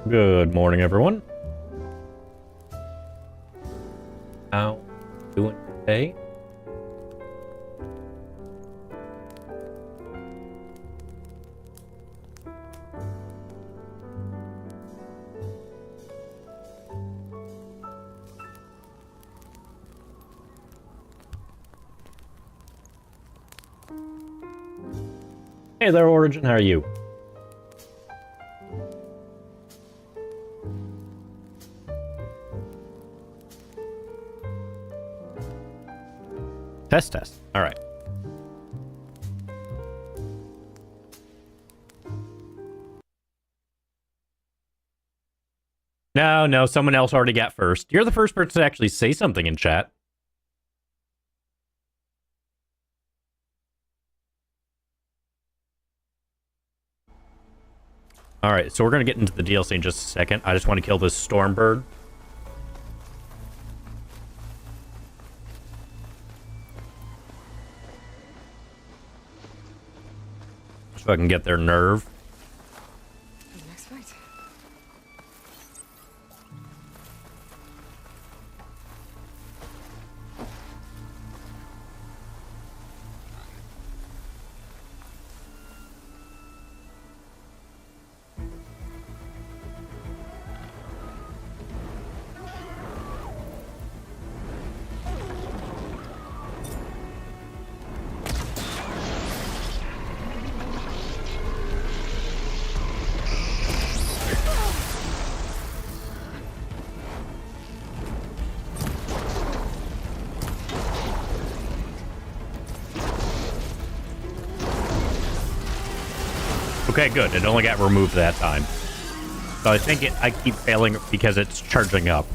Good morning, everyone. How doing today? Hey there, Origin. How are you? Test. All right. No, someone else already got first. You're the first person to actually say something in chat. All right, so we're going to get into the DLC in just a second. I just want to kill this Stormbird. So I can get their nerve. Next fight. Okay, good. It only got removed that time. So I think I keep failing because it's charging up.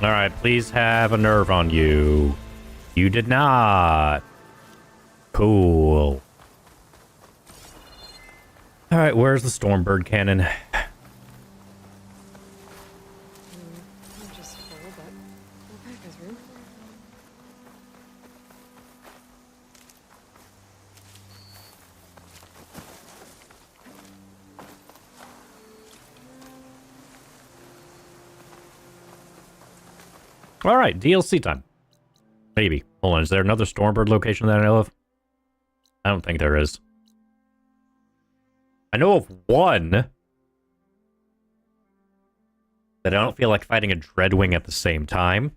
All right, please have a nerve on you. You did not. Cool. All right, where's the Stormbird cannon? Just full, but we'll pack this room. All right, DLC time. Maybe. Hold on, is there another Stormbird location that I know of? I don't think there is. I know of one that I don't feel like fighting a Dreadwing at the same time.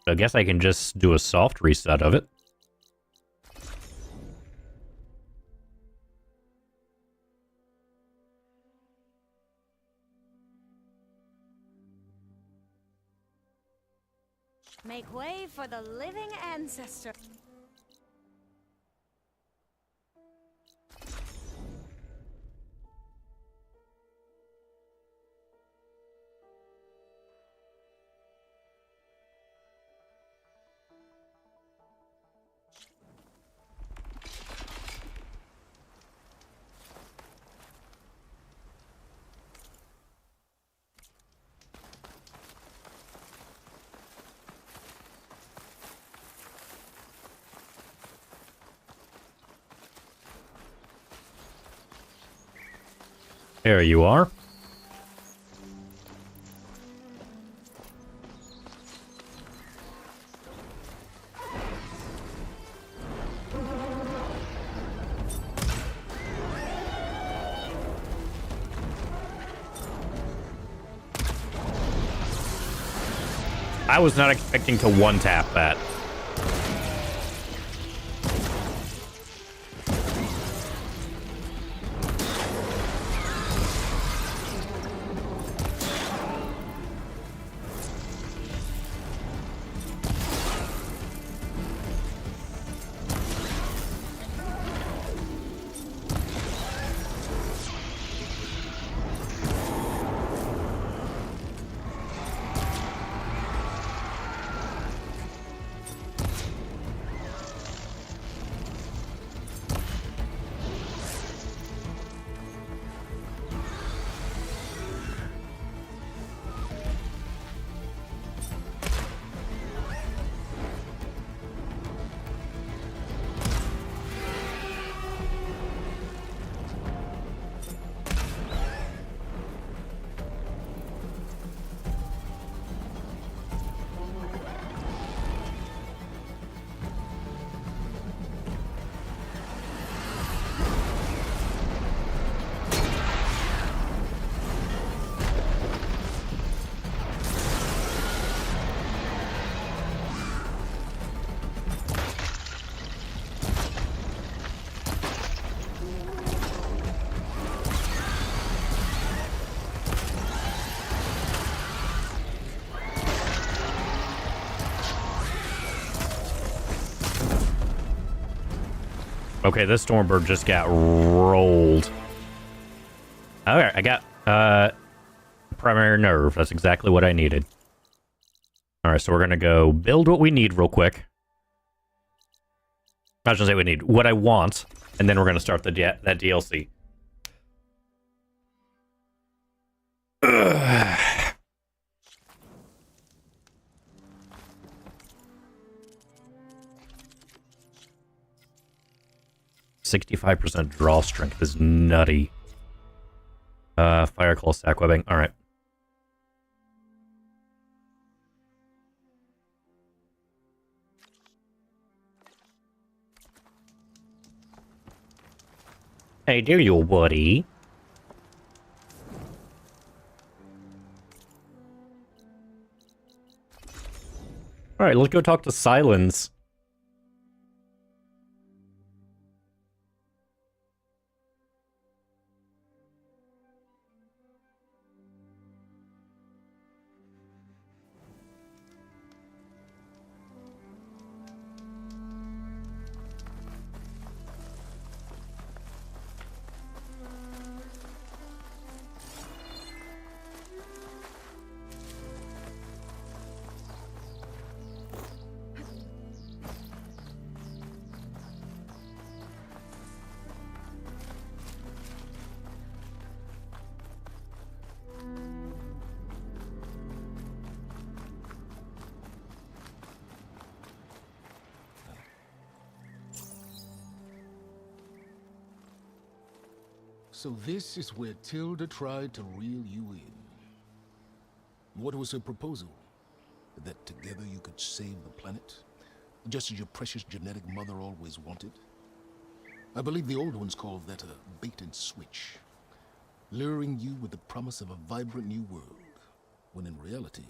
So I guess I can just do a soft reset of it. Make way for the living ancestor. There you are. I was not expecting to one-tap that. Okay, this Stormbird just got rolled. Okay, I got primary nerve. That's exactly what I needed. Alright, so we're gonna go build what we need real quick. I was gonna say we need what I want, and then we're gonna start that DLC. Ugh. 65% draw strength is nutty. Fire Claw stack webbing. Alright. Hey, there you buddy. Alright, let's go talk to Silence. So this is where Tilda tried to reel you in. What was her proposal? That together you could save the planet, just as your precious genetic mother always wanted? I believe the old ones call that a bait and switch, luring you with the promise of a vibrant new world, when in reality,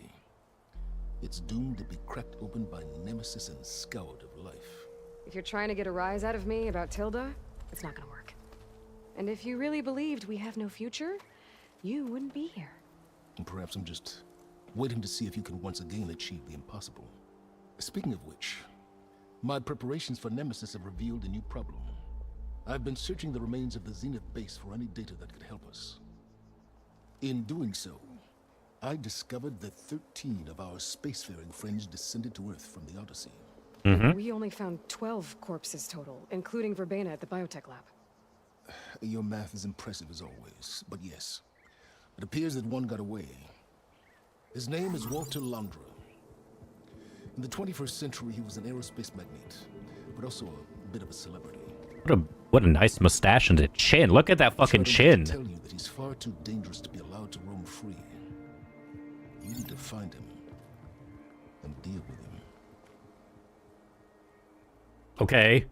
it's doomed to be cracked open by nemesis and scoured of life. If you're trying to get a rise out of me about Tilda, it's not gonna work. And if you really believed we have no future, you wouldn't be here. And perhaps I'm just waiting to see if you can once again achieve the impossible. Speaking of which, my preparations for Nemesis have revealed a new problem. I've been searching the remains of the Zenith base for any data that could help us. In doing so, I discovered that 13 of our spacefaring friends descended to Earth from the Odyssey. We only found 12 corpses total, including Verbena at the biotech lab. Your math is impressive as always, but yes, it appears that one got away. His name is Walter Londra. In the 21st century, he was an aerospace magnate, but also a bit of a celebrity. What a nice mustache and a chin. Look at that fucking chin. I tell you that he's far too dangerous to be allowed to roam free. You need to find him and deal with him. Okay.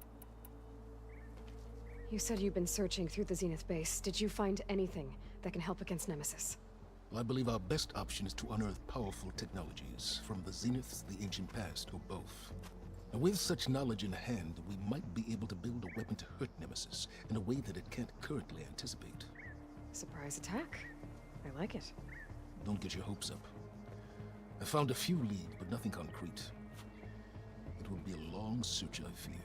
You said you've been searching through the Zenith base. Did you find anything that can help against Nemesis? I believe our best option is to unearth powerful technologies from the Zeniths, the ancient past, or both. And with such knowledge in hand, we might be able to build a weapon to hurt Nemesis in a way that it can't currently anticipate. Surprise attack? I like it. Don't get your hopes up. I found a few leads, but nothing concrete. It will be a long search, I fear.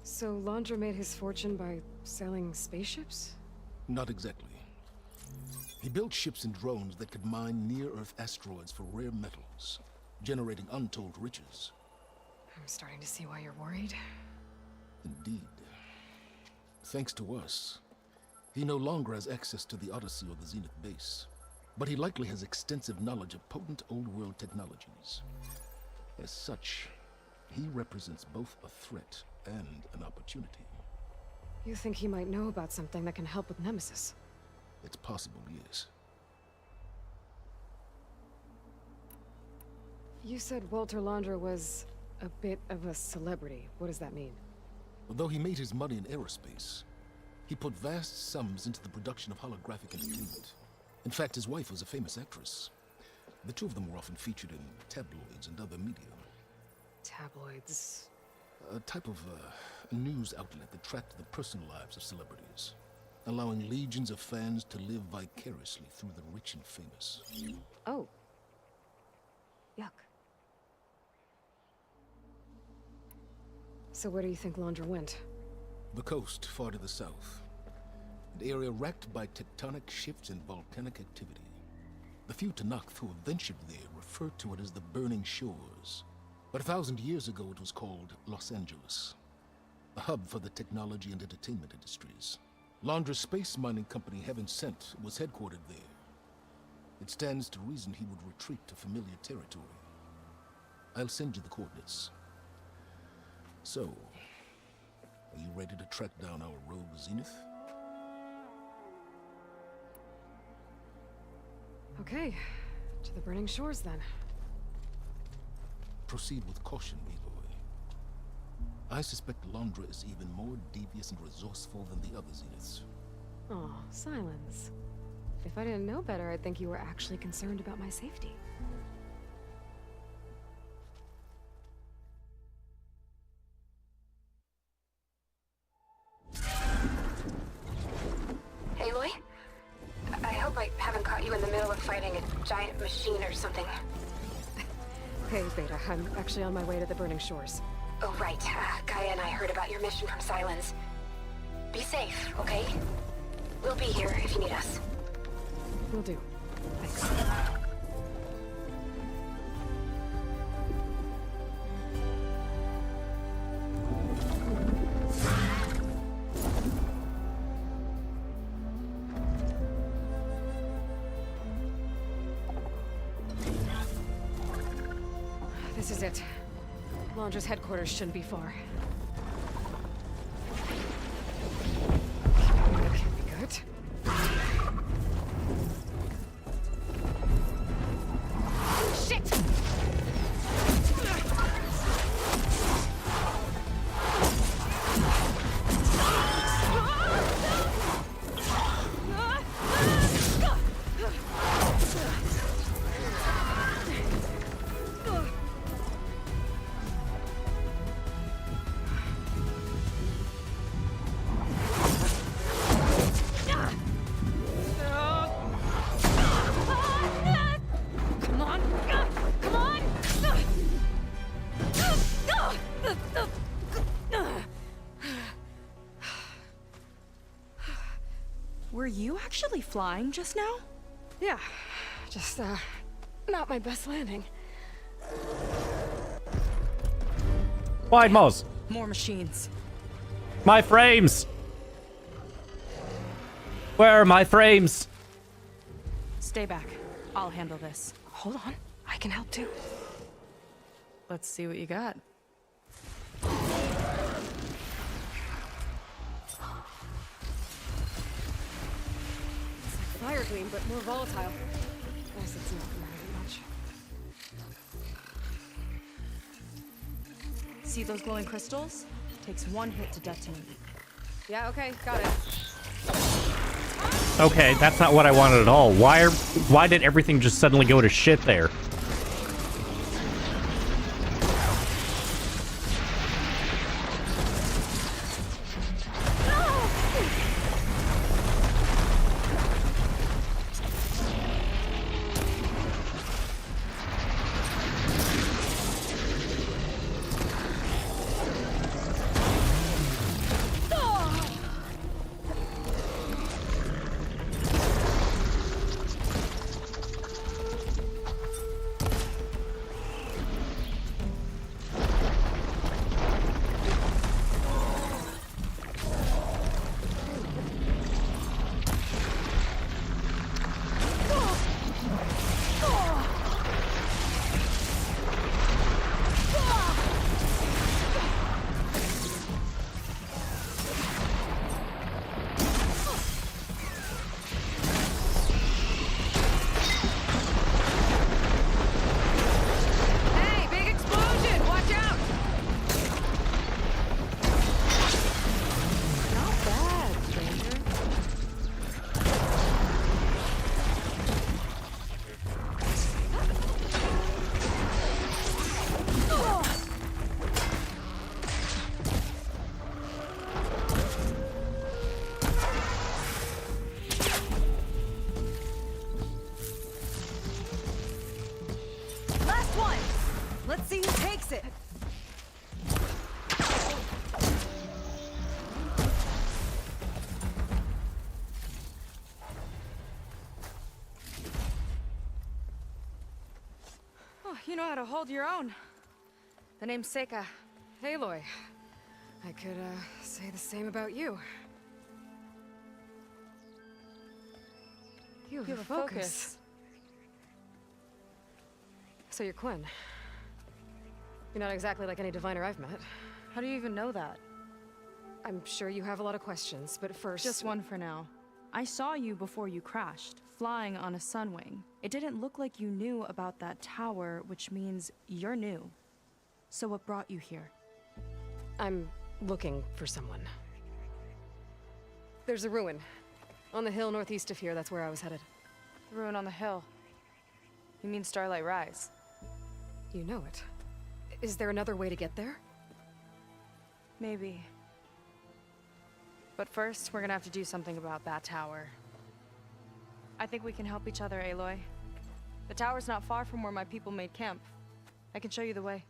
So Londra made his fortune by selling spaceships? Not exactly. He built ships and drones that could mine near-Earth asteroids for rare metals, generating untold riches. I'm starting to see why you're worried. Indeed. Thanks to us, he no longer has access to the Odyssey or the Zenith base, but he likely has extensive knowledge of potent old-world technologies. As such, he represents both a threat and an opportunity. You think he might know about something that can help with Nemesis? It's possible, yes. You said Walter Londra was a bit of a celebrity. What does that mean? Although he made his money in aerospace, he put vast sums into the production of holographic entertainment. In fact, his wife was a famous actress. The two of them were often featured in tabloids and other media. Tabloids? A type of news outlet that tracked the personal lives of celebrities, allowing legions of fans to live vicariously through the rich and famous. Oh. Yuck. So where do you think Londra went? The coast, far to the south. An area racked by tectonic shifts and volcanic activity. The few Tanakh who have ventured there refer to it as the Burning Shores. But 1,000 years ago it was called Los Angeles, a hub for the technology and entertainment industries. Londra's space mining company, Heaven Sent, was headquartered there. It stands to reason he would retreat to familiar territory. I'll send you the coordinates. So, are you ready to track down our rogue Zenith? Okay, to the Burning Shores then. Proceed with caution, Aloy. I suspect Londra is even more devious and resourceful than the other Zeniths. Oh, silence. If I didn't know better, I'd think you were actually concerned about my safety. Aloy? I hope I haven't caught you in the middle of fighting a giant machine or something. Hey, Beta, I'm actually on my way to the Burning Shores. Oh, right. Gaia and I heard about your mission from Silence. Be safe, okay? We'll be here if you need us. Will do. Thanks. This is it. Londra's headquarters shouldn't be far. That can't be good. you actually flying just now? Yeah, just, not my best landing. Wide mouse. More machines. My frames. Where are my frames? Stay back. I'll handle this. Hold on, I can help too. Let's see what you got. It's like fire gleam, but more volatile. Guess it's not gonna hurt much. See those glowing crystals? Takes one hit to detonate. Yeah, okay, got it. Okay, that's not what I wanted at all. Why did everything just suddenly go to shit there? Hey, big explosion! Watch out! Not bad, stranger. Last one. Let's see who takes it. Oh, you know how to hold your own. The name's Seika. Aloy. I could, say the same about you. You have a focus. So you're Quinn. You're not exactly like any diviner I've met. How do you even know that? I'm sure you have a lot of questions, but first... Just one for now. I saw you before you crashed, flying on a sunwing. It didn't look like you knew about that tower, which means you're new. So what brought you here? I'm looking for someone. There's a ruin. On the hill northeast of here, that's where I was headed. The ruin on the hill. You mean Starlight Rise? You know it. Is there another way to get there? Maybe. But first, we're gonna have to do something about that tower. I think we can help each other, Aloy. The tower's not far from where my people made camp. I can show you the way.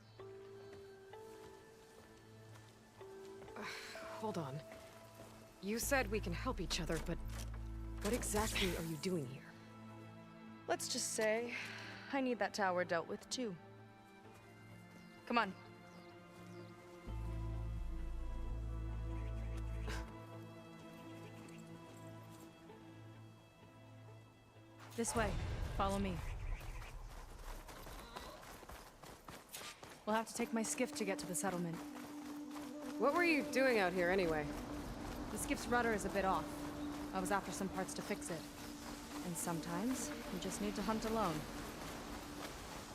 Hold on. You said we can help each other, but what exactly are you doing here? Let's just say, I need that tower dealt with too. Come on. This way. Follow me. We'll have to take my skiff to get to the settlement. What were you doing out here anyway? The skiff's rudder is a bit off. I was after some parts to fix it. And sometimes, you just need to hunt alone.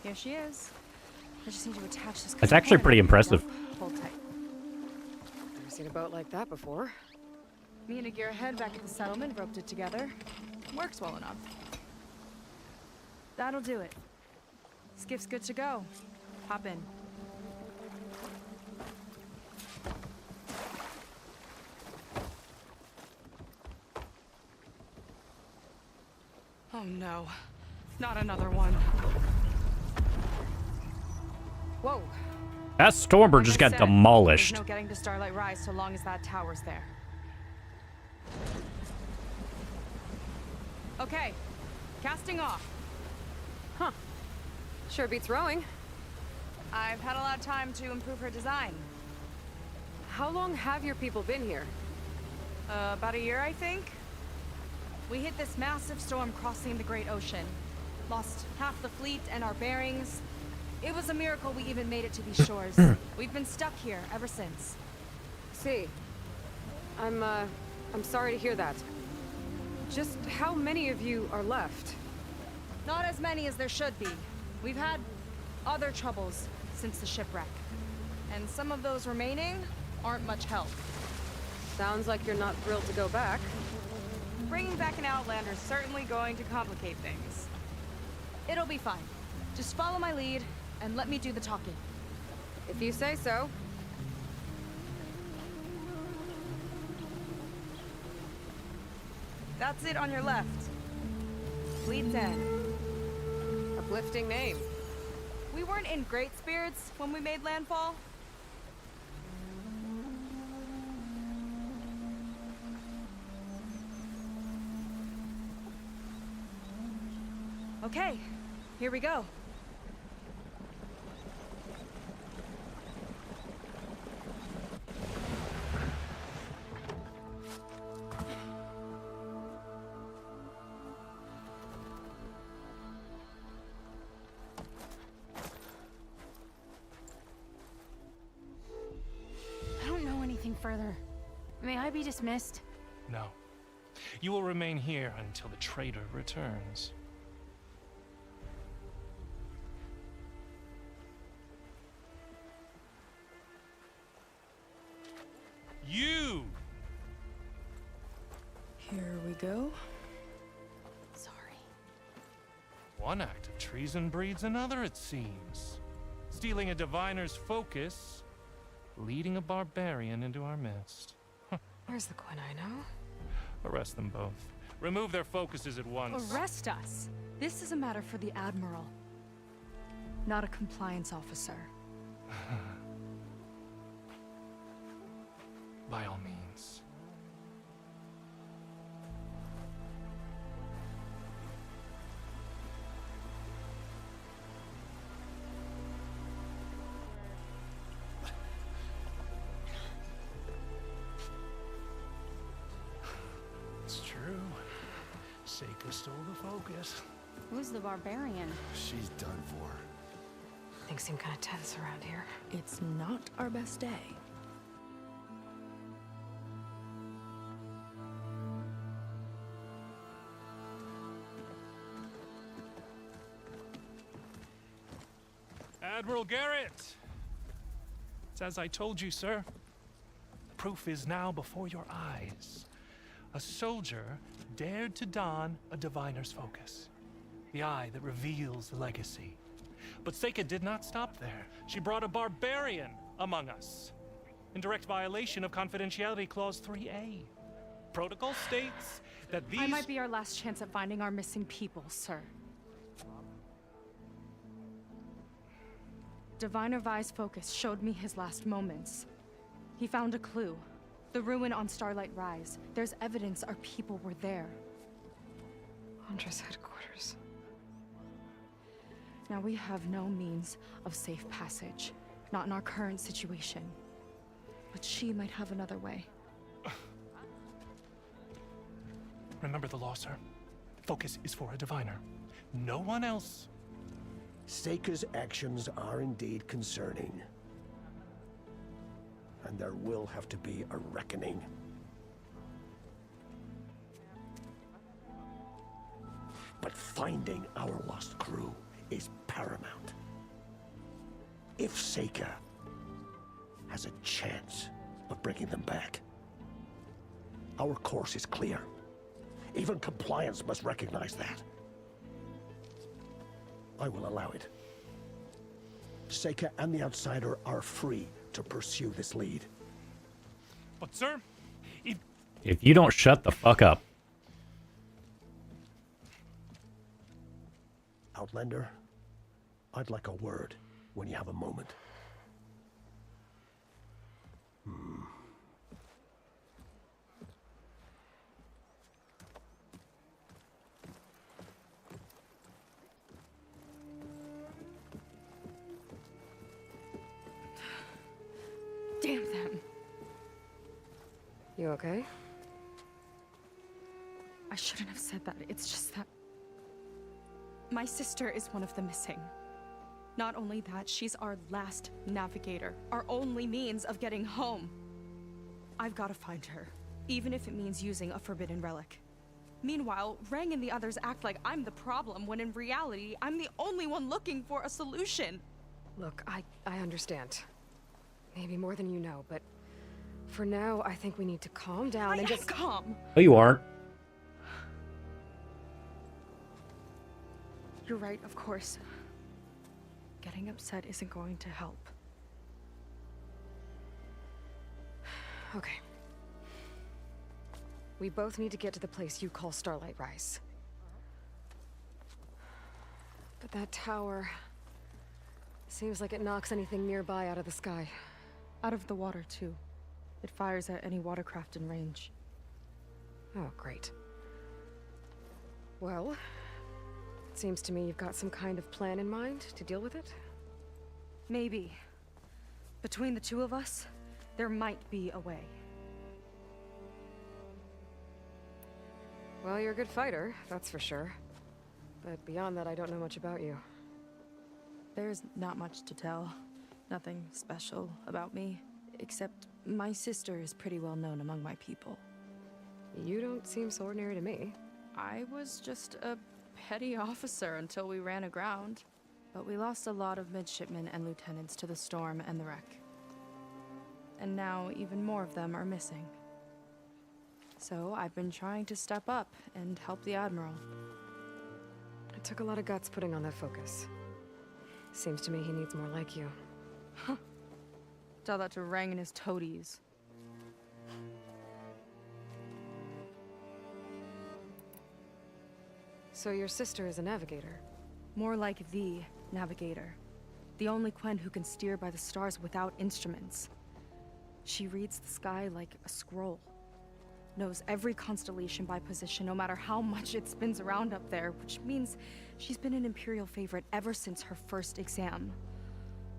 Here she is. I just need to attach this. It's actually pretty impressive. Hold tight. Never seen a boat like that before. Me and a gearhead back at the settlement roped it together. Works well enough. That'll do it. Skiff's good to go. Hop in. Oh no. Not another one. Whoa. That Stormbird just got demolished. There's no getting to Starlight Rise so long as that tower's there. Okay, casting off. Huh. Sure beats rowing. I've had a lot of time to improve her design. How long have your people been here? About a year, I think. We hit this massive storm crossing the Great Ocean. Lost half the fleet and our bearings. It was a miracle we even made it to these shores. We've been stuck here ever since. See. I'm sorry to hear that. Just how many of you are left? Not as many as there should be. We've had other troubles since the shipwreck. And some of those remaining aren't much help. Sounds like you're not thrilled to go back. Bringing back an Outlander is certainly going to complicate things. It'll be fine. Just follow my lead and let me do the talking. If you say so. That's it on your left. Fleet's End. Uplifting name. We weren't in great spirits when we made landfall. Okay, here we go. I don't know anything further. May I be dismissed? No. You will remain here until the traitor returns. You! Here we go. Sorry. One act of treason breeds another, it seems. Stealing a diviner's focus, leading a barbarian into our midst. Where's the quinino? Arrest them both. Remove their focuses at once. Arrest us. This is a matter for the Admiral, not a compliance officer. By all means. It's true. Seika stole the focus. Who's the barbarian? She's done for. Things seem kind of tense around here. It's not our best day. Admiral Garrett! It's as I told you, sir. Proof is now before your eyes. A soldier dared to don a diviner's focus. The eye that reveals the legacy. But Seika did not stop there. She brought a barbarian among us. In direct violation of Confidentiality Clause 3A. Protocol states that these... I might be our last chance at finding our missing people, sir. Diviner Vi's focus showed me his last moments. He found a clue. The ruin on Starlight Rise. There's evidence our people were there. Hunter's headquarters. Now we have no means of safe passage. Not in our current situation. But she might have another way. Remember the law, sir. Focus is for a diviner. No one else. Seika's actions are indeed concerning. And there will have to be a reckoning. But finding our lost crew is paramount. If Seika has a chance of bringing them back, our course is clear. Even compliance must recognize that. I will allow it. Seika and the Outsider are free to pursue this lead. But, sir, If you don't shut the fuck up. Outlander, I'd like a word when you have a moment. You okay? I shouldn't have said that. It's just that my sister is one of the missing. Not only that, she's our last navigator, our only means of getting home. I've got to find her, even if it means using a forbidden relic. Meanwhile, Rang and the others act like I'm the problem, when in reality, I'm the only one looking for a solution. Look, I understand. Maybe more than you know, but for now, I think we need to calm down and just... calm. Oh, you aren't. You're right, of course. Getting upset isn't going to help. Okay. We both need to get to the place you call Starlight Rise. But that tower... seems like it knocks anything nearby out of the sky. Out of the water, too. It fires at any watercraft in range. Oh, great. Well, it seems to me you've got some kind of plan in mind to deal with it. Maybe. Between the two of us, there might be a way. Well, you're a good fighter, that's for sure. But beyond that, I don't know much about you. There's not much to tell. Nothing special about me, except my sister is pretty well known among my people. You don't seem so ordinary to me. I was just a petty officer until we ran aground. But we lost a lot of midshipmen and lieutenants to the storm and the wreck. And now even more of them are missing. So I've been trying to step up and help the Admiral. It took a lot of guts putting on that focus. Seems to me he needs more like you. Huh. Tell that to Rang and his toadies. So your sister is a navigator? More like the navigator. The only Quen who can steer by the stars without instruments. She reads the sky like a scroll. Knows every constellation by position, no matter how much it spins around up there, which means she's been an Imperial favorite ever since her first exam.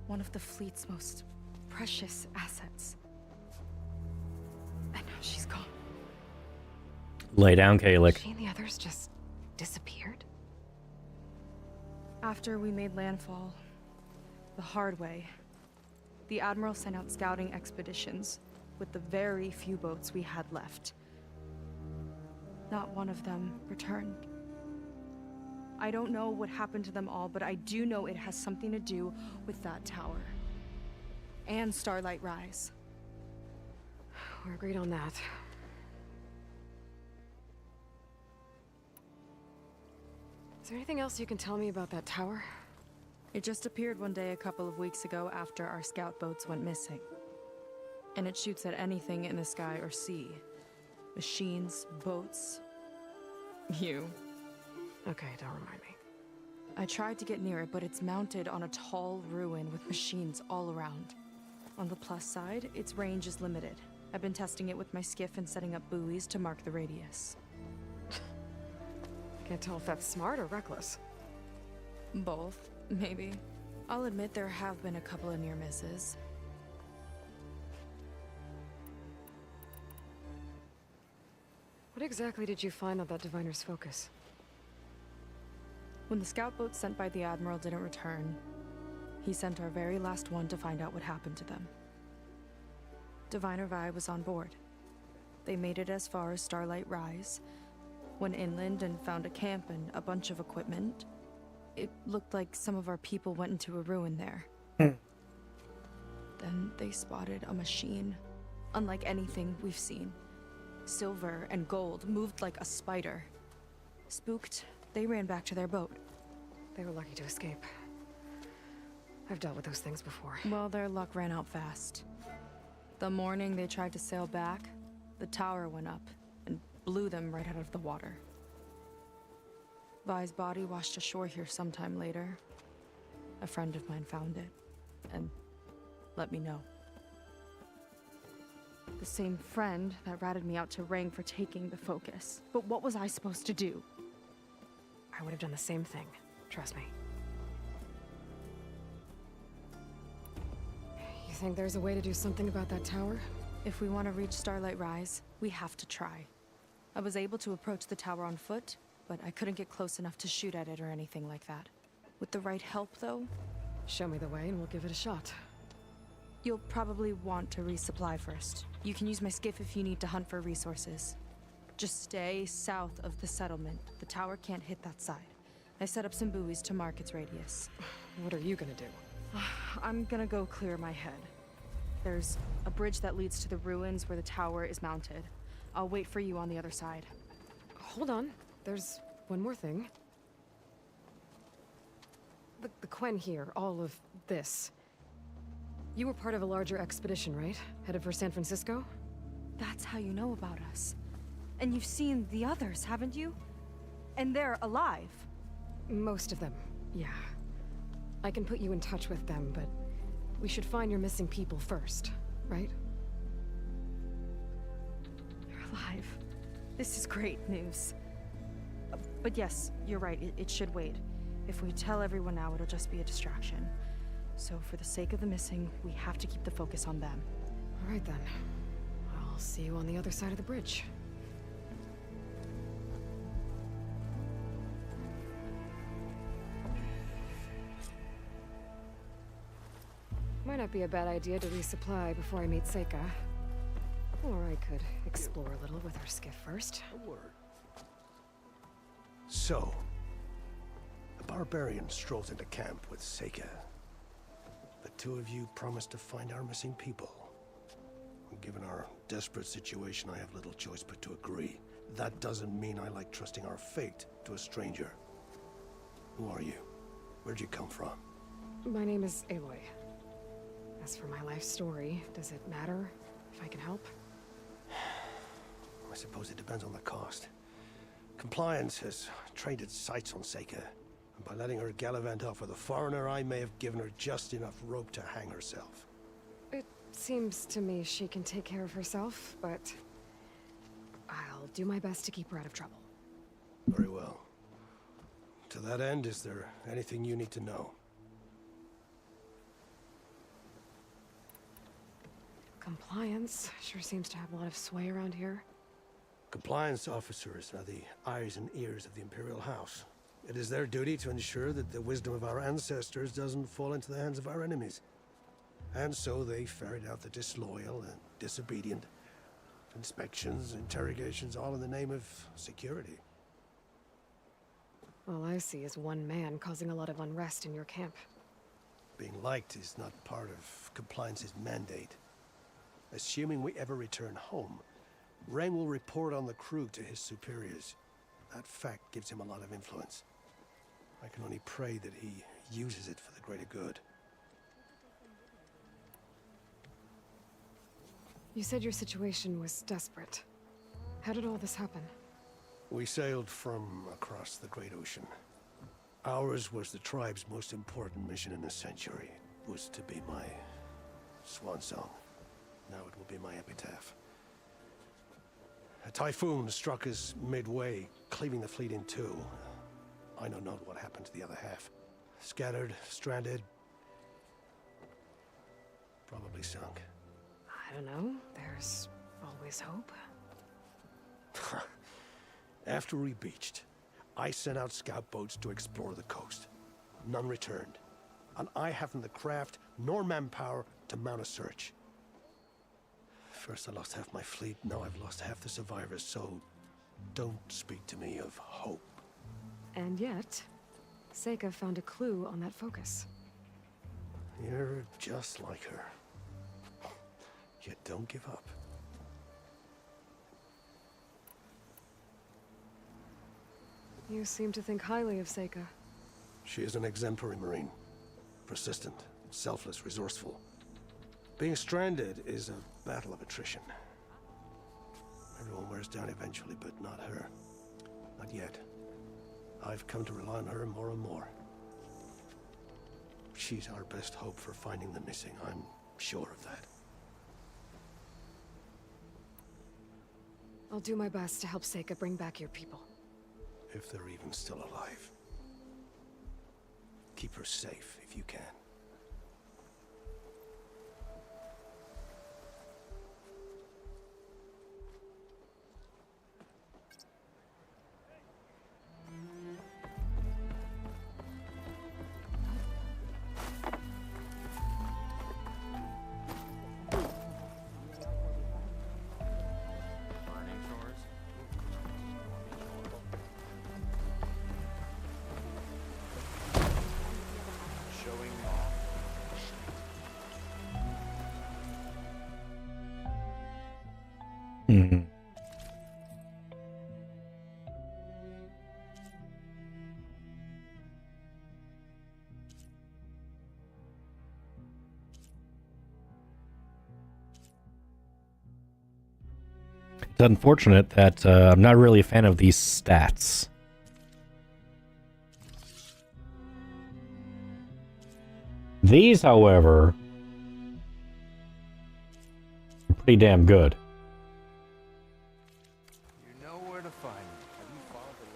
One of the fleet's most precious assets. And now she's gone. Lay down, Kalik. She and the others just disappeared? After we made landfall, the hard way, the Admiral sent out scouting expeditions with the very few boats we had left. Not one of them returned. I don't know what happened to them all, but I do know it has something to do with that tower. And Starlight Rise. We're agreed on that. Is there anything else you can tell me about that tower? It just appeared one day a couple of weeks ago after our scout boats went missing. And it shoots at anything in the sky or sea. Machines, boats. You. Okay, don't remind me. I tried to get near it, but it's mounted on a tall ruin with machines all around. On the plus side, its range is limited. I've been testing it with my skiff and setting up buoys to mark the radius. Can't tell if that's smart or reckless. Both, maybe. I'll admit there have been a couple of near misses. What exactly did you find on that diviner's focus? When the scout boat sent by the Admiral didn't return, he sent our very last one to find out what happened to them. Diviner Vi was on board. They made it as far as Starlight Rise, went inland and found a camp and a bunch of equipment. It looked like some of our people went into a ruin there. Then they spotted a machine, unlike anything we've seen. Silver and gold, moved like a spider. Spooked, they ran back to their boat. They were lucky to escape. I've dealt with those things before. Well, their luck ran out fast. The morning they tried to sail back, the tower went up and blew them right out of the water. Vi's body washed ashore here sometime later. A friend of mine found it and let me know. The same friend that ratted me out to Rang for taking the focus. But what was I supposed to do? I would have done the same thing. Trust me. You think there's a way to do something about that tower? If we want to reach Starlight Rise, We have to try. I was able to approach the tower on foot, but I couldn't get close enough to shoot at it or anything like that. With the right help, though, Show me the way and we'll give it a shot. you'll probably want to resupply first. You can use my skiff if you need to hunt for resources. Just stay south of the settlement. The tower can't hit that side. I set up some buoys to mark its radius. What are you gonna do? I'm gonna go clear my head. There's a bridge that leads to the ruins where the tower is mounted. I'll wait for you on the other side. Hold on. There's one more thing. The Quen here, all of this. You were part of a larger expedition, right? Headed for San Francisco? That's how you know about us. And you've seen the others, haven't you? And they're alive. Most of them, yeah. I can put you in touch with them, but we should find your missing people first, right? They're alive. This is great news. But yes, you're right, it should wait. If we tell everyone now, it'll just be a distraction. So for the sake of the missing, we have to keep the focus on them. All right then. I'll see you on the other side of the bridge. Might not be a bad idea to resupply before I meet Seika. Or I could explore a little with her skiff first. A word. So, a barbarian strolls into camp with Seika. The two of you promised to find our missing people. Given our desperate situation, I have little choice but to agree. That doesn't mean I like trusting our fate to a stranger. Who are you? Where'd you come from? My name is Aloy. As for my life story, does it matter if I can help? I suppose it depends on the cost. Compliance has trained its sights on Seika. And by letting her gallivant off with a foreigner, I may have given her just enough rope to hang herself. It seems to me she can take care of herself, but I'll do my best to keep her out of trouble. Very well. To that end, is there anything you need to know? Compliance sure seems to have a lot of sway around here. Compliance officers are the eyes and ears of the Imperial House. It is their duty to ensure that the wisdom of our ancestors doesn't fall into the hands of our enemies. And so they ferret out the disloyal and disobedient. Inspections, interrogations, all in the name of security. All I see is one man causing a lot of unrest in your camp. Being liked is not part of Compliance's mandate. Assuming we ever return home, Reng will report on the crew to his superiors. That fact gives him a lot of influence. I can only pray that he uses it for the greater good. You said your situation was desperate. How did all this happen? We sailed from across the Great Ocean. Ours was the tribe's most important mission in a century. It was to be my swan song. Now it will be my epitaph. A typhoon struck us midway, cleaving the fleet in two. I know not what happened to the other half. Scattered, stranded, probably sunk. I don't know. There's always hope. After we beached, I sent out scout boats to explore the coast. None returned. And I haven't the craft nor manpower to mount a search. First I lost half my fleet, now I've lost half the survivors, so don't speak to me of hope. And yet, Seika found a clue on that focus. You're just like her. Yet don't give up. You seem to think highly of Seika. She is an exemplary Marine. Persistent, selfless, resourceful. Being stranded is a battle of attrition. Everyone wears down eventually, but not her. Not yet. I've come to rely on her more and more. She's our best hope for finding the missing, I'm sure of that. I'll do my best to help Seika bring back your people. If they're even still alive. Keep her safe if you can. unfortunate that I'm not really a fan of these stats. These, however, are pretty damn good. You know where to find me. Have you followed the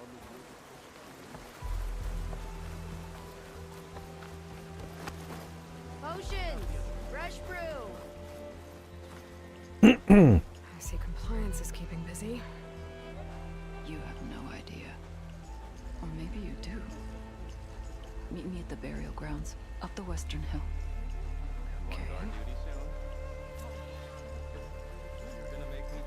lovely Potions! Fresh brew! I see compliance is keeping busy. You have no idea. Or maybe you do. Meet me at the burial grounds, up the western hill. Okay. You're gonna make me.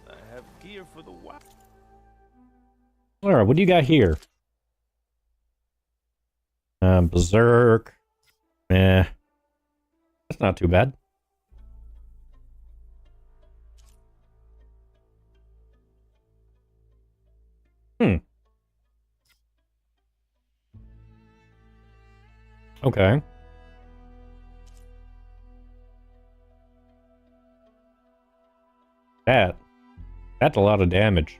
I have gear for the wild. Alright, what do you got here? Berserk. Eh. That's not too bad. Okay. That's a lot of damage.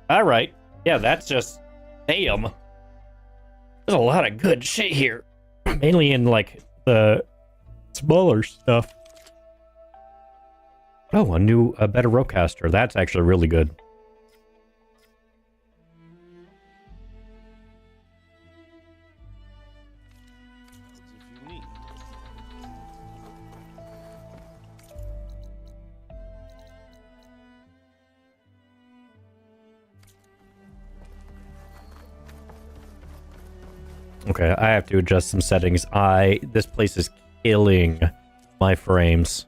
All right. Yeah, that's just damn. There's a lot of good shit here. Mainly in like the smaller stuff. Oh, a better ropecaster. That's actually really good. If you need. Okay, I have to adjust some settings. This place is killing my frames.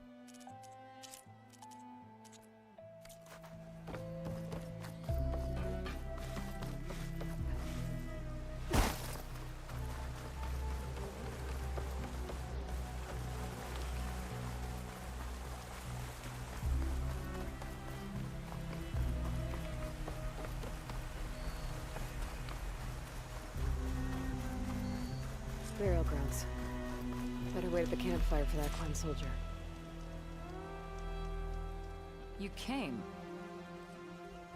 Burial grounds. Better wait at the campfire for that clan soldier. You came.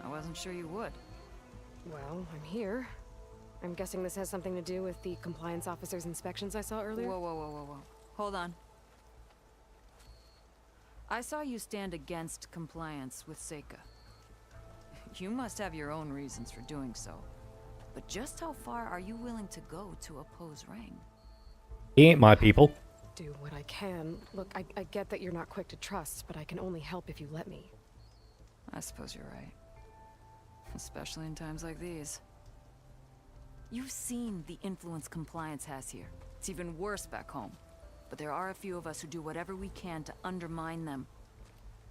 I wasn't sure you would. Well, I'm here. I'm guessing this has something to do with the compliance officer's inspections I saw earlier? Whoa. Hold on. I saw you stand against compliance with Seika. You must have your own reasons for doing so. But just how far are you willing to go to oppose Rang? He ain't my people. Do what I can. Look, I get that you're not quick to trust, but I can only help if you let me. I suppose you're right. Especially in times like these. You've seen the influence compliance has here. It's even worse back home. But there are a few of us who do whatever we can to undermine them.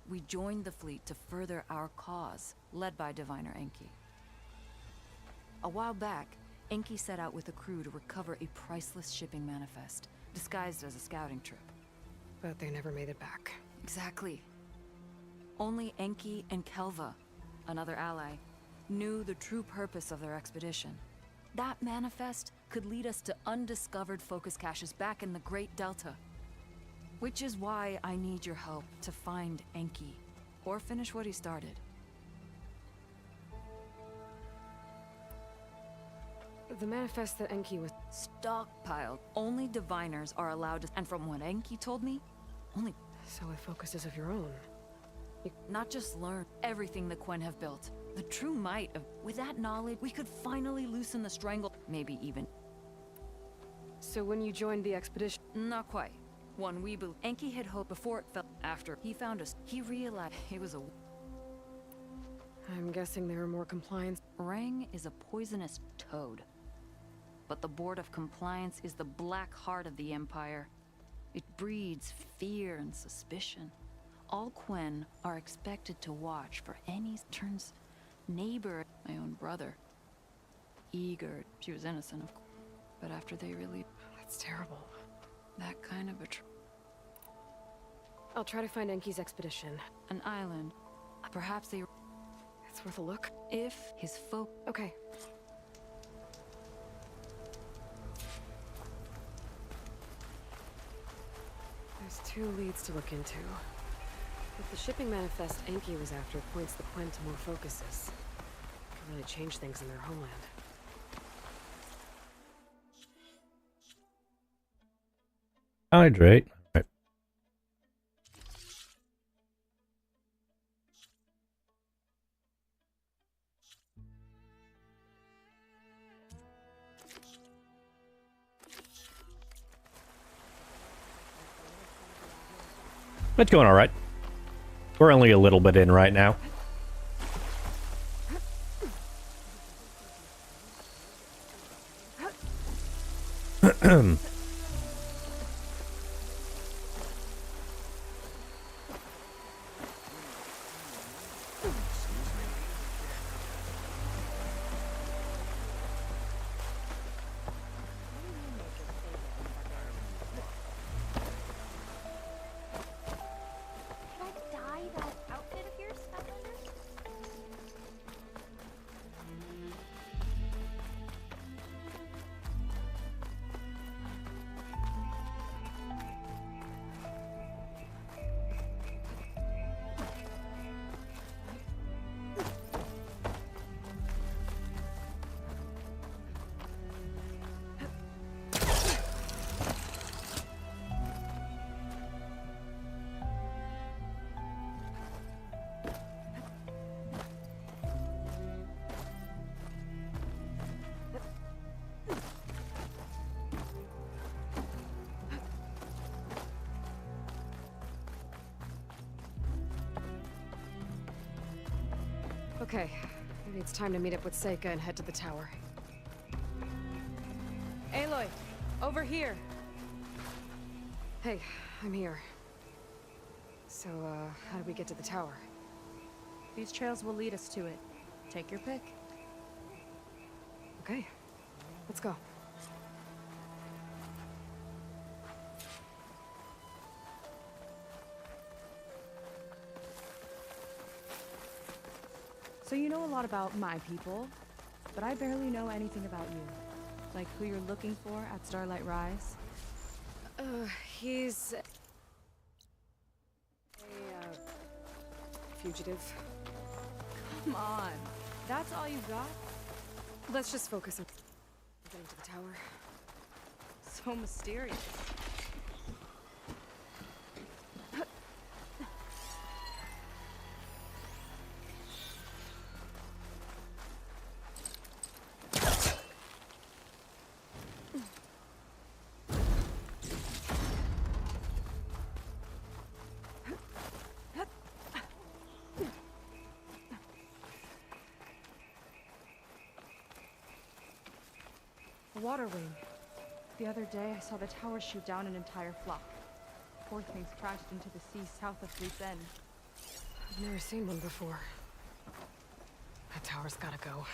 We joined the fleet to further our cause, led by Diviner Enki. A while back, Enki set out with a crew to recover a priceless shipping manifest, disguised as a scouting trip. But they never made it back. Exactly. Only Enki and Kelva, another ally, knew the true purpose of their expedition. That manifest could lead us to undiscovered focus caches back in the Great Delta. Which is why I need your help to find Enki, or finish what he started. The manifest that Enki was Stockpiled. Only diviners are allowed to, and from what Enki told me, only so it focuses of your own. not just learn everything the Quen have built. The true might of... With that knowledge, we could finally loosen the strangle. Maybe even... So when you joined the expedition... Not quite. One we believe. Enki had hoped before it fell. After he found us, he realized it was a... I'm guessing there are more compliance. Rang is a poisonous toad. But the Board of Compliance is the black heart of the Empire. It breeds fear and suspicion. All Quen are expected to watch for any turns. Neighbor, my own brother. Eager, she was innocent of course. But after they really... That's terrible. That kind of a... I'll try to find Enki's expedition. An island. Perhaps they... It's worth a look. If his folk... Okay. There's 2 leads to look into. If the shipping manifest Enki was after points the Quen to more focuses, it could really change things in their homeland. Hydrate. Right. It's going all right. We're only a little bit in right now. Okay, maybe it's time to meet up with Seika and head to the tower. Aloy, over here. Hey, I'm here. So, how do we get to the tower? These trails will lead us to it. Take your pick. Okay, let's go. So you know a lot about my people, but I barely know anything about you. Like who you're looking for at Starlight Rise. He's... a, fugitive. Come on. That's all you got? Let's just focus on getting to the tower. So mysterious. Water wing. The other day, I saw the tower shoot down an entire flock. Poor things crashed into the sea south of Fleet's End. I've never seen one before. That tower's gotta go.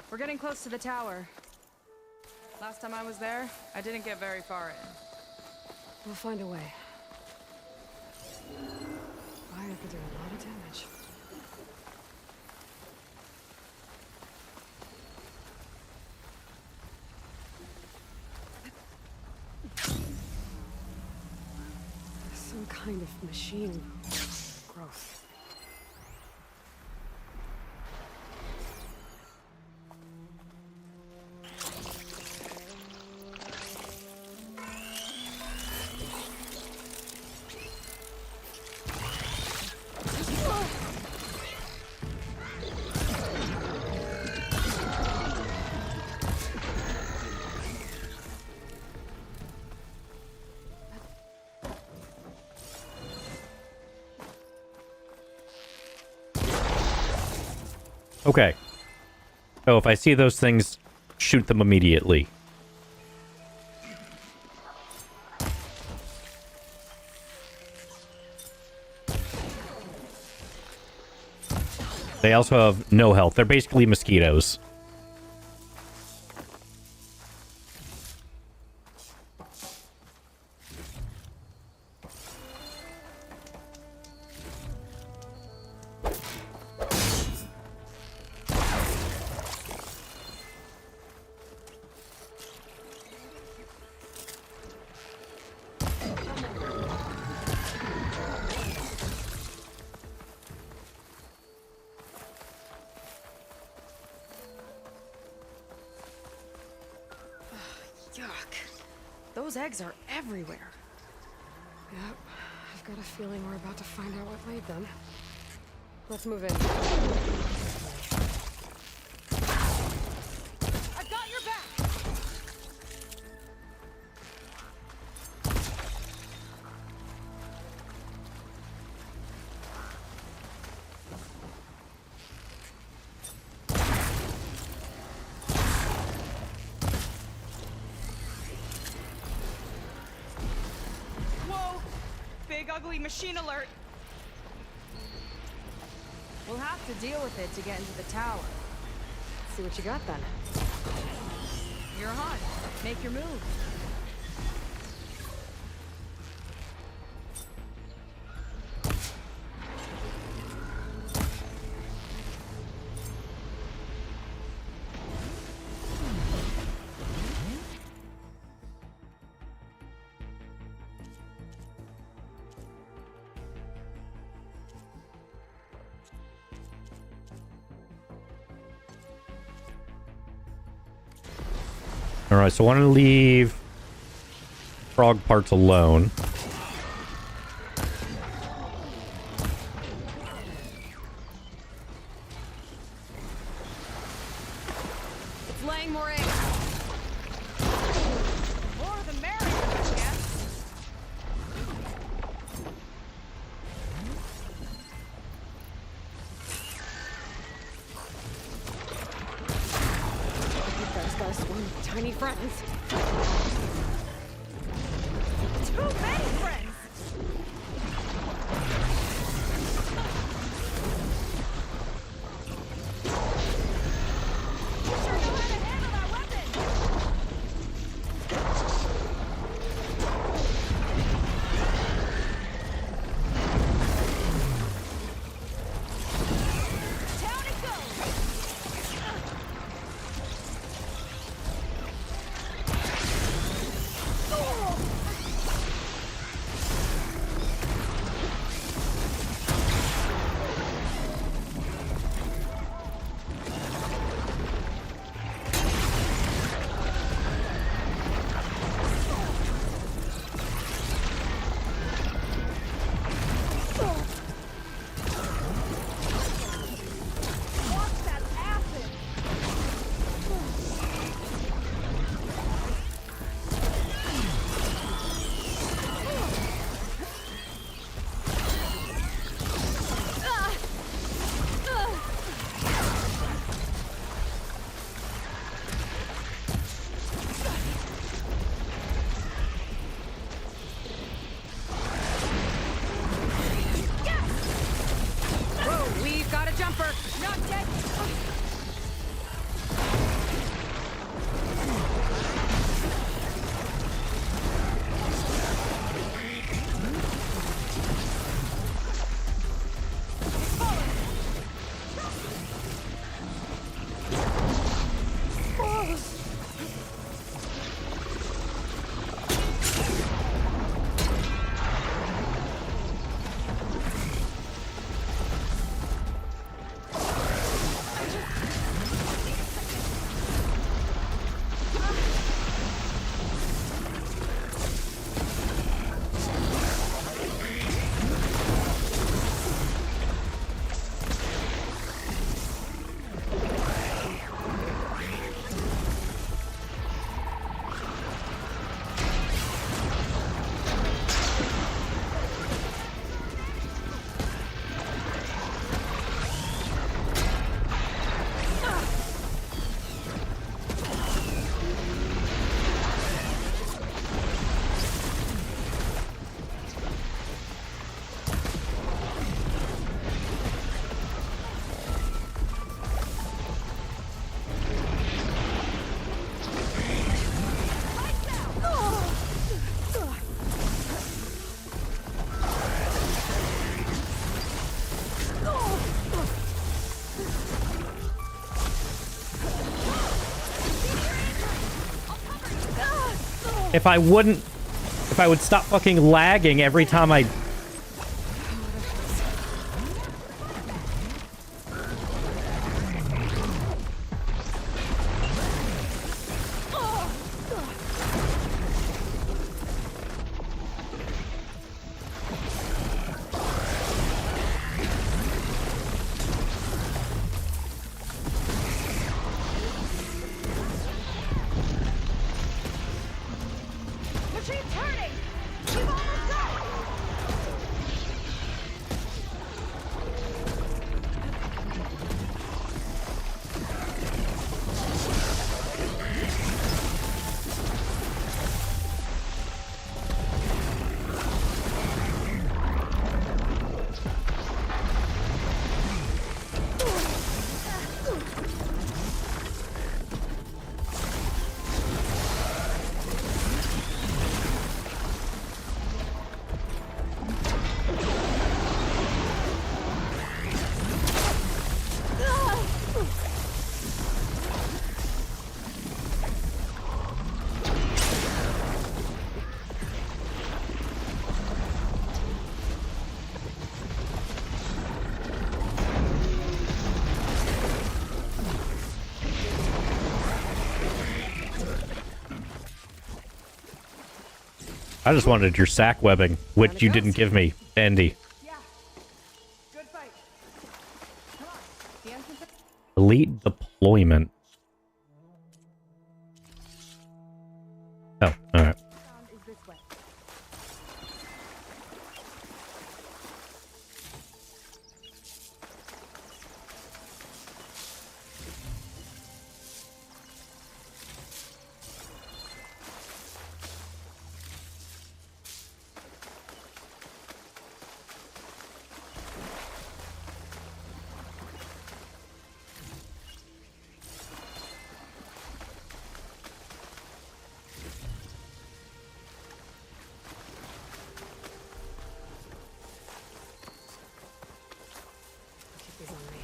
We're getting close to the tower. Last time I was there, I didn't get very far in. We'll find a way. Fire could do a lot of damage. Some kind of machine growth. Okay. So if I see those things, shoot them immediately. They also have no health. They're basically mosquitoes. Yuck. Those eggs are everywhere. Yep. I've got a feeling we're about to find out what laid them. Let's move in. I've got your back! Whoa! Big ugly machine alert! We'll have to deal with it to get into the tower. See what you got then. You're on. Make your move. Alright, so I want to leave frog parts alone. It's laying more eggs. More the merrier, I guess. You guys got a swarm of tiny friends. Too many friends! You sure know how to handle that weapon! Down it goes! If I would stop fucking lagging every time I... Machine turning! We've almost got it! I just wanted your sack webbing, which you didn't give me, Andy. Yeah. Good fight. Come on. The entrance. Elite deployment. Oh, alright. Sound is this way. Keep these on me.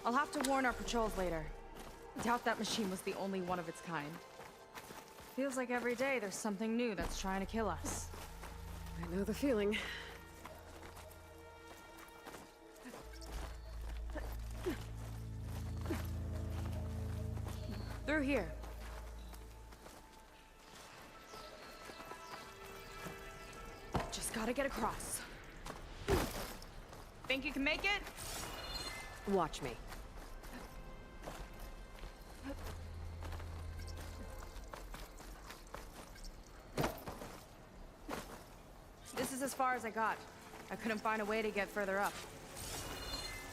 I'll have to warn our patrols later. Doubt that machine was the only one of its kind. Feels like every day there's something new that's trying to kill us. I know the feeling. Through here. Just gotta get across. Think you can make it? Watch me. This is as far as I got. I couldn't find a way to get further up.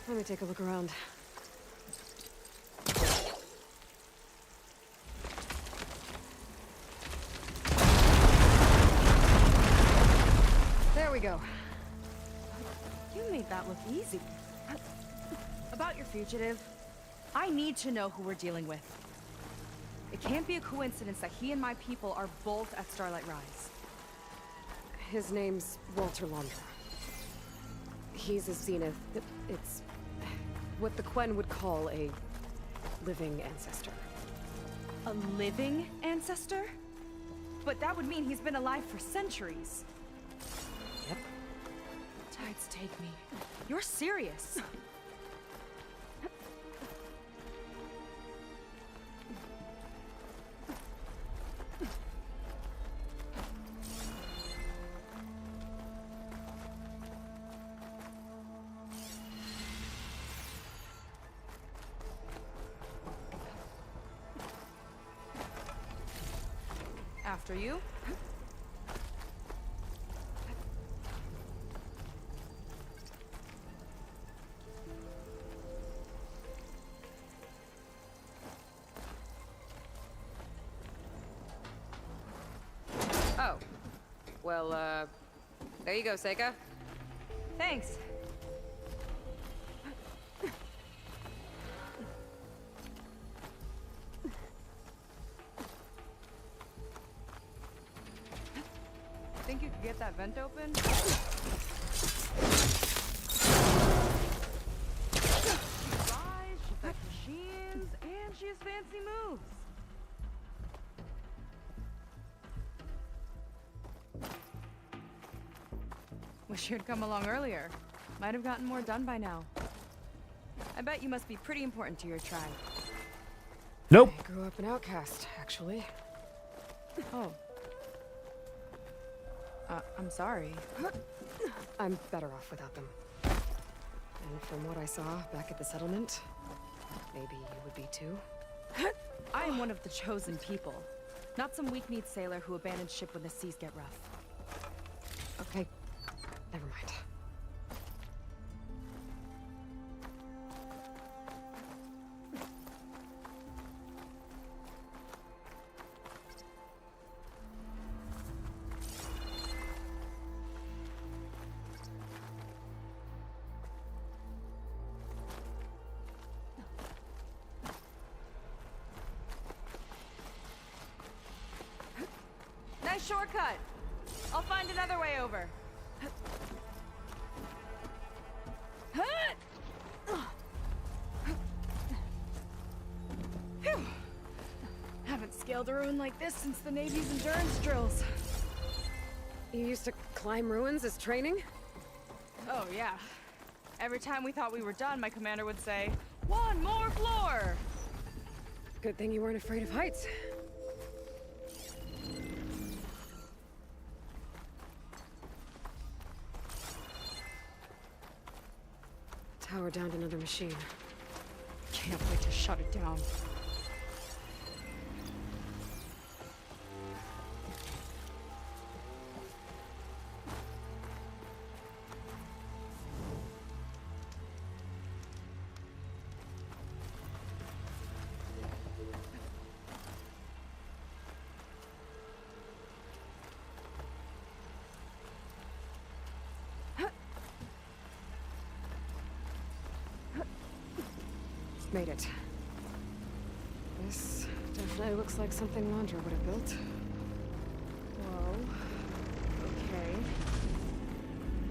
Let me take a look around. There we go. You made that look easy. About your fugitive, I need to know who we're dealing with. It can't be a coincidence that he and my people are both at Starlight Rise. His name's Walter Launder. He's a Zenith. It's what the Quen would call a living ancestor. A living ancestor? But that would mean he's been alive for centuries. Yep. Tides take me. You're serious. After you. Oh. Well, there you go, Seika. Thanks. could get that vent open? She's wise, she likes machines, and she has fancy moves. Wish you'd come along earlier. Might have gotten more done by now. I bet you must be pretty important to your tribe. Nope. I grew up an outcast, actually. Oh. I'm sorry. I'm better off without them. And from what I saw back at the settlement, maybe you would be too. I am one of the chosen people. Not some weak-kneed sailor who abandons ship when the seas get rough. Okay, never mind. Nice shortcut. I'll find another way over. Phew. Haven't scaled a ruin like this since the Navy's endurance drills. You used to climb ruins as training? Oh, yeah. Every time we thought we were done, my commander would say, "One more floor!" Good thing you weren't afraid of heights. Tower downed another machine. Can't wait to shut it down. Made it. This definitely looks like something Landra would have built. Whoa. Okay.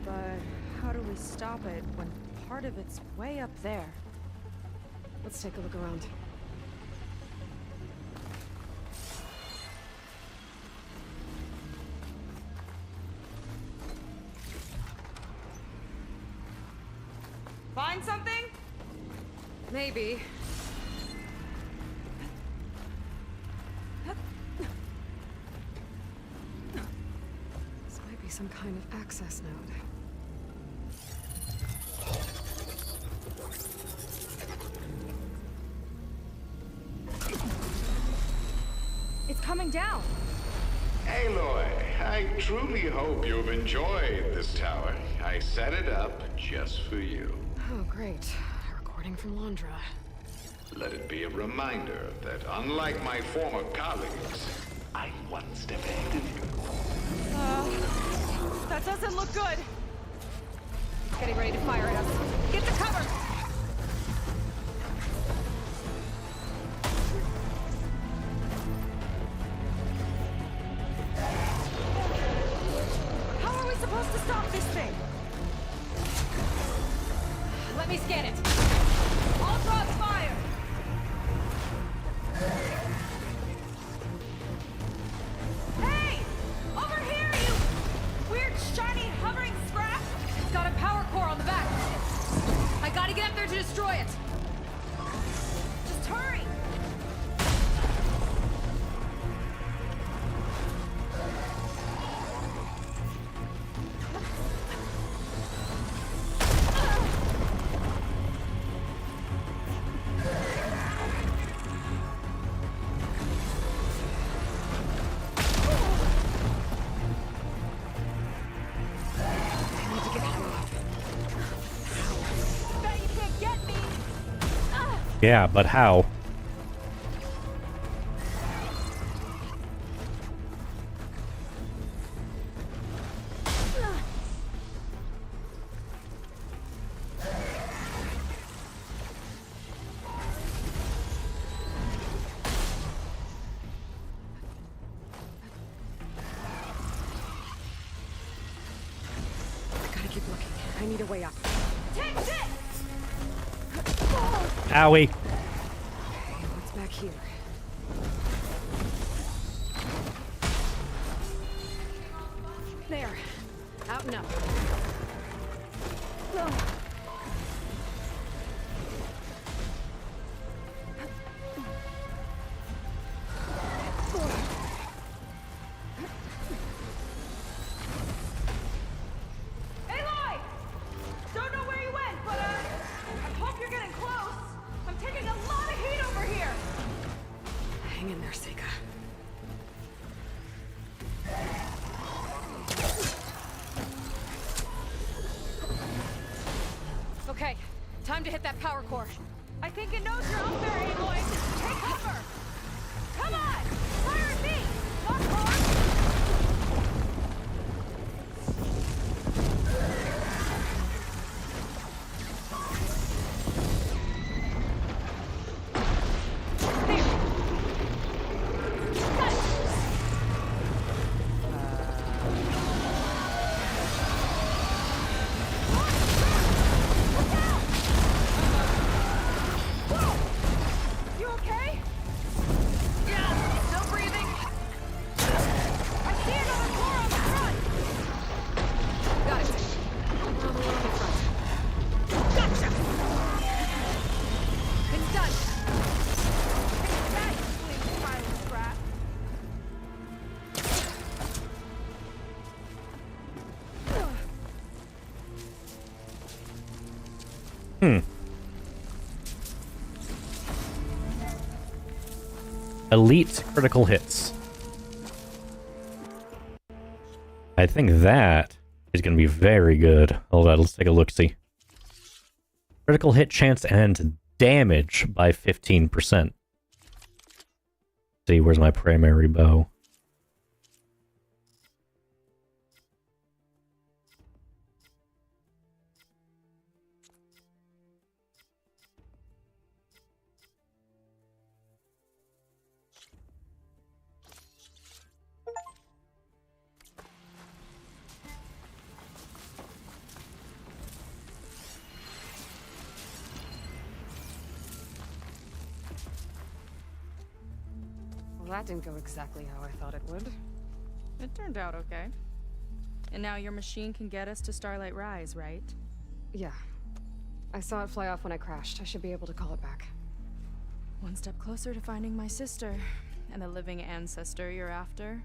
But how do we stop it when part of it's way up there? Let's take a look around. Find something? Maybe. This might be some kind of access node. It's coming down. Aloy, I truly hope you've enjoyed this tower. I set it up just for you. Oh, great. Recording from Landra. Let it be a reminder that unlike my former colleagues, I'm one step ahead of you. That doesn't look good. Getting ready to fire at us. Get to cover! How are we supposed to stop this thing? Let me scan it. All drops fire! Hey! Over here, you weird, shiny, hovering scrap! It's got a power core on the back. I gotta get up there to destroy it. Just hurry! Bet you can't get me! Yeah, but how? a way up. Take this! Owie. What's back here? There. Out and up. Aloy! Don't know where you went, but I hope you're getting close. I'm taking a lot of heat over here. Hang in there, Seika. Okay, time to hit that power core. I think it knows you're up there, Aloy. Take cover. Come on! Fire at me! Not hard! You okay? Yeah, still breathing. I see another floor on the front. Got it. We're on the wrong front. Gotcha! It's done. That usually silence rat. Elite critical hits. I think that is going to be very good. Hold on, let's take a look-see. Critical hit chance and damage by 15%. See, where's my primary bow? Well, that didn't go exactly how I thought it would. It turned out okay. And now your machine can get us to Starlight Rise, right? Yeah. I saw it fly off when I crashed. I should be able to call it back. One step closer to finding my sister and the living ancestor you're after.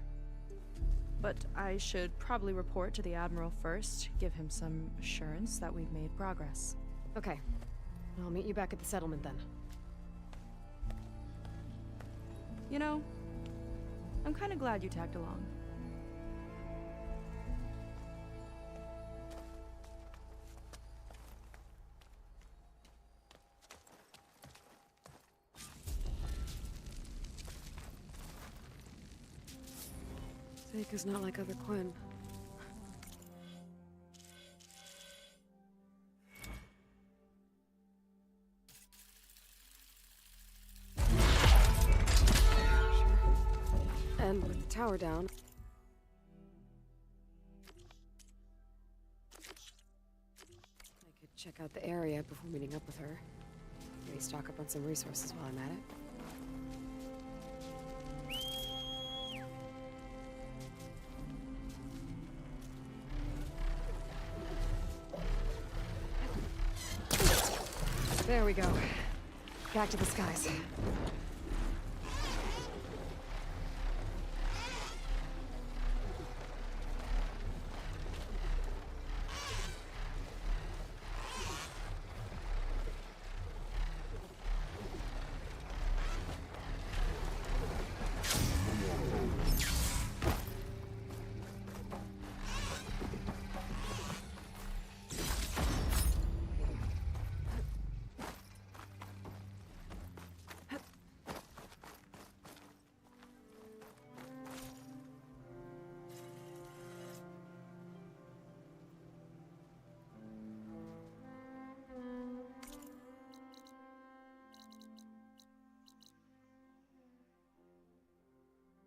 But I should probably report to the Admiral first, give him some assurance that we've made progress. Okay. I'll meet you back at the settlement then. You know, I'm kind of glad you tagged along. Seika's not like other Quinn. And with the tower down, I could check out the area before meeting up with her. Maybe stock up on some resources while I'm at it. There we go. Back to the skies.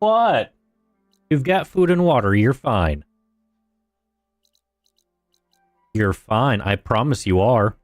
What? You've got food and water, you're fine. You're fine. I promise you are.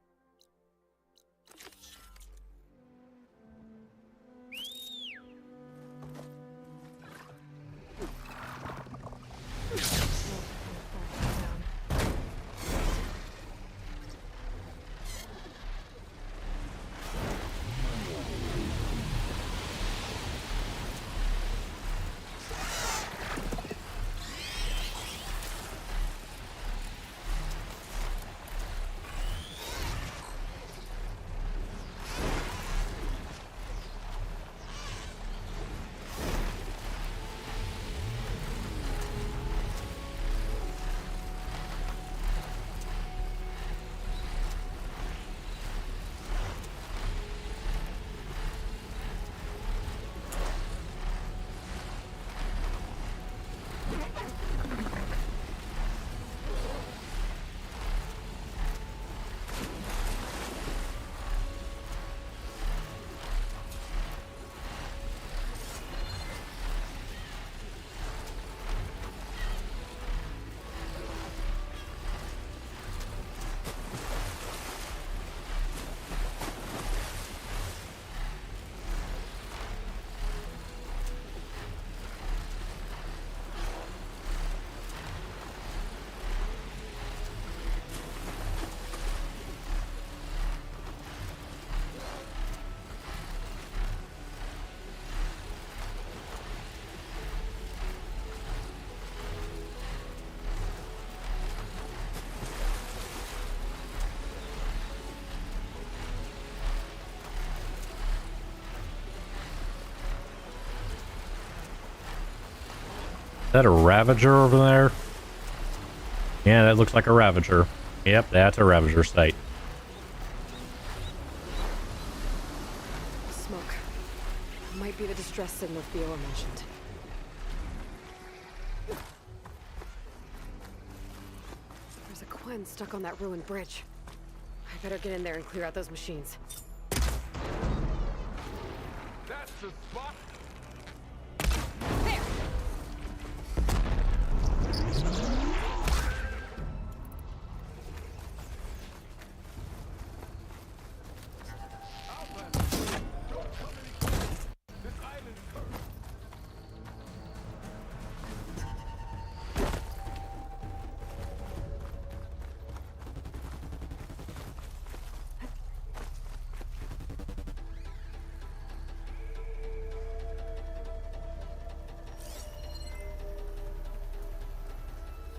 Is that a Ravager over there? Yeah, that looks like a Ravager. Yep, that's a Ravager site. Smoke. Might be the distress signal Fiora mentioned. There's a Quen stuck on that ruined bridge. I better get in there and clear out those machines. That's the spot.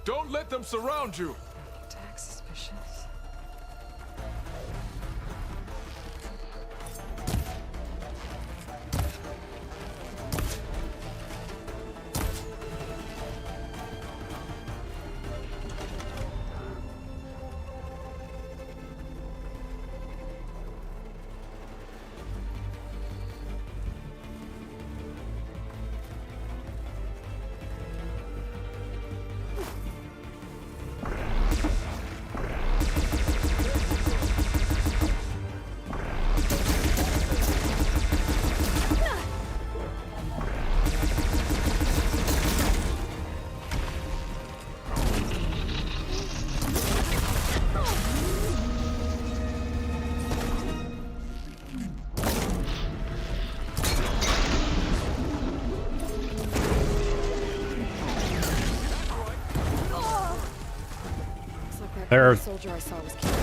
Don't let them surround you! Attack suspicious. There. Soldier I saw was killed.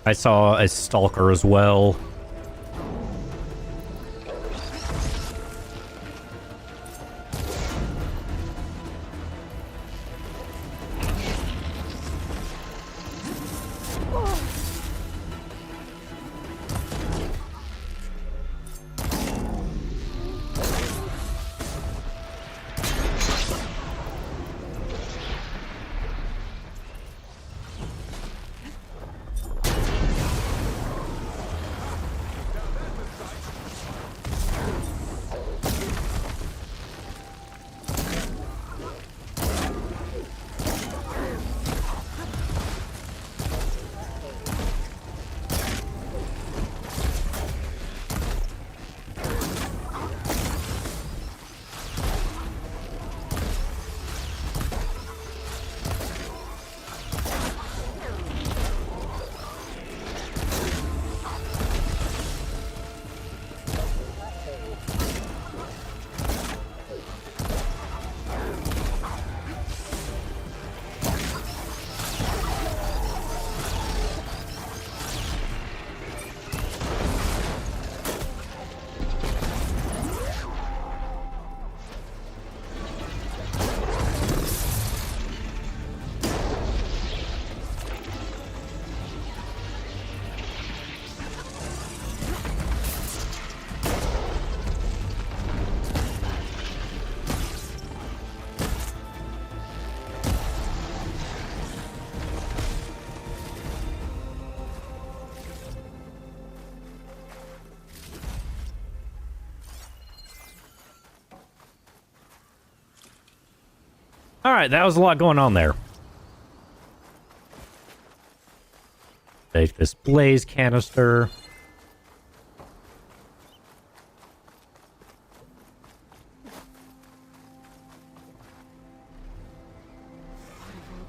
I saw a Stalker as well. Alright, that was a lot going on there. Take this blaze canister.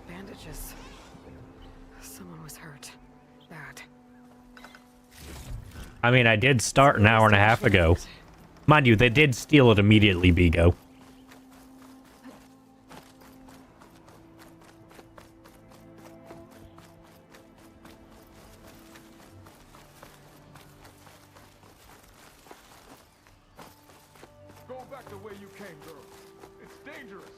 Bandages. Someone was hurt. Bad. I mean, I did start an hour and a half ago. Mind you, they did steal it immediately, Bigo. Go back the way you came, girl. It's dangerous.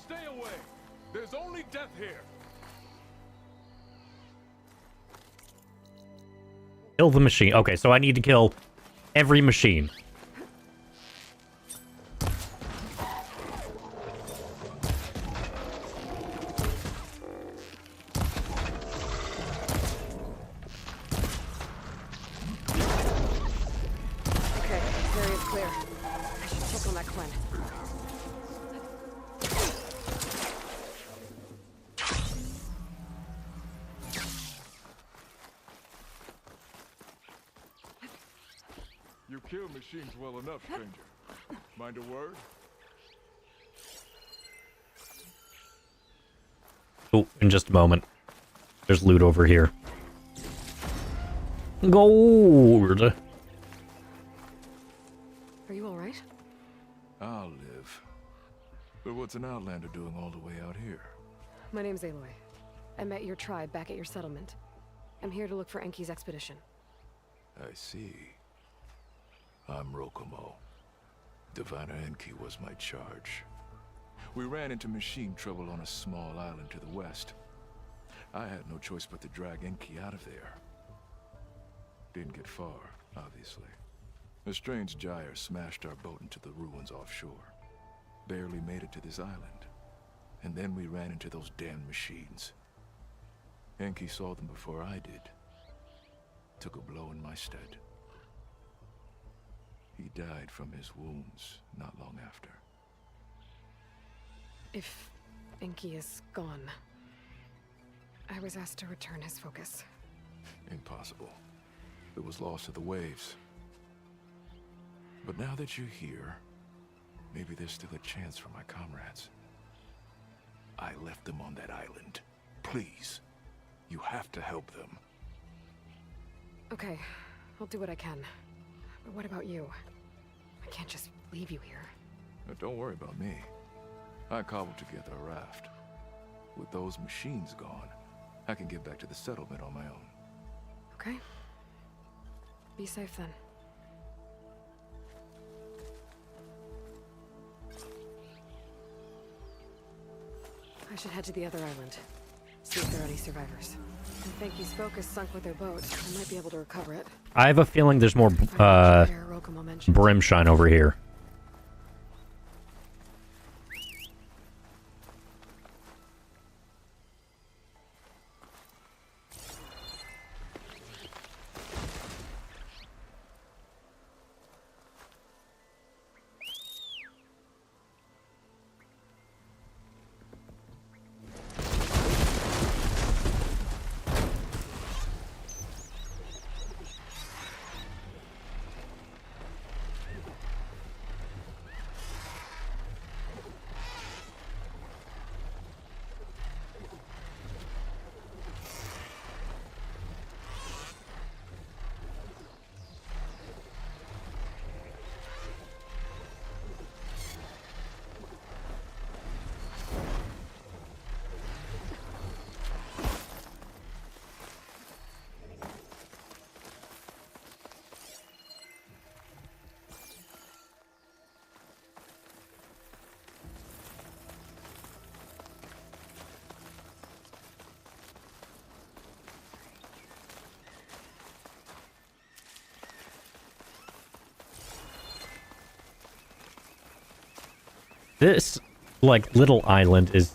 Stay away. There's only death here. Kill the machine. Okay, so I need to kill every machine. Okay, this area's clear. I should check on that Quen. You kill machines well enough, stranger. Mind a word? Oh, in just a moment. There's loot over here. Gold! Are you alright? I'll live. But what's an outlander doing all the way out here? My name's Aloy. I met your tribe back at your settlement. I'm here to look for Enki's expedition. I see. I'm Rokomo. Diviner Enki was my charge. We ran into machine trouble on a small island to the west. I had no choice but to drag Enki out of there. Didn't get far, obviously. A strange gyre smashed our boat into the ruins offshore. Barely made it to this island. And then we ran into those damn machines. Enki saw them before I did. Took a blow in my stead. He died from his wounds not long after. If Enki is gone, I was asked to return his focus. Impossible. It was lost to the waves. But now that you're here, maybe there's still a chance for my comrades. I left them on that island. Please, you have to help them. Okay, I'll do what I can. But what about you? I can't just leave you here. Don't worry about me. I cobbled together a raft. With those machines gone, I can get back to the settlement on my own. Okay. Be safe then. I should head to the other island. See if there are any survivors. If Enki's focus sunk with their boat, I might be able to recover it. I have a feeling there's more brimshine over here. This, like, little island is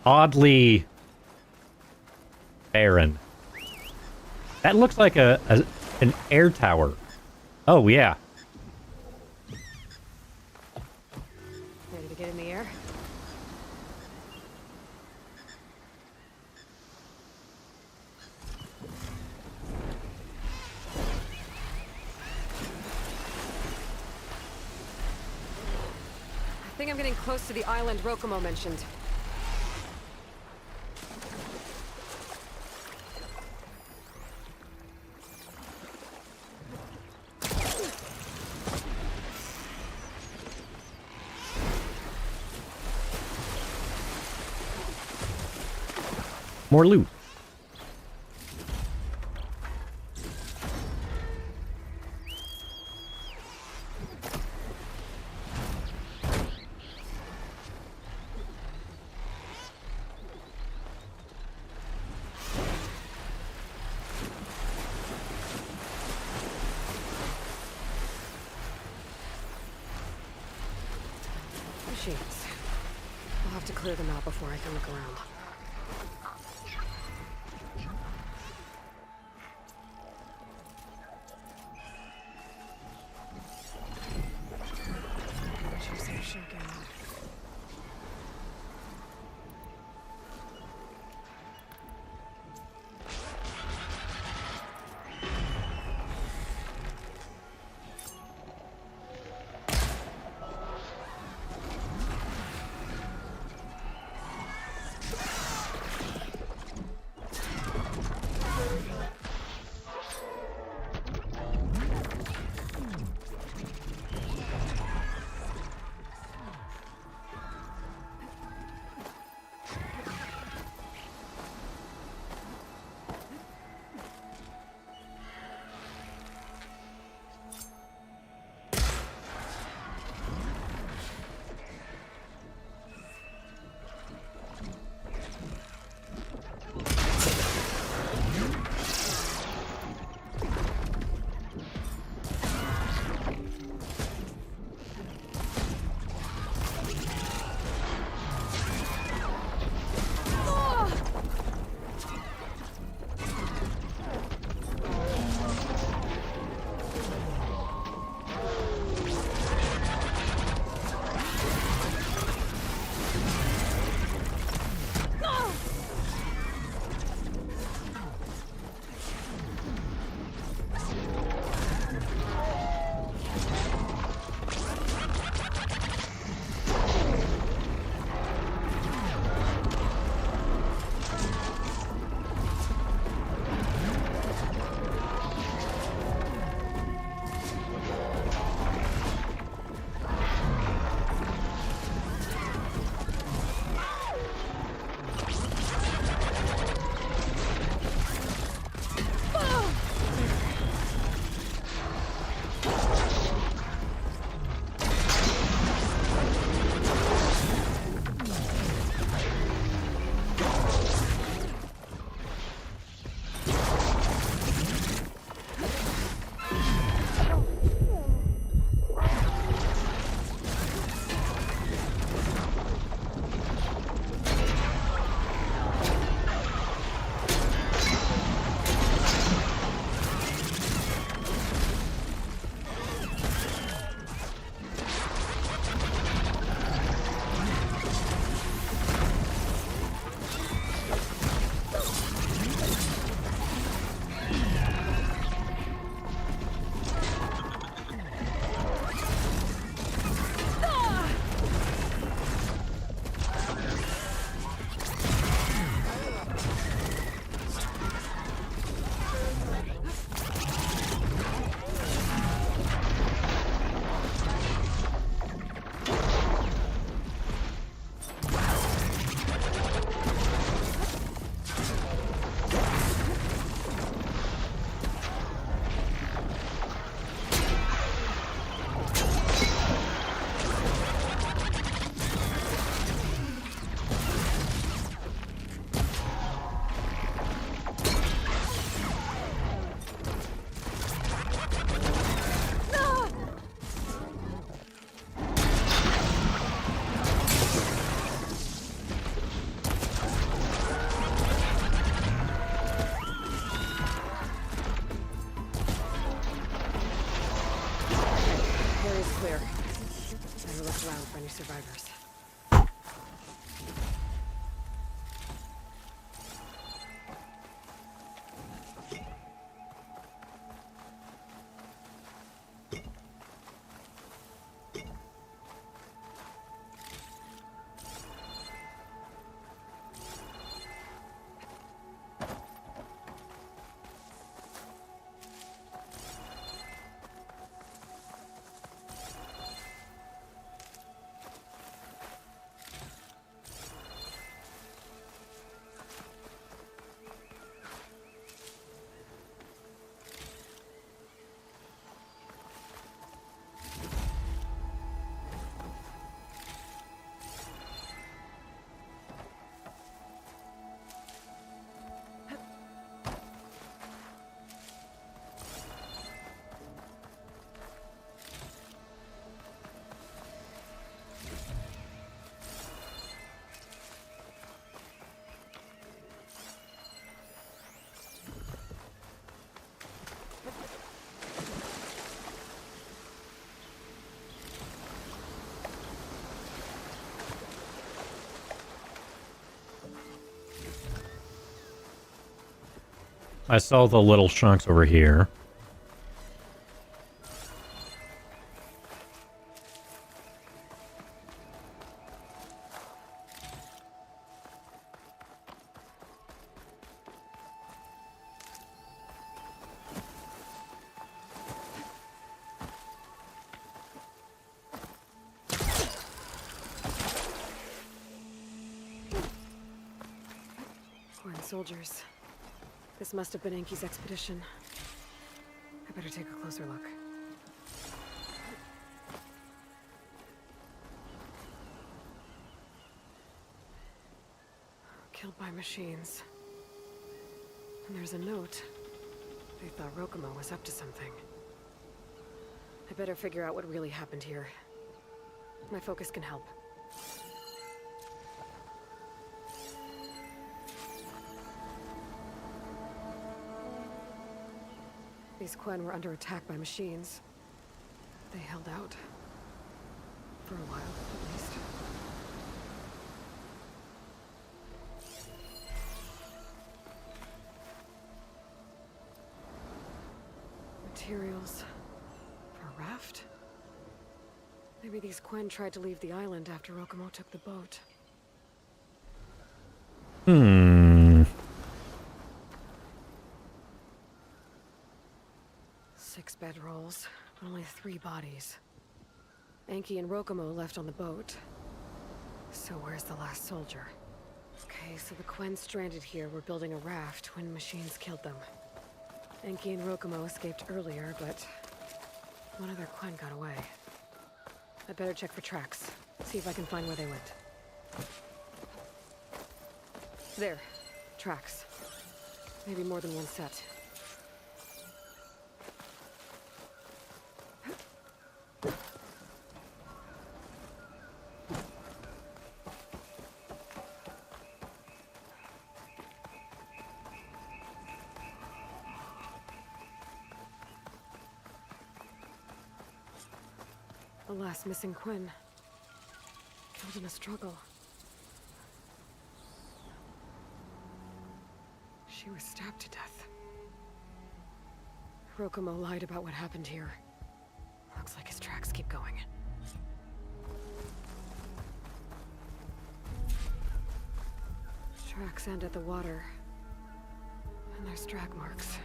oddly barren. That looks like an air tower. Oh, yeah. Ready to get in the air? I think I'm getting close to the island Rokomo mentioned. More loot. Machines. I'll have to clear them out before I can look around. clear. Better look around for any survivors. I saw the little chunks over here. Foreign soldiers. This must have been Enki's expedition. I better take a closer look. Killed by machines. And there's a note. They thought Rokumo was up to something. I better figure out what really happened here. My focus can help. These Quen were under attack by machines. They held out. For a while, at least. Materials for a raft? Maybe these Quen tried to leave the island after Rokumo took the boat. Hmm. 6 bedrolls, but only 3 bodies. Enki and Rokumo left on the boat. So where's the last soldier? Okay, so the Quen stranded here were building a raft when machines killed them. Enki and Rokumo escaped earlier, but one of their Quen got away. I'd better check for tracks, see if I can find where they went. There. Tracks. Maybe more than one set. The last missing Quen. Killed in a struggle. She was stabbed to death. Rokumo lied about what happened here. Looks like his tracks keep going. Tracks end at the water. And there's drag marks.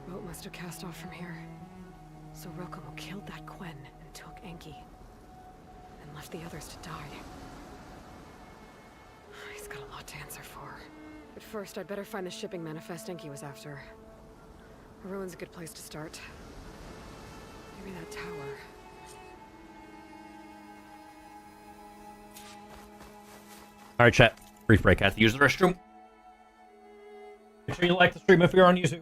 Boat must have cast off from here. So Rokumo killed that Quen and took Enki. And left the others to die. He's got a lot to answer for. But first, I'd better find the shipping manifest Enki was after. A ruin's a good place to start. Maybe that tower. Alright, chat. Brief break. I have to use the restroom. Make sure you like the stream if you're on YouTube.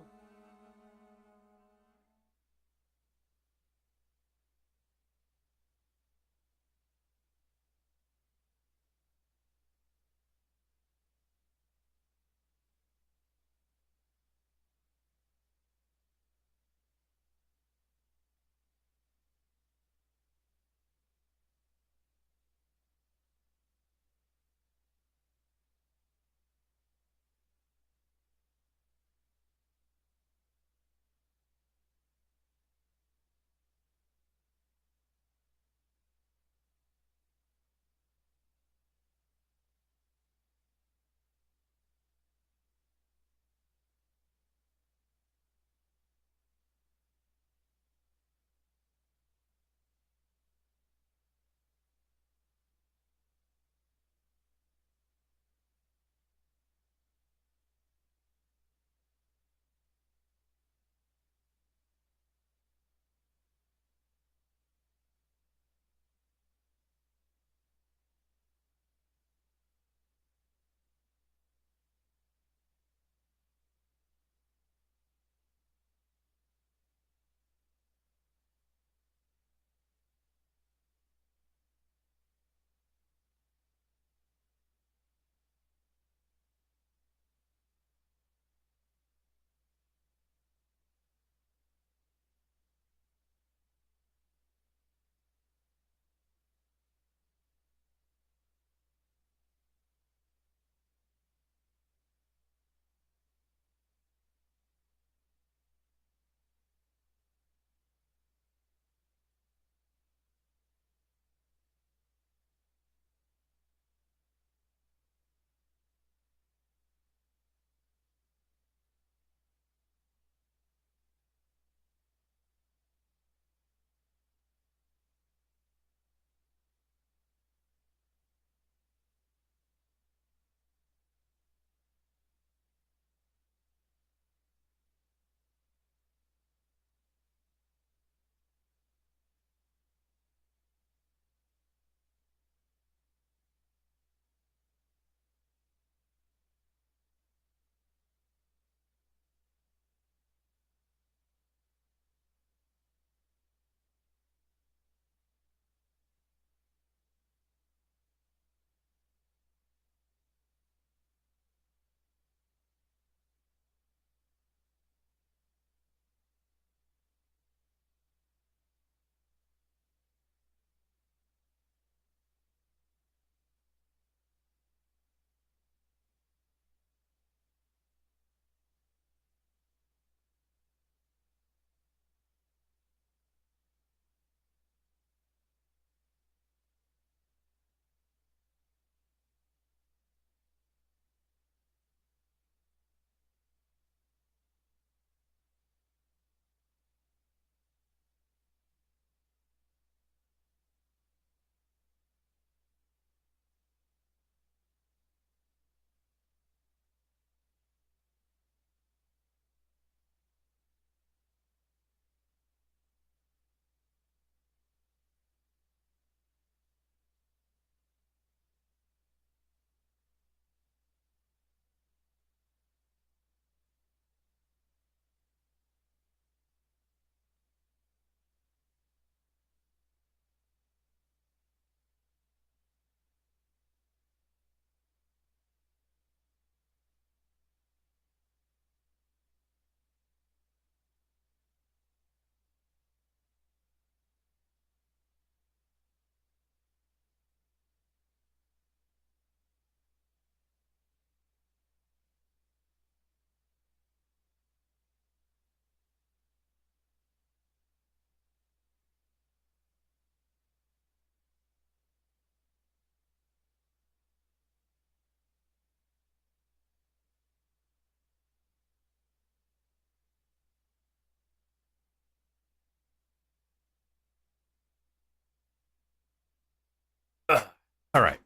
All right.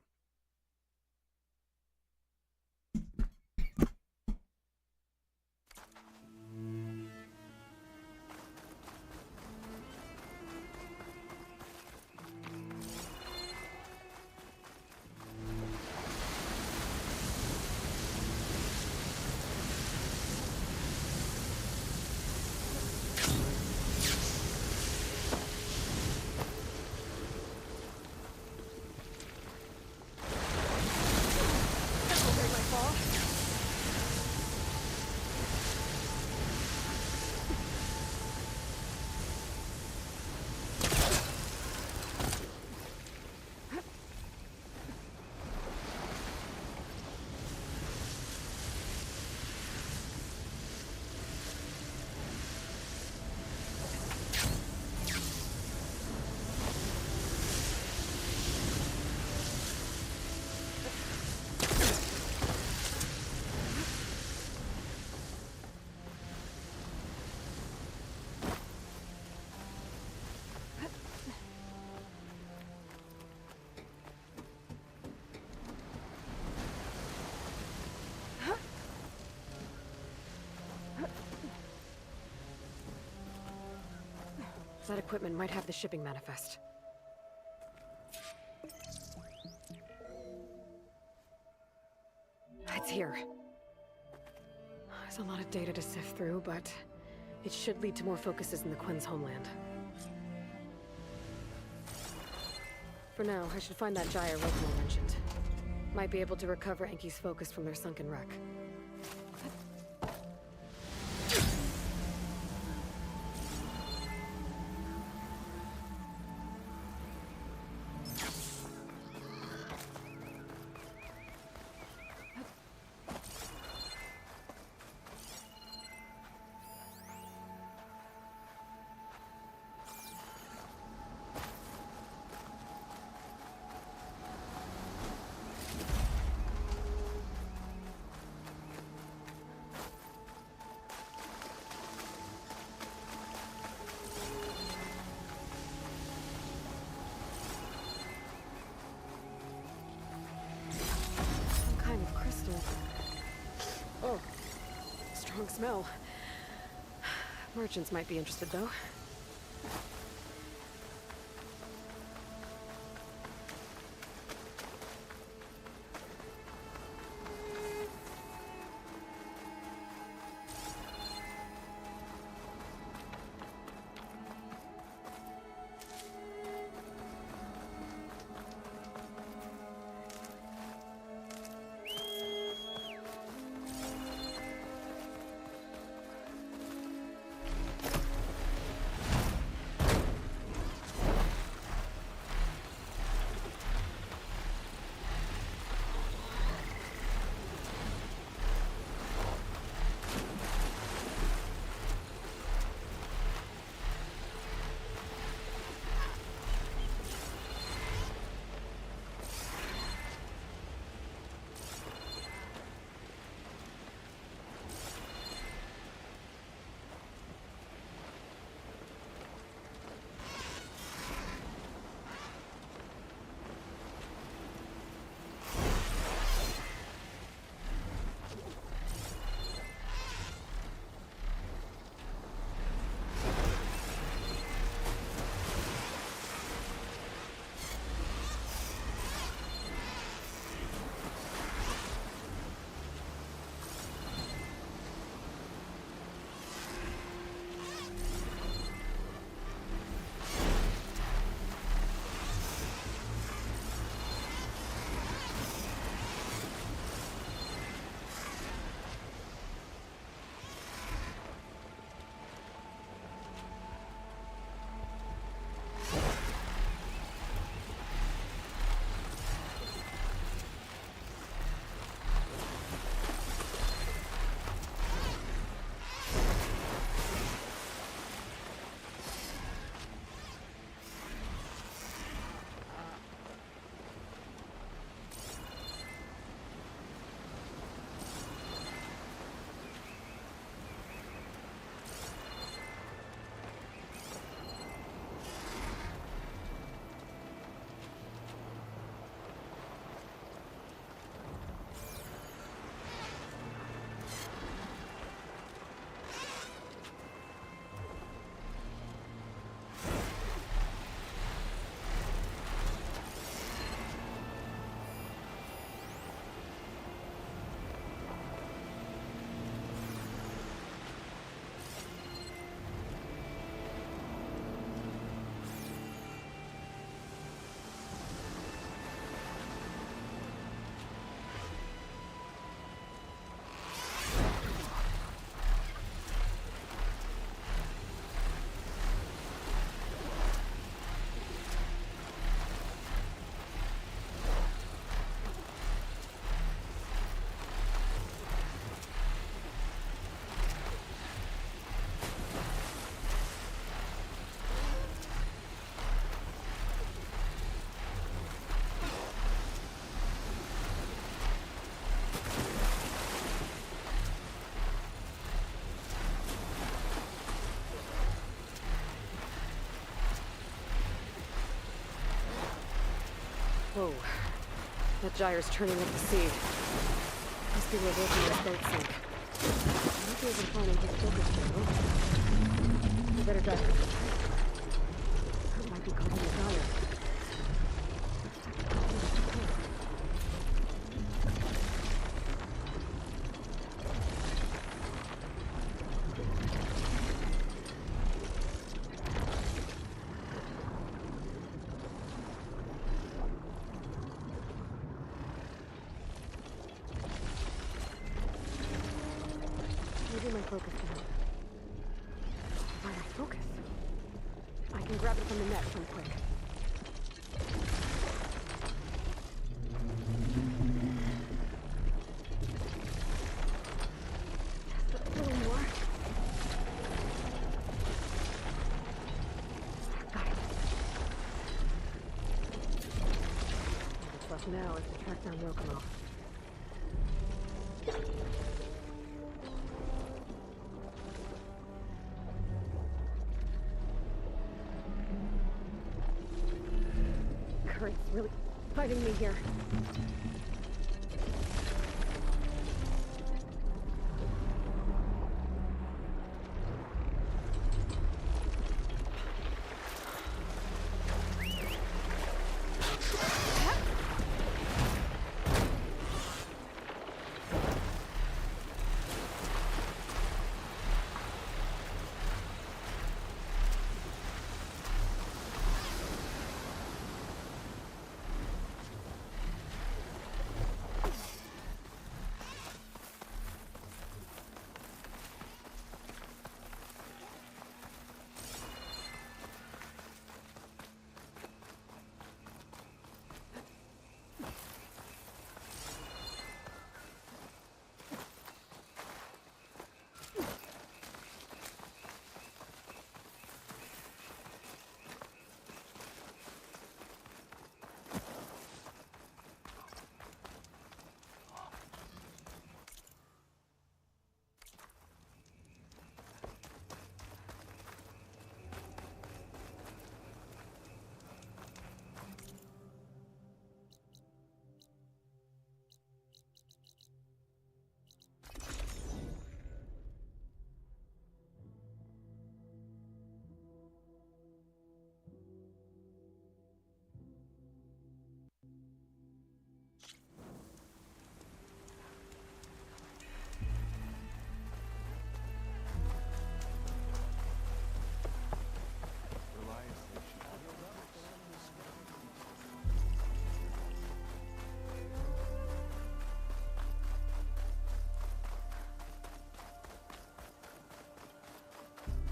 That equipment might have the shipping manifest. It's here. There's a lot of data to sift through, but it should lead to more focuses in the Quen's homeland. For now, I should find that gyre Rokumo mentioned. Might be able to recover Enki's focus from their sunken wreck. Oh, strong smell. Merchants might be interested, though. Whoa. That gyre's turning up the sea. Must be where Wilson's boat sank. I might be able to find him his focus channel. We better drive. That might be causing the gyre. Maybe my focus can help. Why my focus? I can grab it from the net real quick. Just a little more. Got it. What's left now is to track down Rokomo. Current's really fighting me here.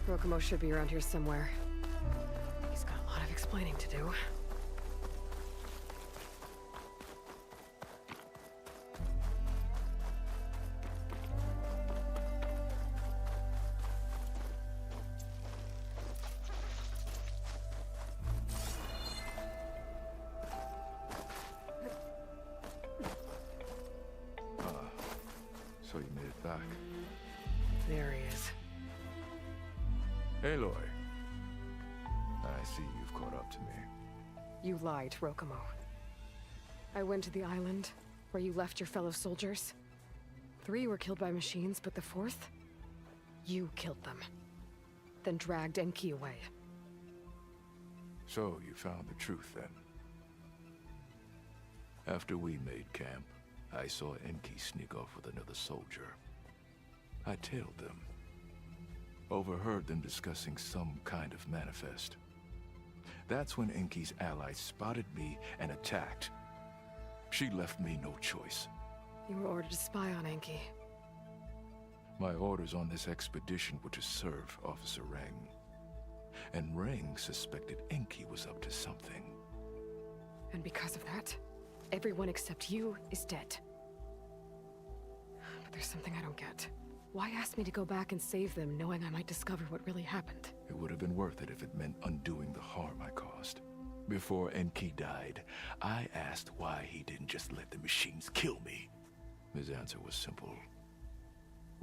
Rokomo should be around here somewhere. He's got a lot of explaining to do. So you made it back. There he is. Aloy. I see you've caught up to me. You lied, Rokomo. I went to the island where you left your fellow soldiers. 3 were killed by machines, but the 4th? You killed them. Then dragged Enki away. So you found the truth then. After we made camp, I saw Enki sneak off with another soldier. I tailed them. Overheard them discussing some kind of manifest. That's when Enki's allies spotted me and attacked. She left me no choice. You were ordered to spy on Enki. My orders on this expedition were to serve Officer Reng. And Reng suspected Enki was up to something. And because of that, everyone except you is dead. But there's something I don't get. Why ask me to go back and save them, knowing I might discover what really happened? It would have been worth it if it meant undoing the harm I caused. Before Enki died, I asked why he didn't just let the machines kill me. His answer was simple.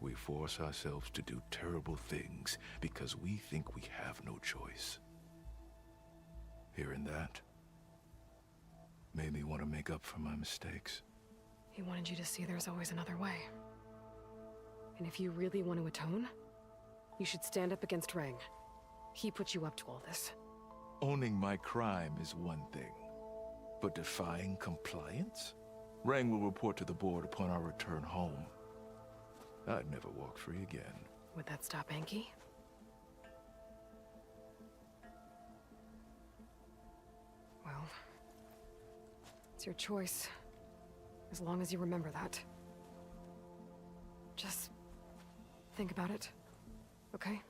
We force ourselves to do terrible things because we think we have no choice. Hearing that, Made me want to make up for my mistakes. He wanted you to see there's always another way. And if you really want to atone, you should stand up against Rang. He put you up to all this. Owning my crime is one thing, but defying compliance? Rang will report to the board upon our return home. I'd never walk free again. Would that stop Enki? Well, it's your choice. As long as you remember that. Just think about it, okay?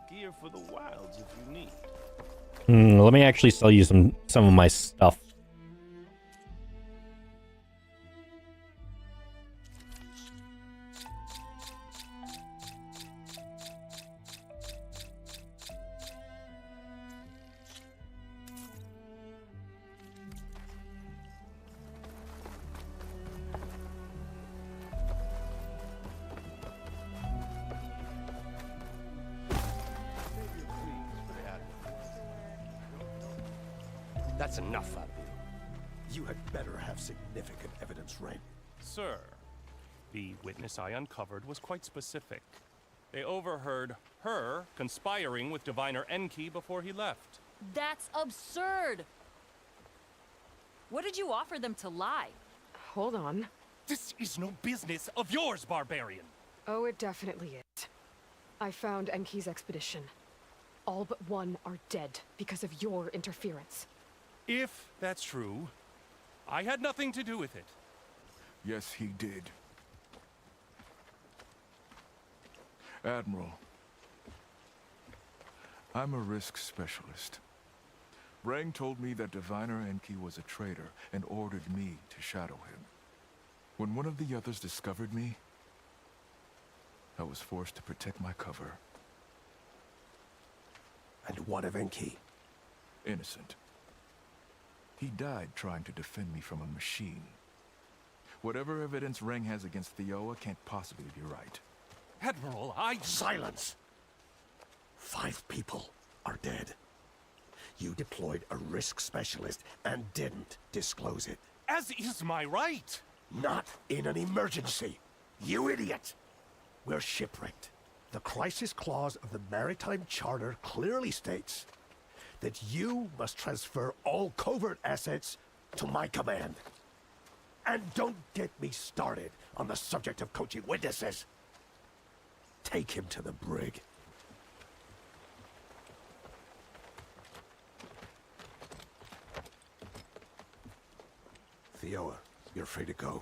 Gear for the wilds if you need. Let me actually sell you some of my stuff. That's enough out of you. You had better have significant evidence, Rain. Sir, the witness I uncovered was quite specific. They overheard her conspiring with Diviner Enki before he left. That's absurd! What did you offer them to lie? Hold on. This is no business of yours, barbarian! Oh, it definitely is. I found Enki's expedition. All but one are dead because of your interference. If that's true, I had nothing to do with it. Yes, he did. Admiral, I'm a risk specialist. Rang told me that Diviner Enki was a traitor and ordered me to shadow him. When one of the others discovered me, I was forced to protect my cover. And what of Enki? Innocent. He died trying to defend me from a machine. Whatever evidence Rang has against Theoa can't possibly be right. Admiral, Silence! 5 people are dead. You deployed a risk specialist and didn't disclose it. As is my right! Not in an emergency, you idiot! We're shipwrecked. The crisis clause of the Maritime Charter clearly states that you must transfer all covert assets to my command. And don't get me started on the subject of coaching witnesses. Take him to the brig. Theoa, you're free to go.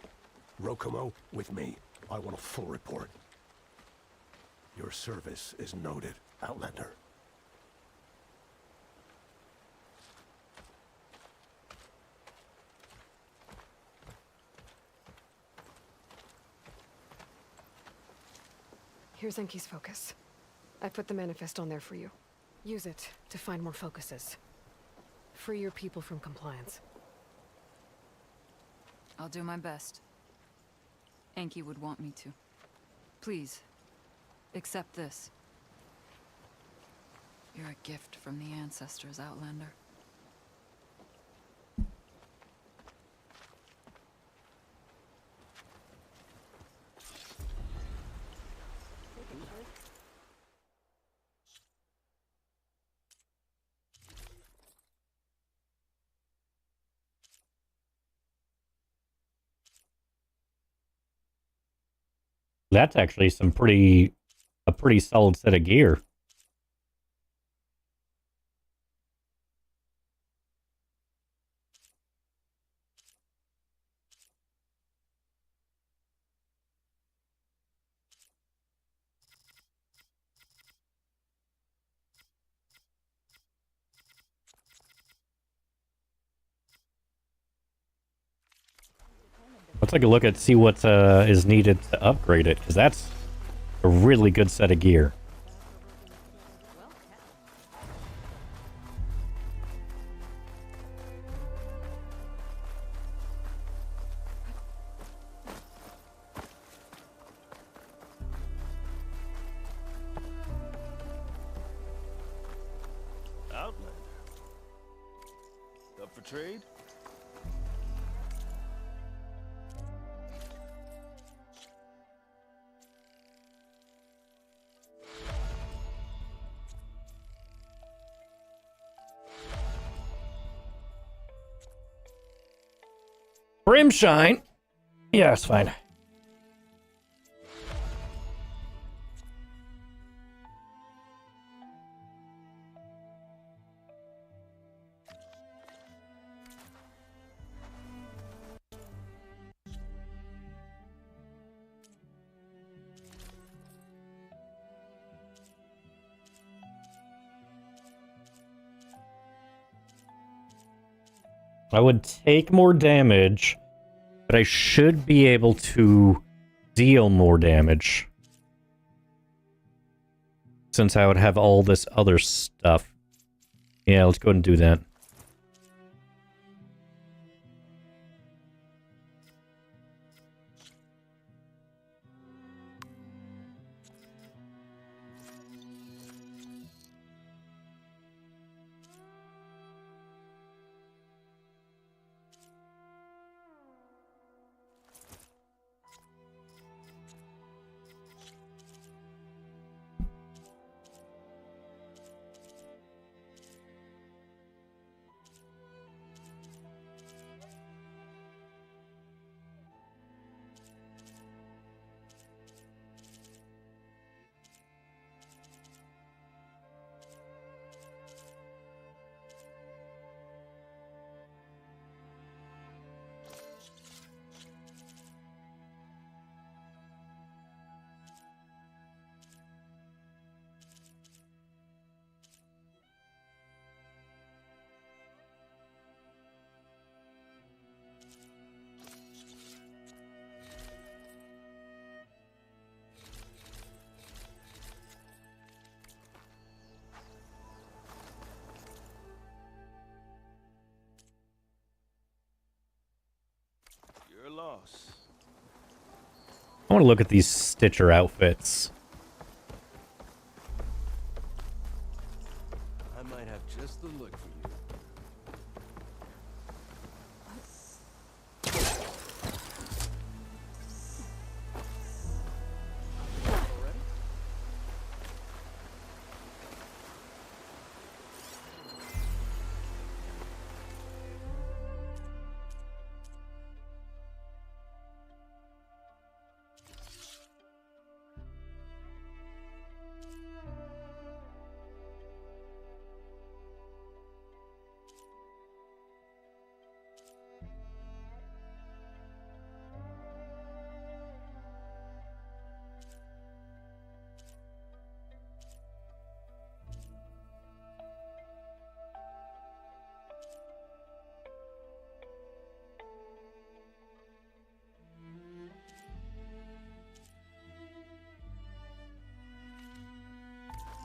Rokomo, with me. I want a full report. Your service is noted, Outlander. Here's Enki's focus. I put the manifest on there for you. Use it to find more focuses. Free your people from compliance. I'll do my best. Enki would want me to. Please, accept this. You're a gift from the ancestors, Outlander. That's actually a pretty solid set of gear. Let's take a look at see what is needed to upgrade it, because that's a really good set of gear. Outlander. Up for trade? Brimshine? Yeah, it's fine. I would take more damage, but I should be able to deal more damage. Since I would have all this other stuff. Yeah, let's go ahead and do that. Your loss. I want to look at these Stitcher outfits. I might have just the look for you.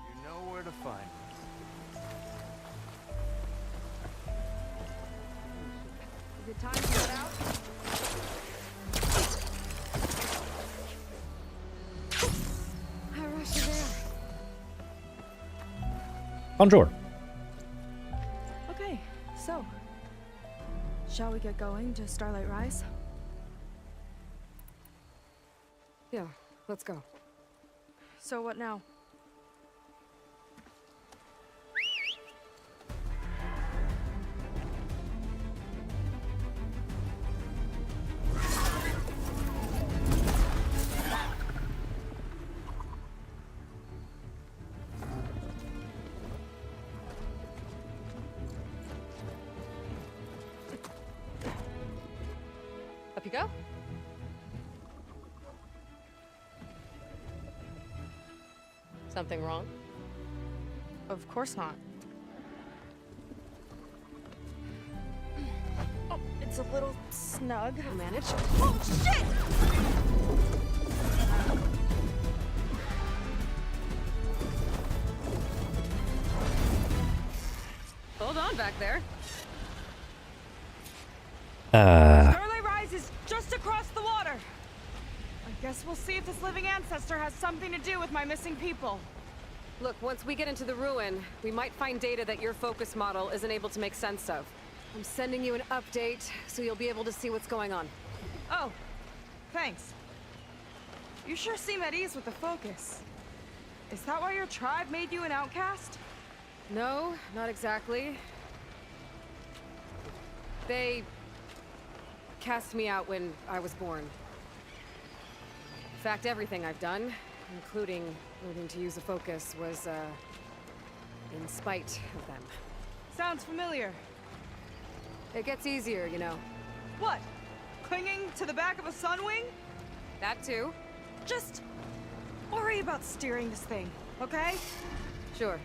You know where to find me. Is it time to get out? How rush you there? Bonjour. Okay, so shall we get going to Starlight Rise? Yeah, let's go. So what now? Something wrong? Of course not. Oh, it's a little snug. I'll manage. Oh, shit! Hold on back there. Starlight Rise is just across the water. I guess we'll see if this living ancestor has something to do with my missing people. Look, once we get into the ruin, we might find data that your focus model isn't able to make sense of. I'm sending you an update, so you'll be able to see what's going on. Oh, thanks. You sure seem at ease with the focus. Is that why your tribe made you an outcast? No, not exactly. They cast me out when I was born. In fact, everything I've done, including learning to use a focus, was, in spite of them. Sounds familiar. It gets easier, you know. What? Clinging to the back of a sunwing? That too. Just worry about steering this thing, okay? Sure.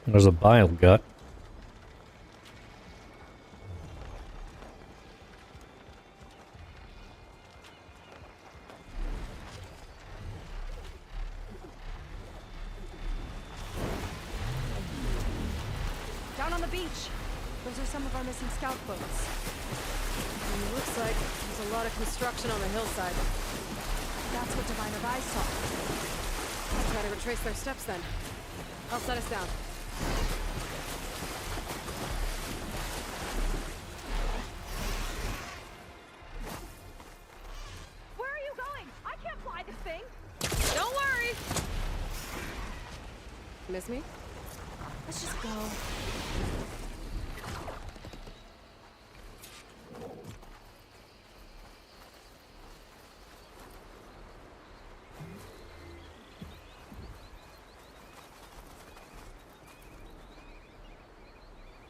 There's a bile gut. Down on the beach. Those are some of our missing scout boats. It looks like there's a lot of construction on the hillside. That's what Diviner Rise saw. Let's try to retrace their steps then. I'll set us down. Where are you going? I can't fly this thing. Don't worry! Miss me? Let's just go.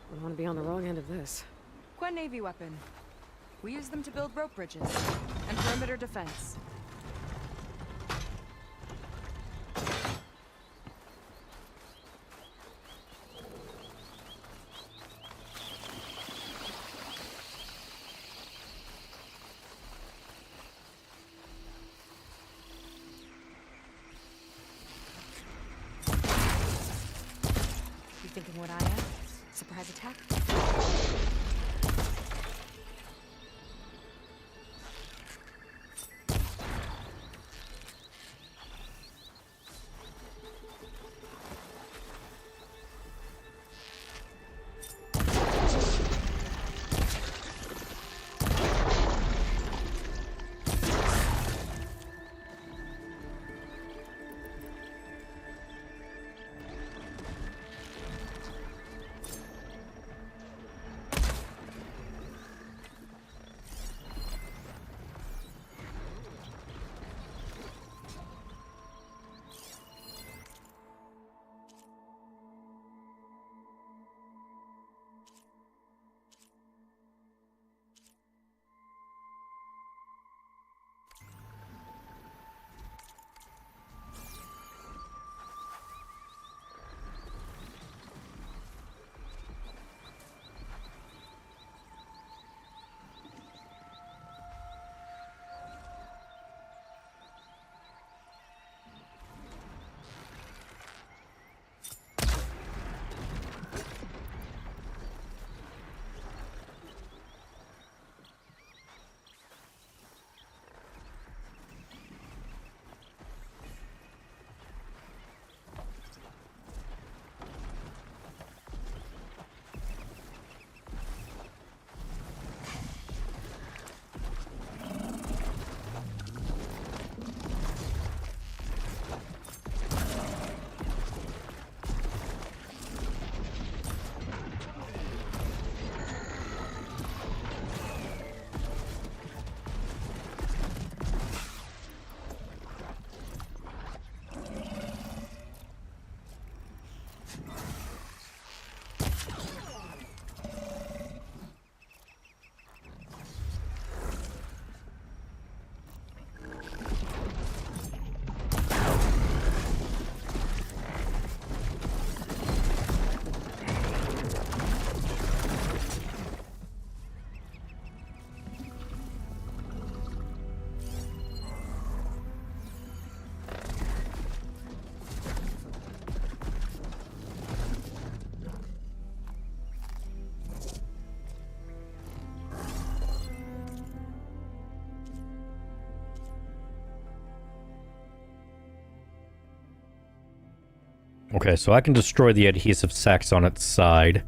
I don't want to be on the wrong end of this. Quen Navy weapon. We use them to build rope bridges and perimeter defense. You thinking what I am? Surprise attack? Okay, so I can destroy the adhesive sacks on its side.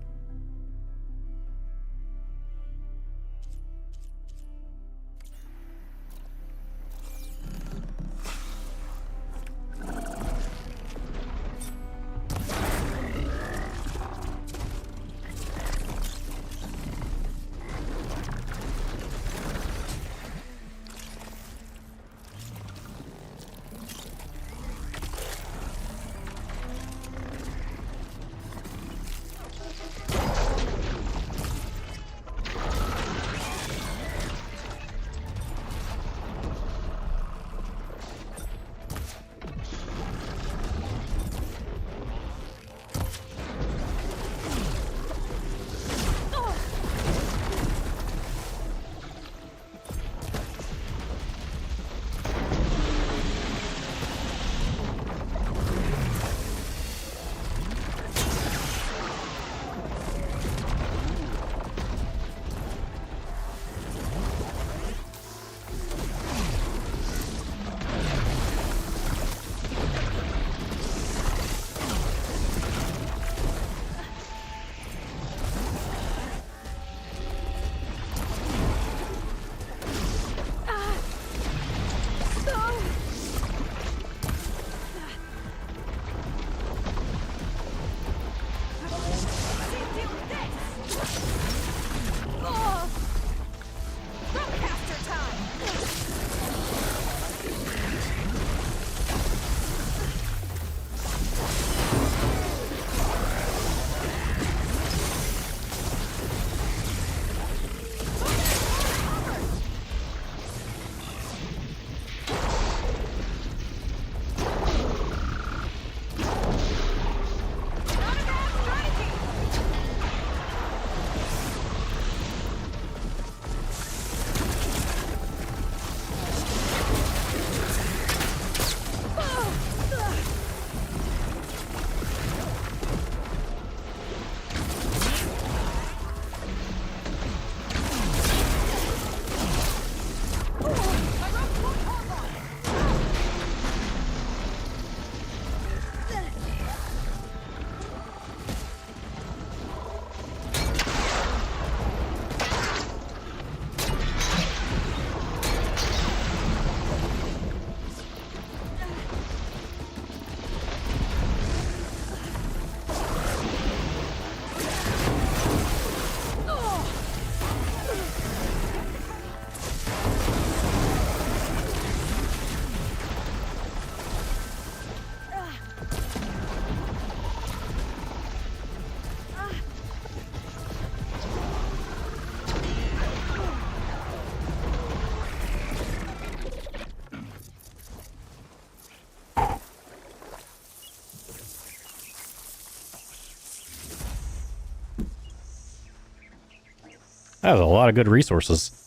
That was a lot of good resources.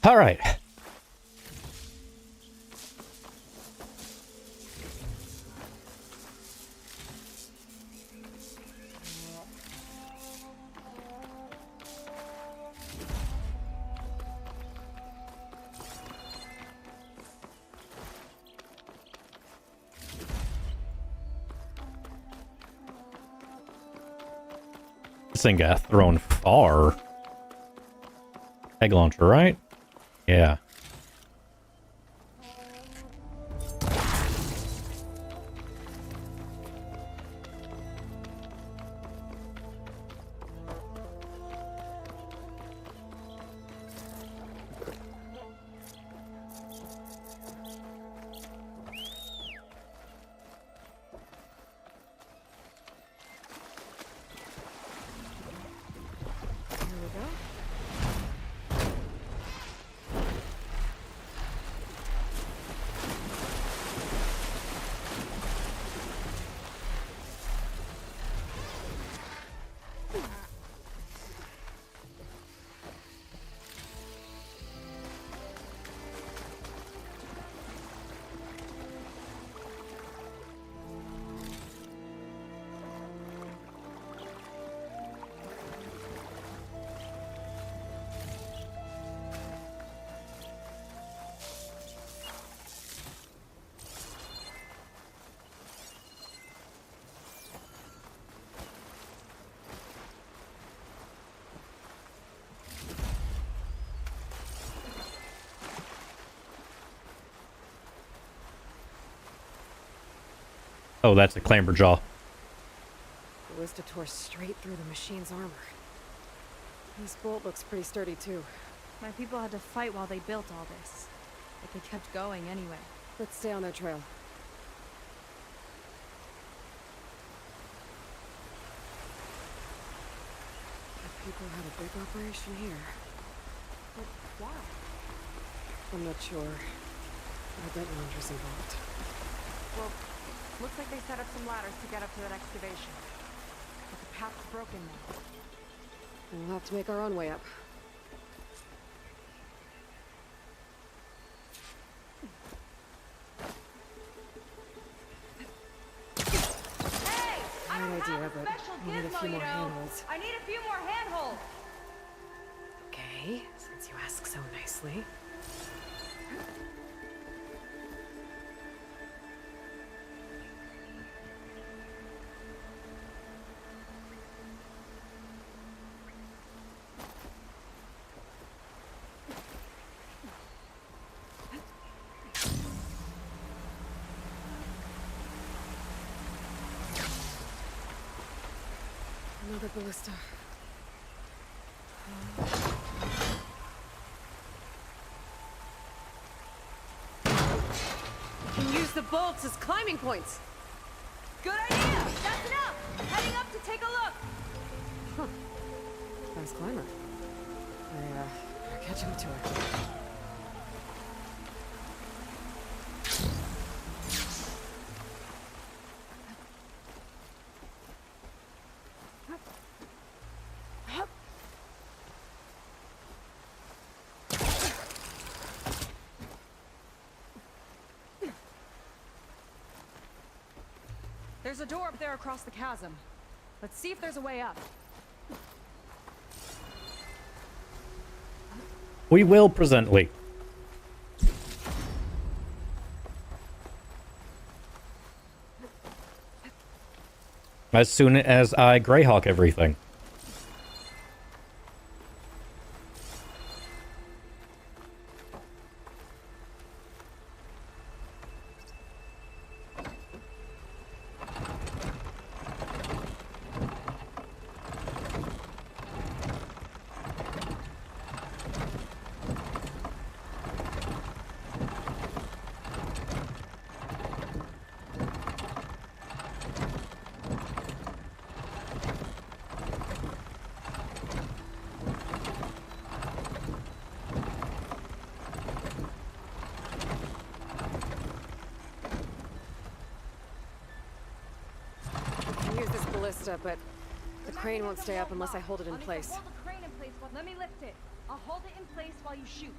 All right. This thing got thrown far. Egg launcher, right? Yeah. Oh, that's a clamberjaw. The ballista tore straight through the machine's armor. This bolt looks pretty sturdy, too. My people had to fight while they built all this. But they kept going anyway. Let's stay on their trail. The people had a big operation here. But why? I'm not sure. I bet Yondra's involved. Well, looks like they set up some ladders to get up to that excavation. But the path's broken now. We'll have to make our own way up. Hey! I don't Good idea, have a but special we need a gizmo, few you more know. handholds. I need a few more handholds. Okay, since you ask so nicely. Another ballista. We can use the bolts as climbing points. Good idea. That's enough. Heading up to take a look. Huh. Fast climber. Better catch up to her. There's a door up there across the chasm. Let's see if there's a way up. We will presently. As soon as I Greyhawk everything. But the crane won't stay up unless I hold it in place. Hold the crane in place. Let me lift it. I'll hold it in place while you shoot.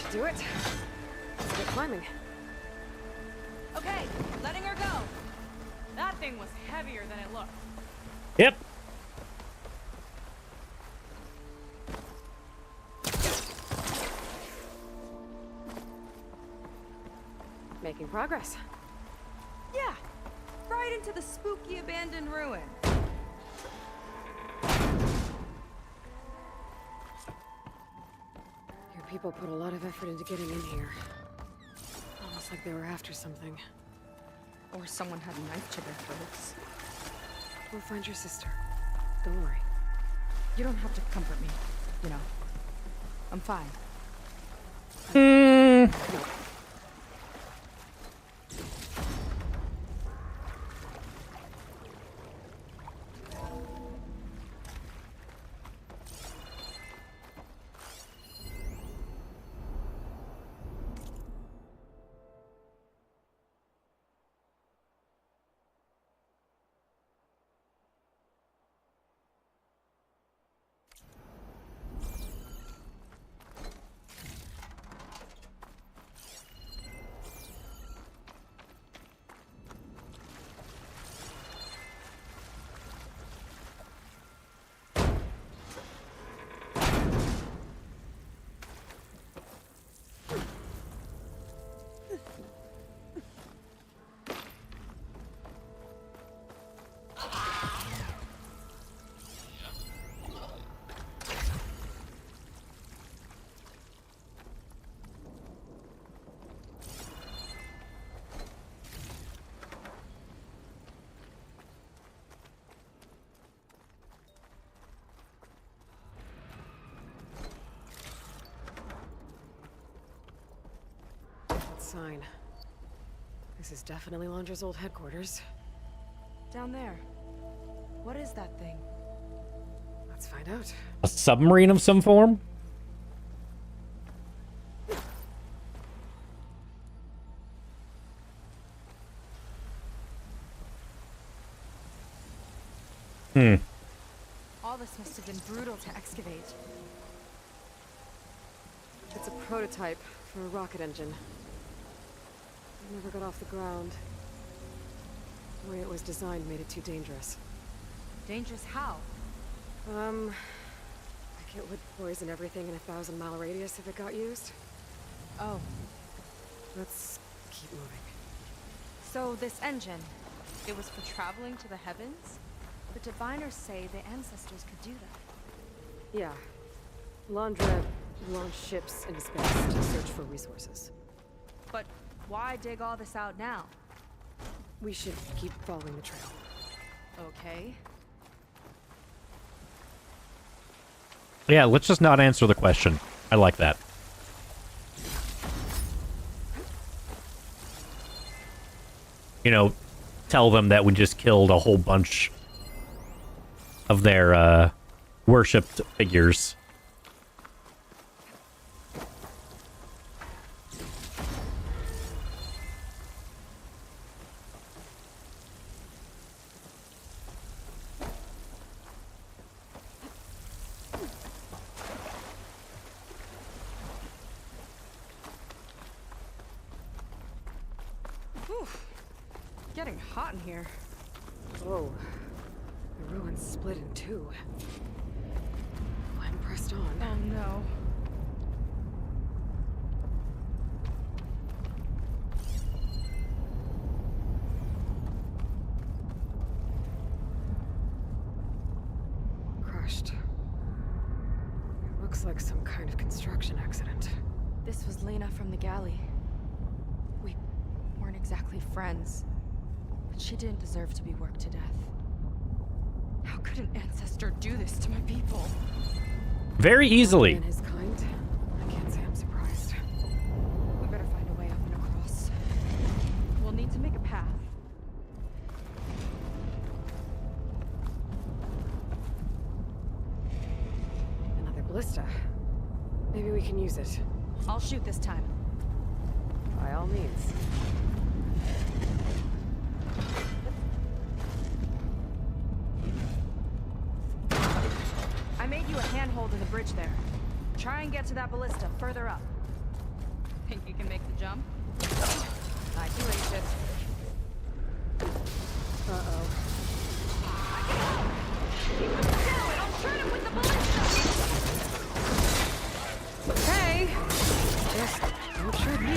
should do it. Let's get climbing. Okay, letting her go. That thing was heavier than it looked. Yep. Making progress. Yeah, right into the spooky abandoned ruin. Your people put a lot of effort into getting in here. Almost like they were after something. Or someone had a knife to their throats. We'll find your sister. Don't worry. You don't have to comfort me, you know. I'm fine. No. Sign. This is definitely Londra's old headquarters. Down there. What is that thing? Let's find out. A submarine of some form? All this must have been brutal to excavate. It's a prototype for a rocket engine. It never got off the ground. The way it was designed made it too dangerous. Dangerous how? Like it would poison everything in a 1,000-mile radius if it got used. Oh. Let's keep moving. So this engine, it was for traveling to the heavens? The diviners say the ancestors could do that. Yeah. Londra launched ships into space to search for resources. But why dig all this out now? We should keep following the trail. Okay. Yeah, let's just not answer the question. I like that. You know, tell them that we just killed a whole bunch of their worshipped figures. Whew. Getting hot in here. Whoa. The ruins split in two. I'm pressed on. Oh no. Crushed. It looks like some kind of construction accident. This was Lena from the galley. We weren't exactly friends, but she didn't deserve to be worked to death. How could an ancestor do this to my people? Very easily. And his kind. I can't say I'm surprised. We better find a way up and across. We'll need to make a path. Another ballista. Maybe we can use it. I'll shoot this time. By all means. I made you a handhold in the bridge there. Try and get to that ballista further up. Think you can make the jump? I can reach it. Uh-oh. Okay. Just don't trip me.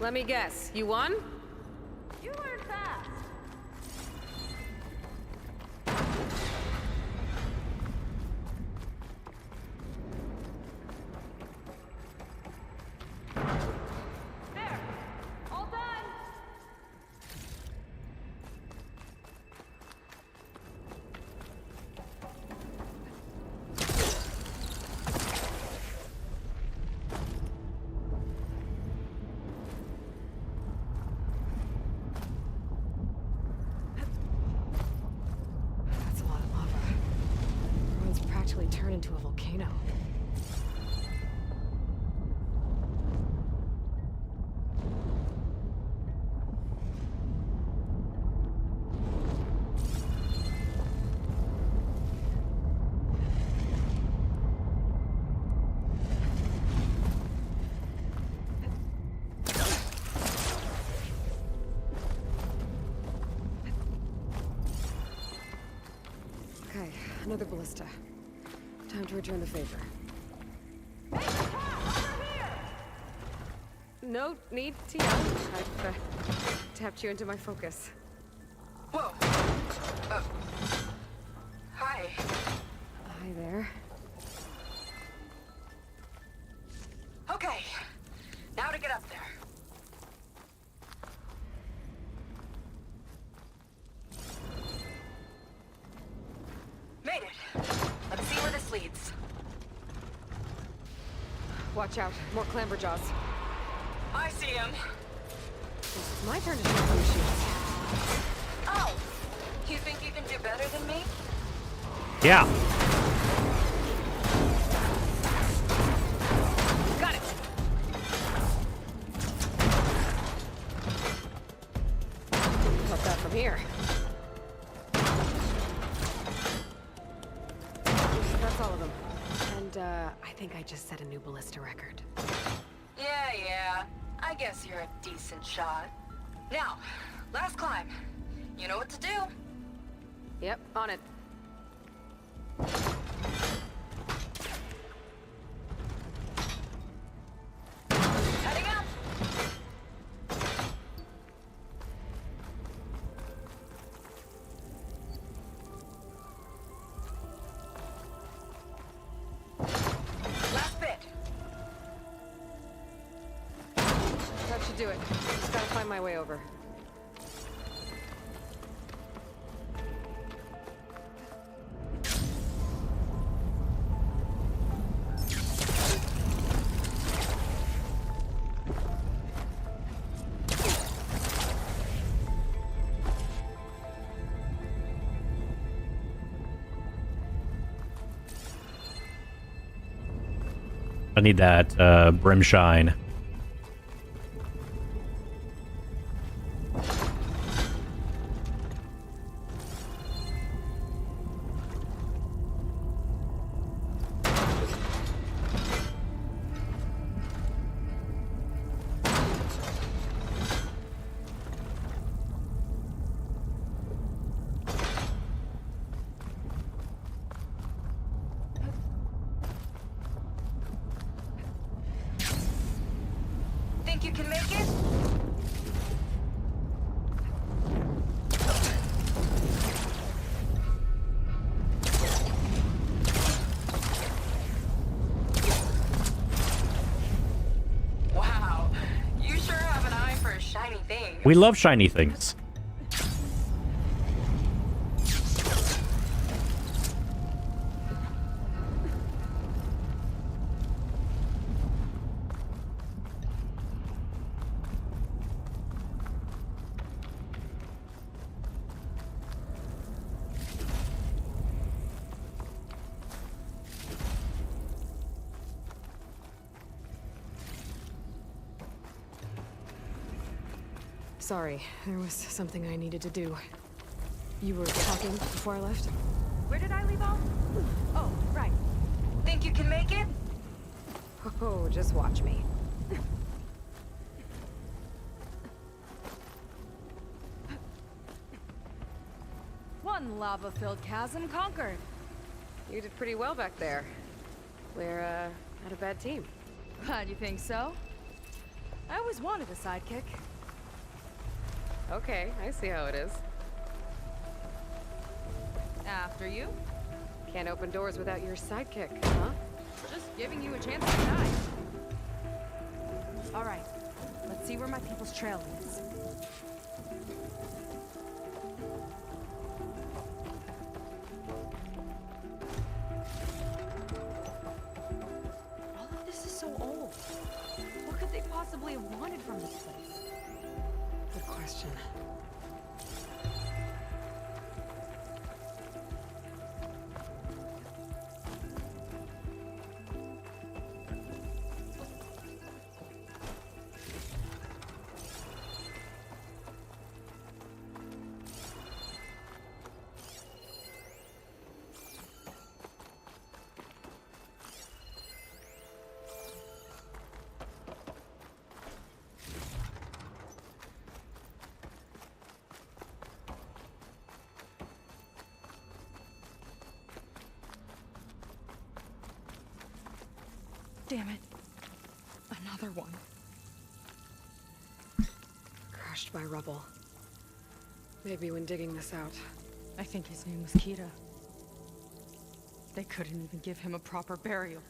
Let me guess, you won? You learn fast. There. All done. That's a lot of lava. The world's practically turned into a volcano. Okay, another ballista. Time to return the favor. No need to yell. I've tapped you into my focus. Whoa. Hi. Hi there. Okay. Now to get up there. Made it. Let's see where this leads. Watch out, more clamberjaws. I see him. It's my turn to shoot some shoes. Oh. You think you can do better than me? Yeah. Got it. Got that from here. That's all of them. And, I think I just set a new ballista record. Yeah. I guess you're a decent shot. Now, last climb. You know what to do. Yep, on it. Heading up. Last bit. That should do it. Just gotta find my way over. I need that brim shine. Think you can make it? Wow, you sure have an eye for shiny things. We love shiny things. Sorry, there was something I needed to do. You were talking before I left? Where did I leave off? Oh, right. Think you can make it? Oh, just watch me. One lava-filled chasm conquered. You did pretty well back there. We're, not a bad team. Glad you think so. I always wanted a sidekick. Okay, I see how it is. After you. Can't open doors without your sidekick, huh? Just giving you a chance to shine. All right, let's see where my people's trail leads. All of this is so old. What could they possibly have wanted from this place? Good question. Damn it. Another one. Crushed by rubble. Maybe when digging this out. I think his name was Kita. They couldn't even give him a proper burial.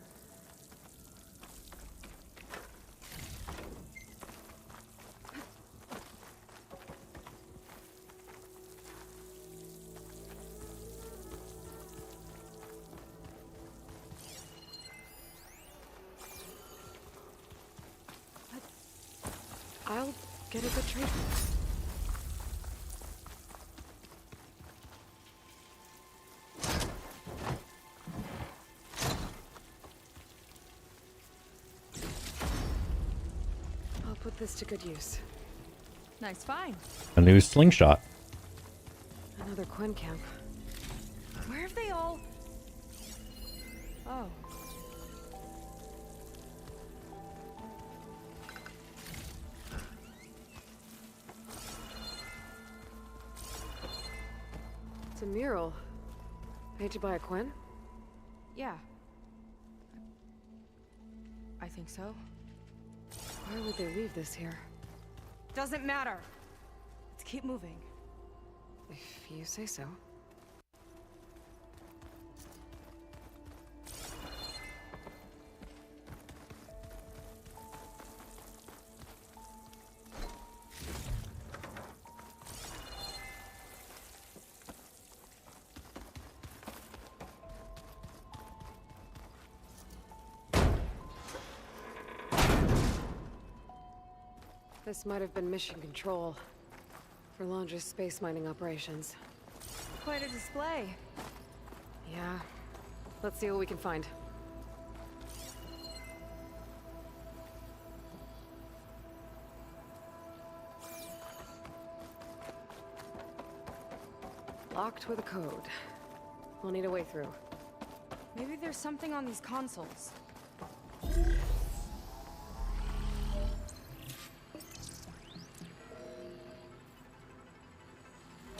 I'll get a good trade. I'll put this to good use. Nice find. A new slingshot. Another Quen camp. Where have they all... Oh. It's a mural. Painted by a Quen? Yeah. I think so. Why would they leave this here? Doesn't matter. Let's keep moving. If you say so. This might have been mission control for Landra's space mining operations. Quite a display. Yeah. Let's see what we can find. Locked with a code. We'll need a way through. Maybe there's something on these consoles.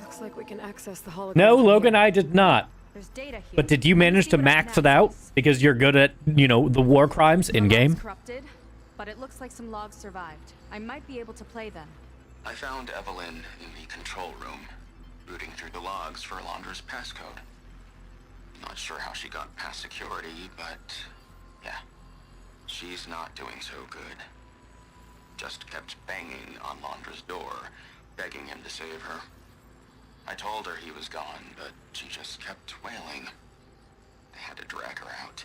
Looks like we can access the hologram. No, Logan, I did not. There's data here. But did you manage to max it out? Because you're good at, you know, the war crimes in game? Corrupted. but it looks like some logs survived. I might be able to play them. I found Evelyn in the control room, rooting through the logs for Alondra's passcode. Not sure how she got past security, but yeah, she's not doing so good. Just kept banging on Alondra's door, begging him to save her. I told her he was gone, but she just kept wailing. I had to drag her out.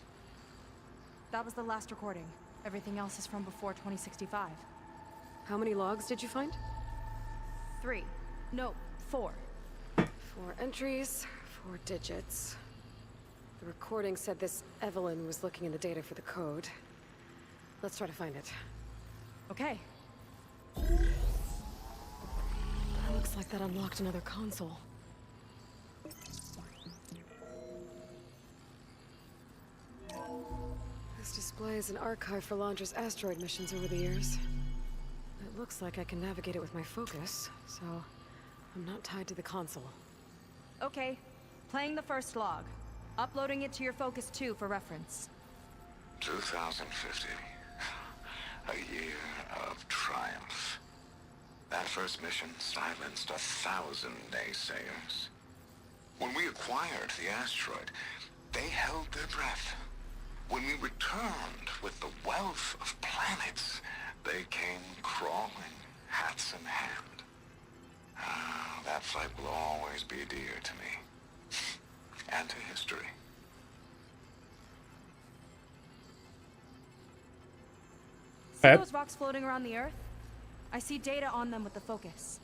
That was the last recording. Everything else is from before 2065. How many logs did you find? 3. No, 4. 4 entries, 4 digits. The recording said this Evelyn was looking in the data for the code. Let's try to find it. Okay. Looks like that unlocked another console. This displays an archive for Alondra's asteroid missions over the years. It looks like I can navigate it with my focus, so I'm not tied to the console. Okay. Playing the first log. Uploading it to your Focus 2 for reference. 2050. A year of triumph. That first mission silenced 1,000 naysayers. When we acquired the asteroid, they held their breath. When we returned with the wealth of planets, they came crawling, hats in hand. Ah, that fight will always be dear to me. And to history. See those rocks floating around the Earth? I see data on them with the focus.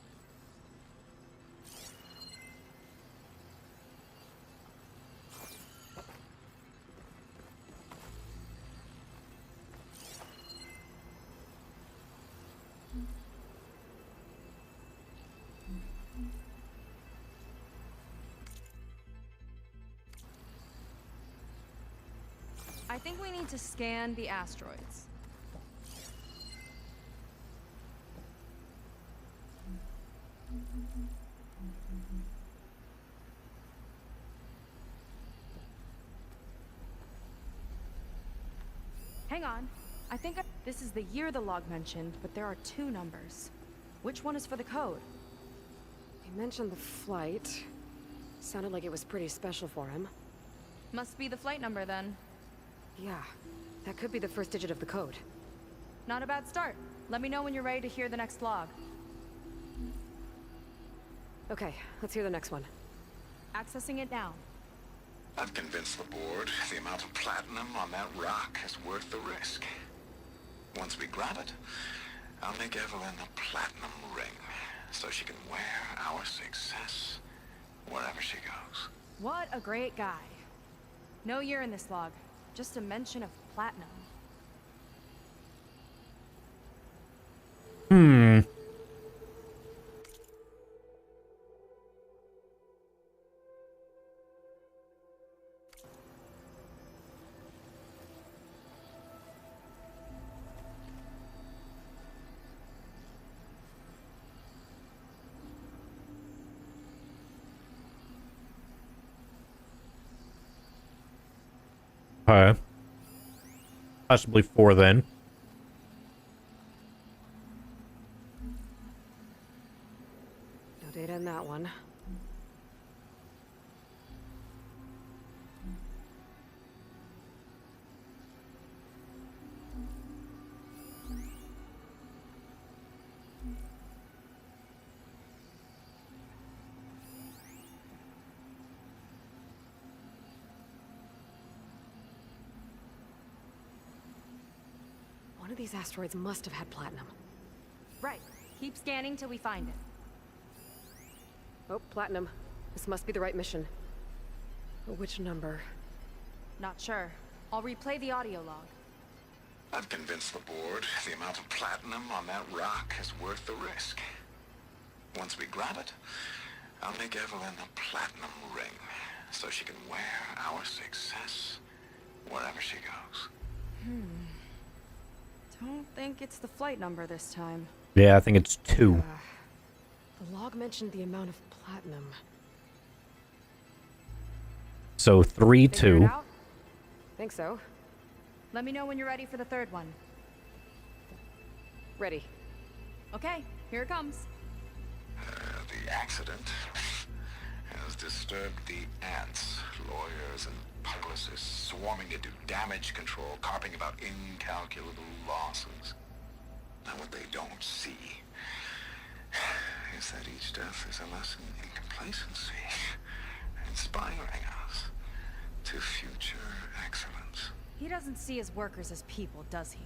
I think we need to scan the asteroids. Hang on. I think this is the year the log mentioned, but there are 2 numbers. Which one is for the code? He mentioned the flight. Sounded like it was pretty special for him. Must be the flight number then. Yeah, that could be the first digit of the code. Not a bad start. Let me know when you're ready to hear the next log. Okay, let's hear the next one. Accessing it now. I've convinced the board the amount of platinum on that rock is worth the risk. Once we grab it, I'll make Evelyn a platinum ring, so she can wear our success wherever she goes. What a great guy. No year in this log. Just a mention of platinum. Possibly 4 then. No data in that one. One of these asteroids must have had platinum. Right. Keep scanning till we find it. Oh, platinum. This must be the right mission. But which number? Not sure. I'll replay the audio log. I've convinced the board the amount of platinum on that rock is worth the risk. Once we grab it, I'll make Evelyn a platinum ring, so she can wear our success wherever she goes. Don't think it's the flight number this time. Yeah, I think it's 2. The log mentioned the amount of platinum. So 3, Figure it 2. out? Think so. Let me know when you're ready for the third one. Ready. Okay, here it comes. The accident has disturbed the ants, lawyers, and publicists swarming to do damage control, carping about incalculable losses. Now what they don't see is that each death is a lesson in complacency, inspiring us to future excellence. He doesn't see his workers as people, does he?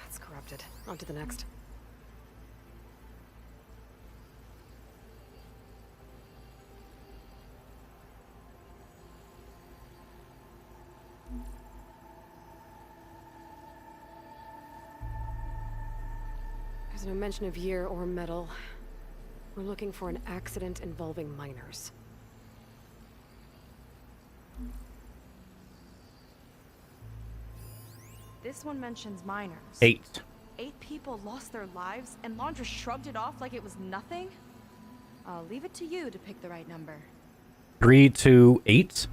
It's corrupted. On to the next. There's no mention of year or metal. We're looking for an accident involving miners. This one mentions miners. 8. 8 people lost their lives, and Laundra shrugged it off like it was nothing? I'll leave it to you to pick the right number. 328?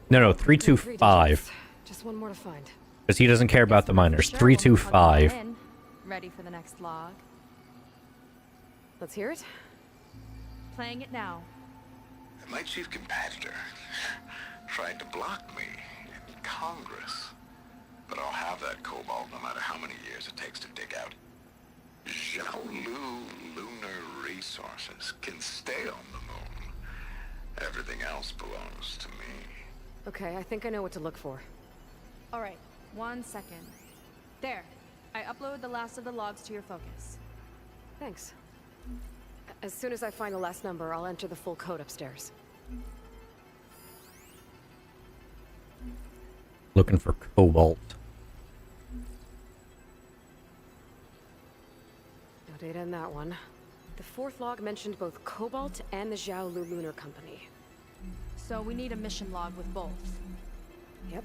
No, 325. Just one more to find. Because he doesn't care about the miners. 325. Ready for the next log? Let's hear it. Playing it now. My chief competitor tried to block me in Congress. But I'll have that cobalt no matter how many years it takes to dig out. Xiaolu lunar resources can stay on the moon. Everything else belongs to me. Okay, I think I know what to look for. All right, 1 second. There. I uploaded the last of the logs to your focus. Thanks. As soon as I find the last number, I'll enter the full code upstairs. Looking for cobalt. No data in that one. The 4th log mentioned both cobalt and the Xiaolu Lunar Company. So we need a mission log with both. Yep.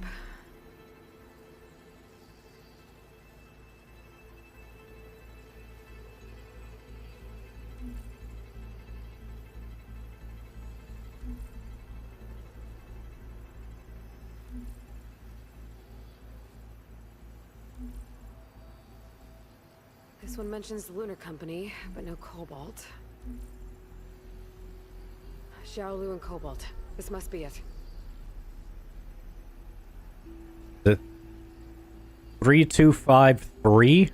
This one mentions the Lunar Company, but no cobalt. Xiaolu and cobalt. This must be it. The 3253?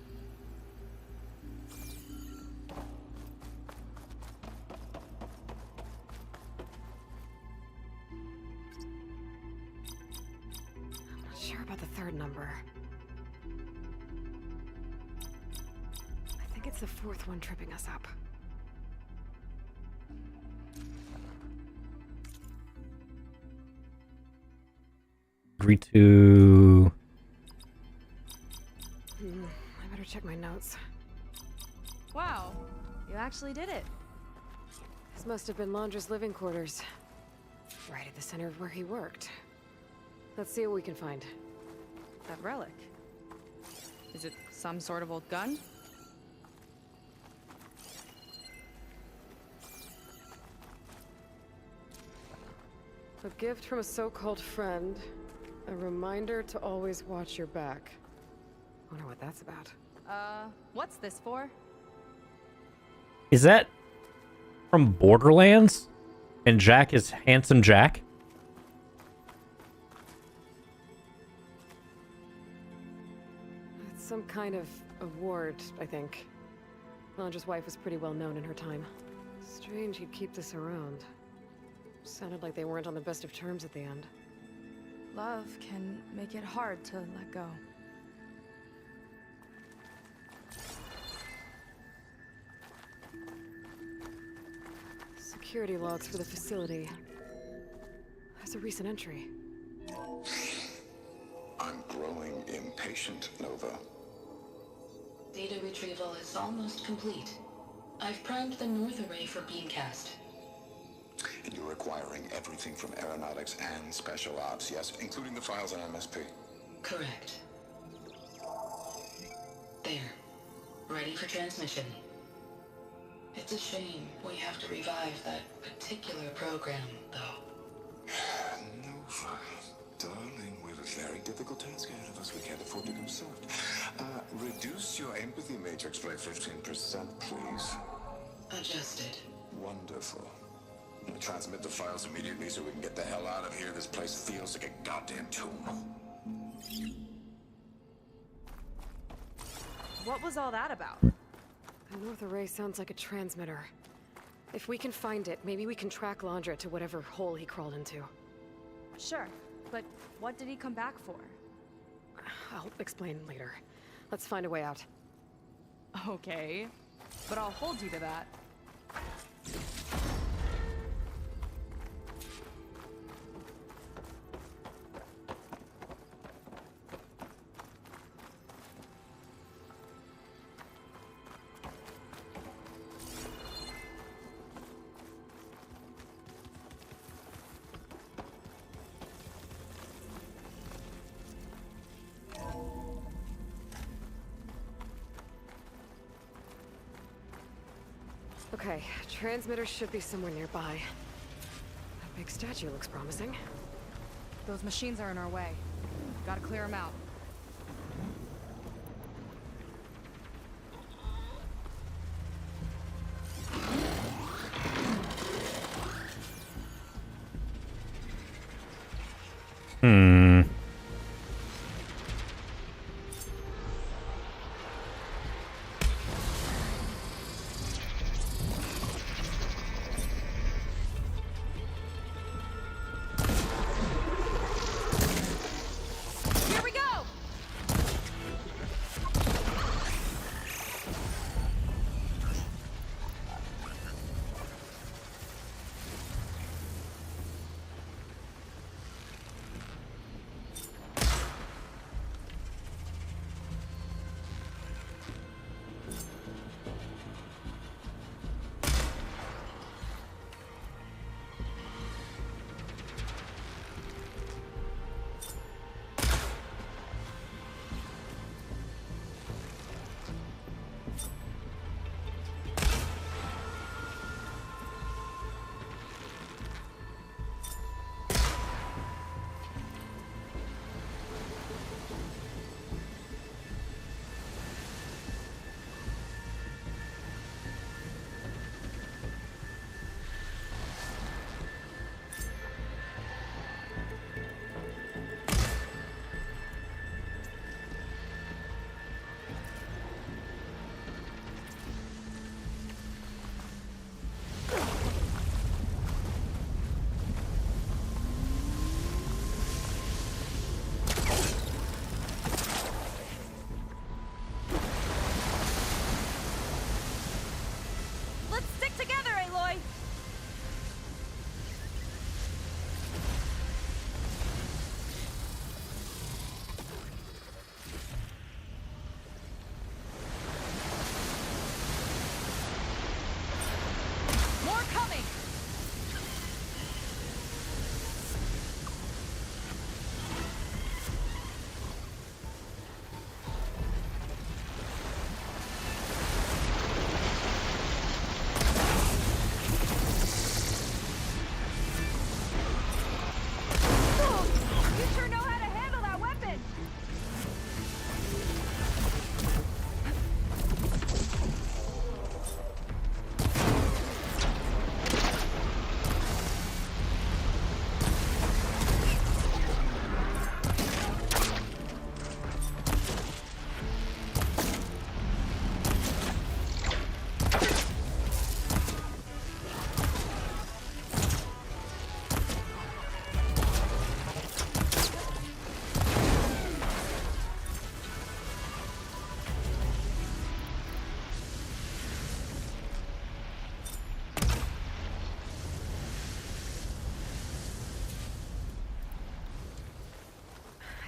I'm not sure about the 3rd number. I think it's the 4th one tripping us up. Agree to... I better check my notes. Wow, you actually did it. This must have been Laundra's living quarters. Right at the center of where he worked. Let's see what we can find. That relic. Is it some sort of old gun? A gift from a so-called friend. A reminder to always watch your back. Wonder what that's about. What's this for? Is that from Borderlands? And Jack is Handsome Jack? It's some kind of award, I think. Laundra's wife was pretty well known in her time. Strange he'd keep this around. Sounded like they weren't on the best of terms at the end. Love can make it hard to let go. Security logs for the facility. There's a recent entry. I'm growing impatient, Nova. Data retrieval is almost complete. I've primed the north array for beamcast. And you're acquiring everything from aeronautics and special ops, yes? Including the files on MSP. Correct. There. Ready for transmission. It's a shame we have to revive that particular program, though. Nova, darling, we have a very difficult task ahead of us. We can't afford to go soft. Reduce your empathy matrix by 15%, please. Adjusted. Wonderful. Transmit the files immediately so we can get the hell out of here. This place feels like a goddamn tomb. What was all that about? The north array sounds like a transmitter. If we can find it, maybe we can track Landra to whatever hole he crawled into. Sure, but what did he come back for? I'll explain later. Let's find a way out. Okay, but I'll hold you to that. Okay, transmitter should be somewhere nearby. That big statue looks promising. Those machines are in our way. Gotta clear them out. Here we go!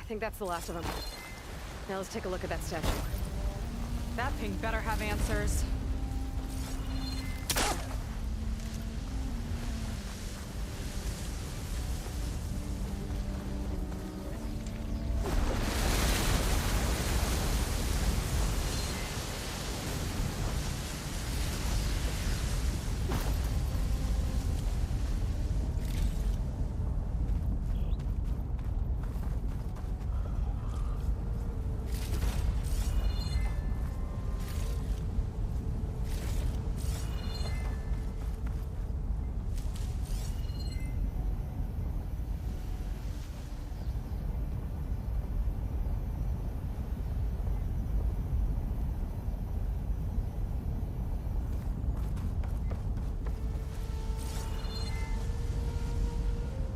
think that's the last of them. Now let's take a look at that statue. That thing better have answers.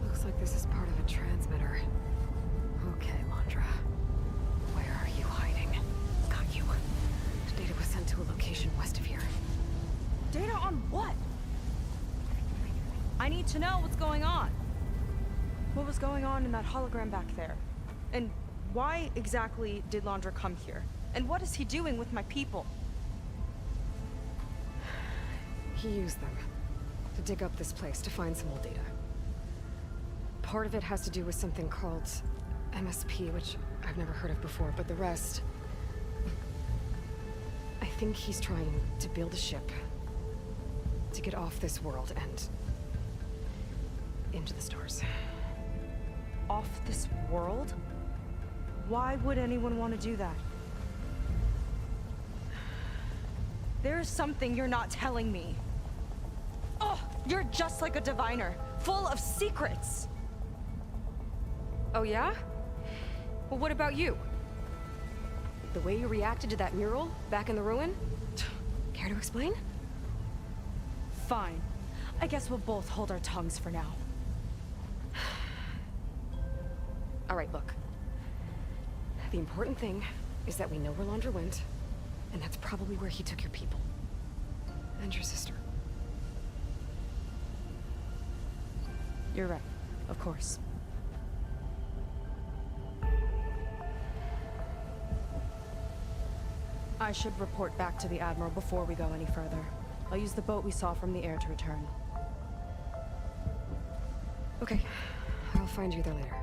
Looks like this is part of a transmitter. Okay, Londra. Where are you hiding? Got you. Data was sent to a location west of here. Data on what? I need to know what's going on. What was going on in that hologram back there? And why exactly did Londra come here? And what is he doing with my people? He used them to dig up this place to find some old data. Part of it has to do with something called MSP, which I've never heard of before, but the rest... I think he's trying to build a ship to get off this world and into the stars. Off this world? Why would anyone want to do that? There's something you're not telling me. Oh, you're just like a diviner, full of secrets. Oh yeah? Well, what about you? The way you reacted to that mural back in the ruin? Care to explain? Fine. I guess we'll both hold our tongues for now. All right, look. The important thing is that we know where Londra went, and that's probably where he took your people. And your sister. You're right. Of course. I should report back to the Admiral before we go any further. I'll use the boat we saw from the air to return. Okay. I'll find you there later.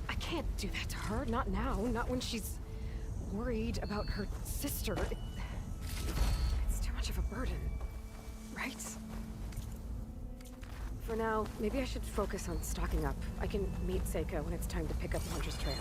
I can't do that to her. Not now. Not when she's worried about her sister. It's too much of a burden. Right? For now, maybe I should focus on stocking up. I can meet Seika when it's time to pick up Londra's trail.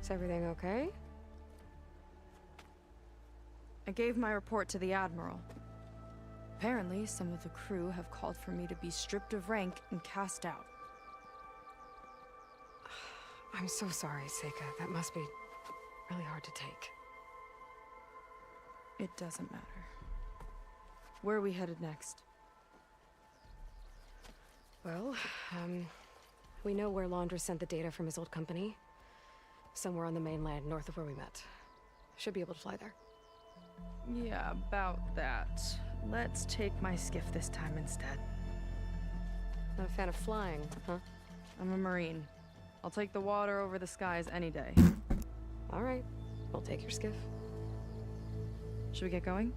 Is everything okay? I gave my report to the Admiral. Apparently, some of the crew have called for me to be stripped of rank and cast out. I'm so sorry, Seika. That must be really hard to take. It doesn't matter. Where are we headed next? Well, we know where Laundra sent the data from his old company. Somewhere on the mainland, north of where we met. Should be able to fly there. Yeah, about that. Let's take my skiff this time instead. Not a fan of flying, huh? I'm a Marine. I'll take the water over the skies any day. All right. We'll take your skiff. Should we get going?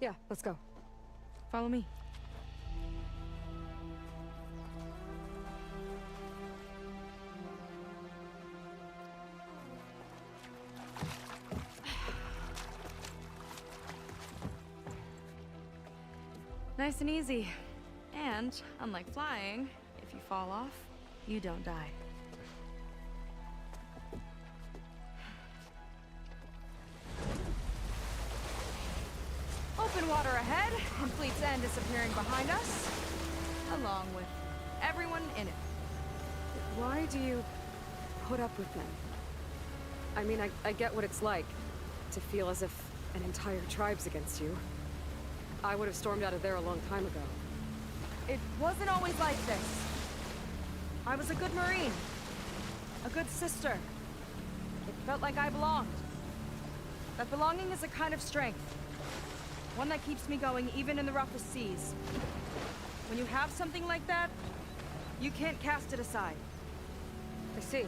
Yeah, let's go. Follow me. Nice and easy. And, unlike flying, if you fall off, you don't die. Open water ahead, and Fleet's End disappearing behind us, along with everyone in it. Why do you put up with them? I mean, I get what it's like to feel as if an entire tribe's against you. I would have stormed out of there a long time ago. It wasn't always like this. I was a good Marine. A good sister. It felt like I belonged. That belonging is a kind of strength. One that keeps me going even in the roughest seas. When you have something like that, you can't cast it aside. I see.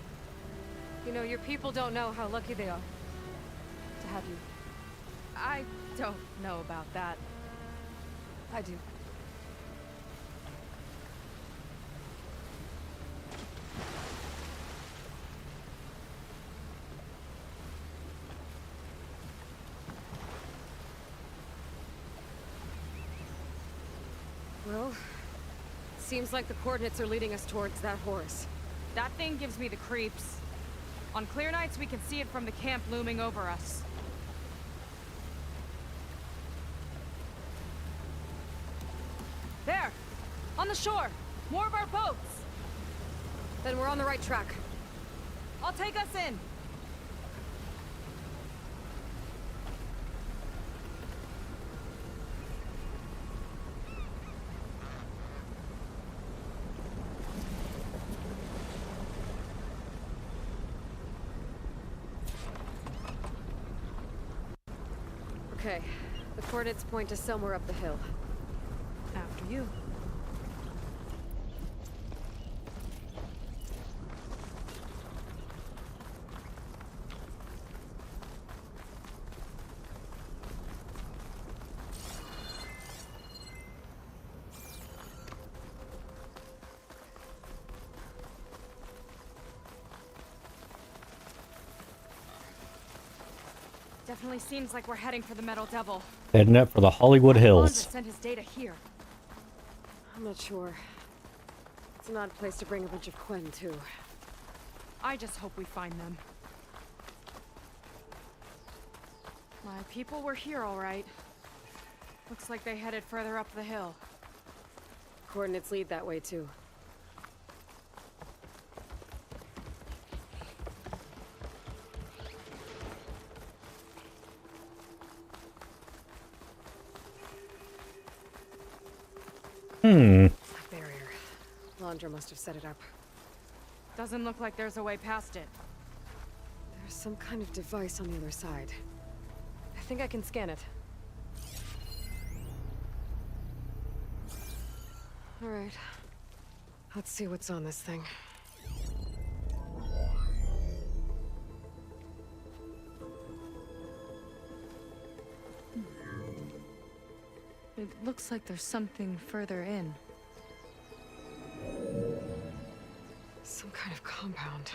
You know, your people don't know how lucky they are to have you. I don't know about that. I do. Well, seems like the coordinates are leading us towards that horse. That thing gives me the creeps. On clear nights, we can see it from the camp looming over us. There! On the shore! More of our boats! Then we're on the right track. I'll take us in! Okay, the coordinates point to somewhere up the hill. After you. Definitely seems like we're heading for the Metal Devil. Heading up for the Hollywood Hills. Sent his data here. I'm not sure. It's an odd place to bring a bunch of Quen, too. I just hope we find them. My people were here, all right. Looks like they headed further up the hill. Coordinates lead that way, too. Hmm. Barrier. Laundra must have set it up. Doesn't look like there's a way past it. There's some kind of device on the other side. I think I can scan it. All right. Let's see what's on this thing. It looks like there's something further in. Some kind of compound.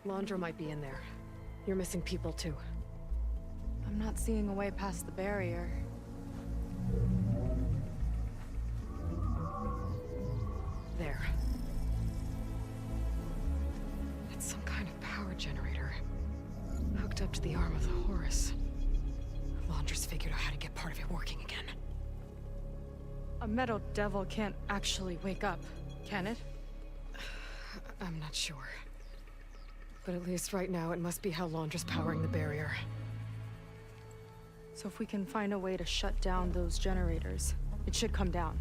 Laundra might be in there. You're missing people, too. I'm not seeing a way past the barrier. There. power generator. Hooked up to the arm of the Horus. Laundress figured out how to get part of it working again. A metal devil can't actually wake up, can it? I'm not sure. But at least right now, it must be how Laundra's powering the barrier. So if we can find a way to shut down those generators, it should come down.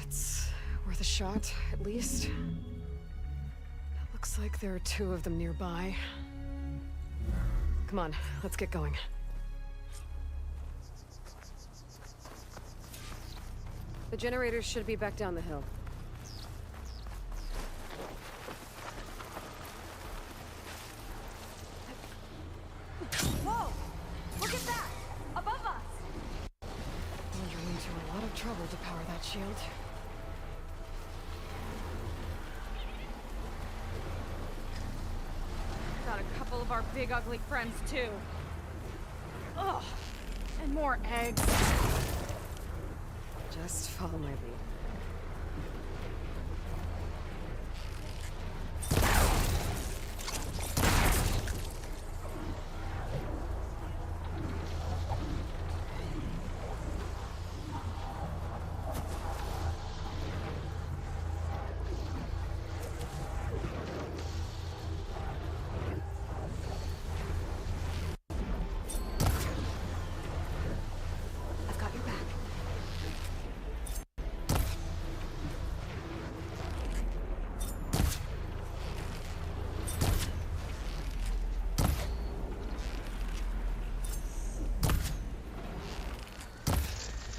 It's worth a shot, at least. It looks like there are 2 of them nearby. Come on, let's get going. The generators should be back down the hill. Whoa! Look at that! Above us! Laundra went to a lot of trouble to power that shield. Got a couple of our big ugly friends too. Ugh! And more eggs. Just follow my lead. I've got your back.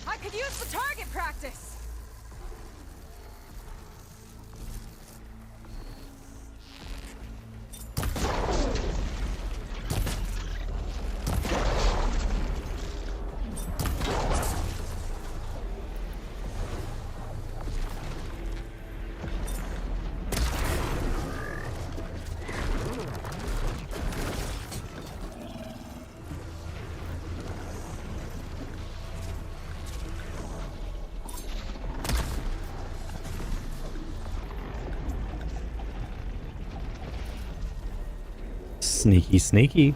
I could use the target practice. Sneaky, sneaky.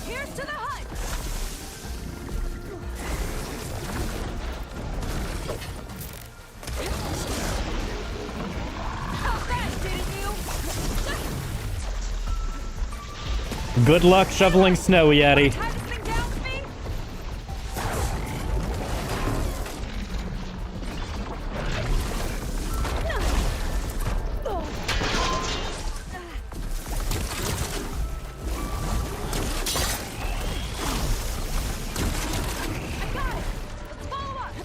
Here's to the hunt! How's that, didn't you? Good luck shoveling snow, Yeti. Tie this thing down for me? I got it! Let's follow up!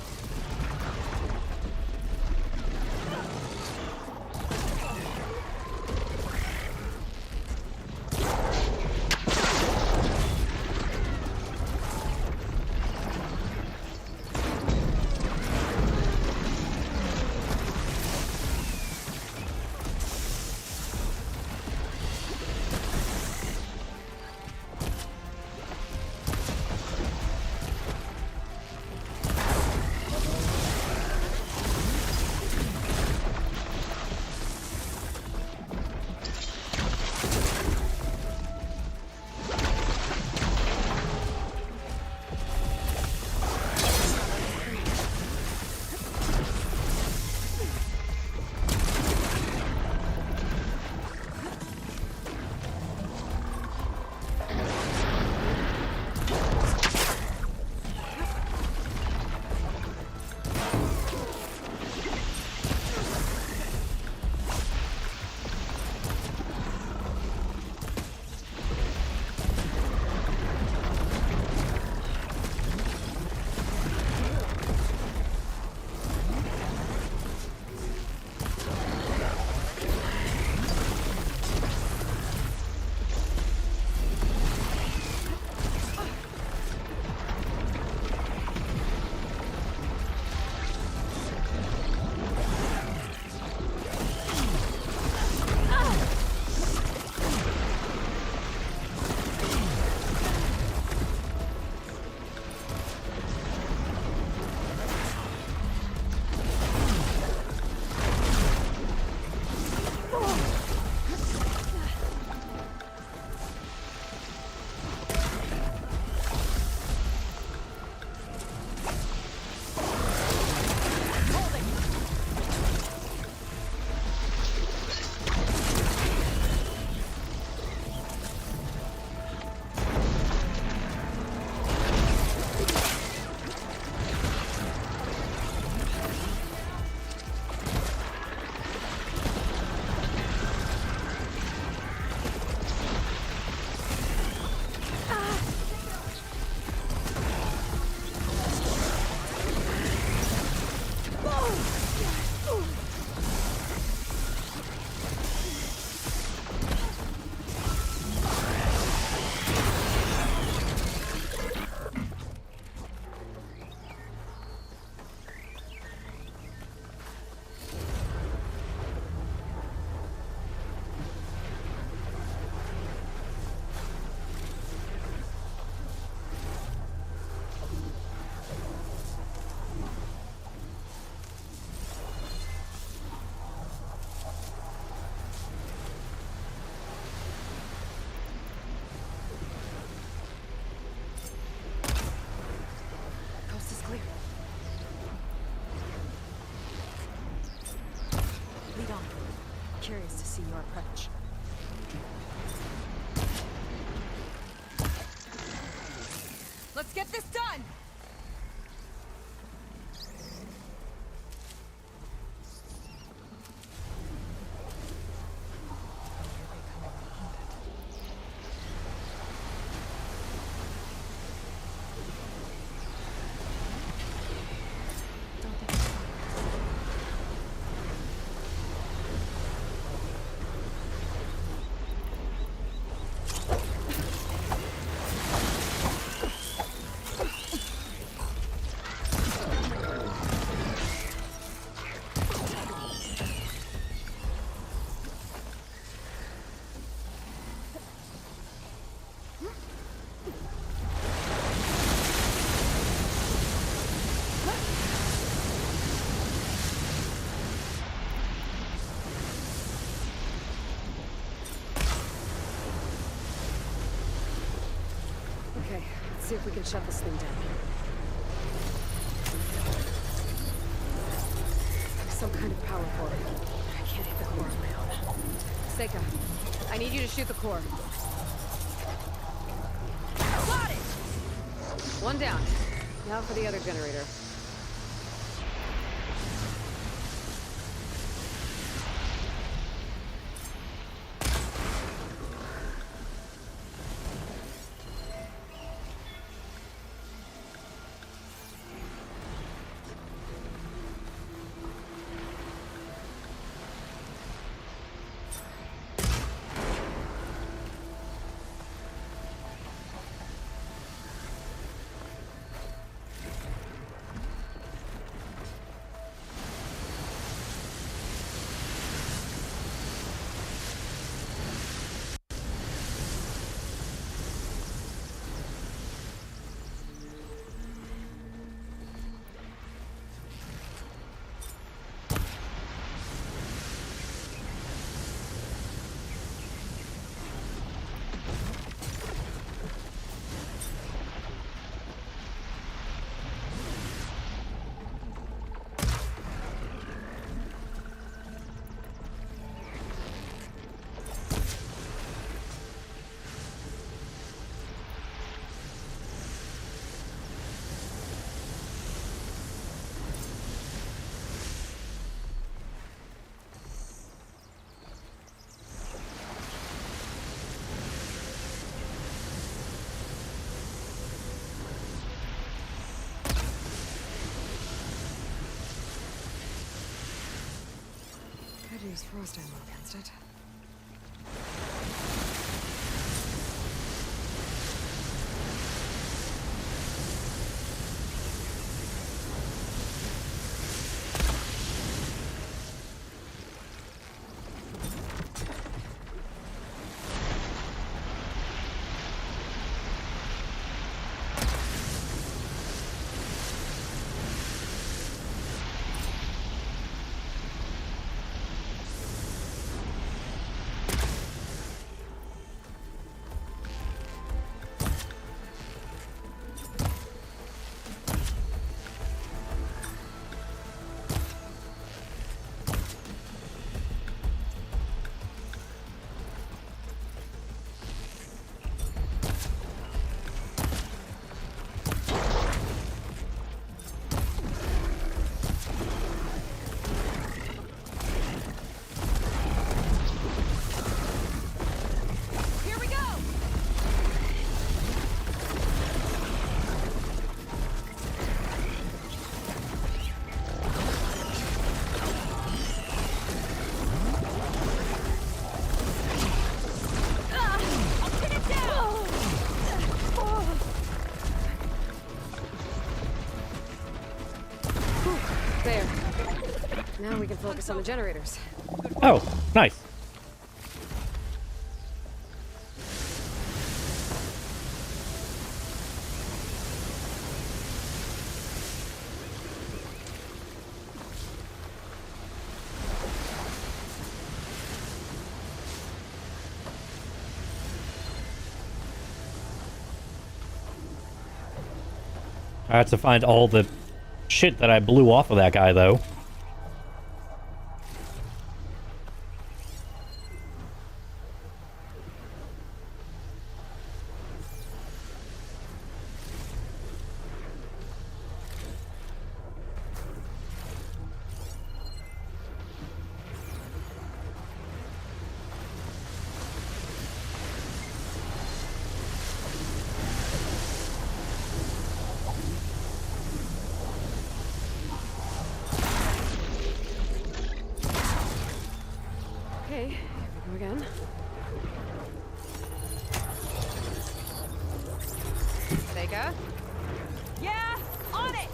see your approach. Let's get this done! Okay, let's see if we can shut this thing down. Some kind of power core. I can't hit the core on my own. Seika, I need you to shoot the core. Got it! One down. Now for the other generator. Could use frost ammo against it. There. Now we can focus on the generators. Oh, nice. I have to find all the shit that I blew off of that guy, though. Okay, here we go again. Vega? Yeah, on it!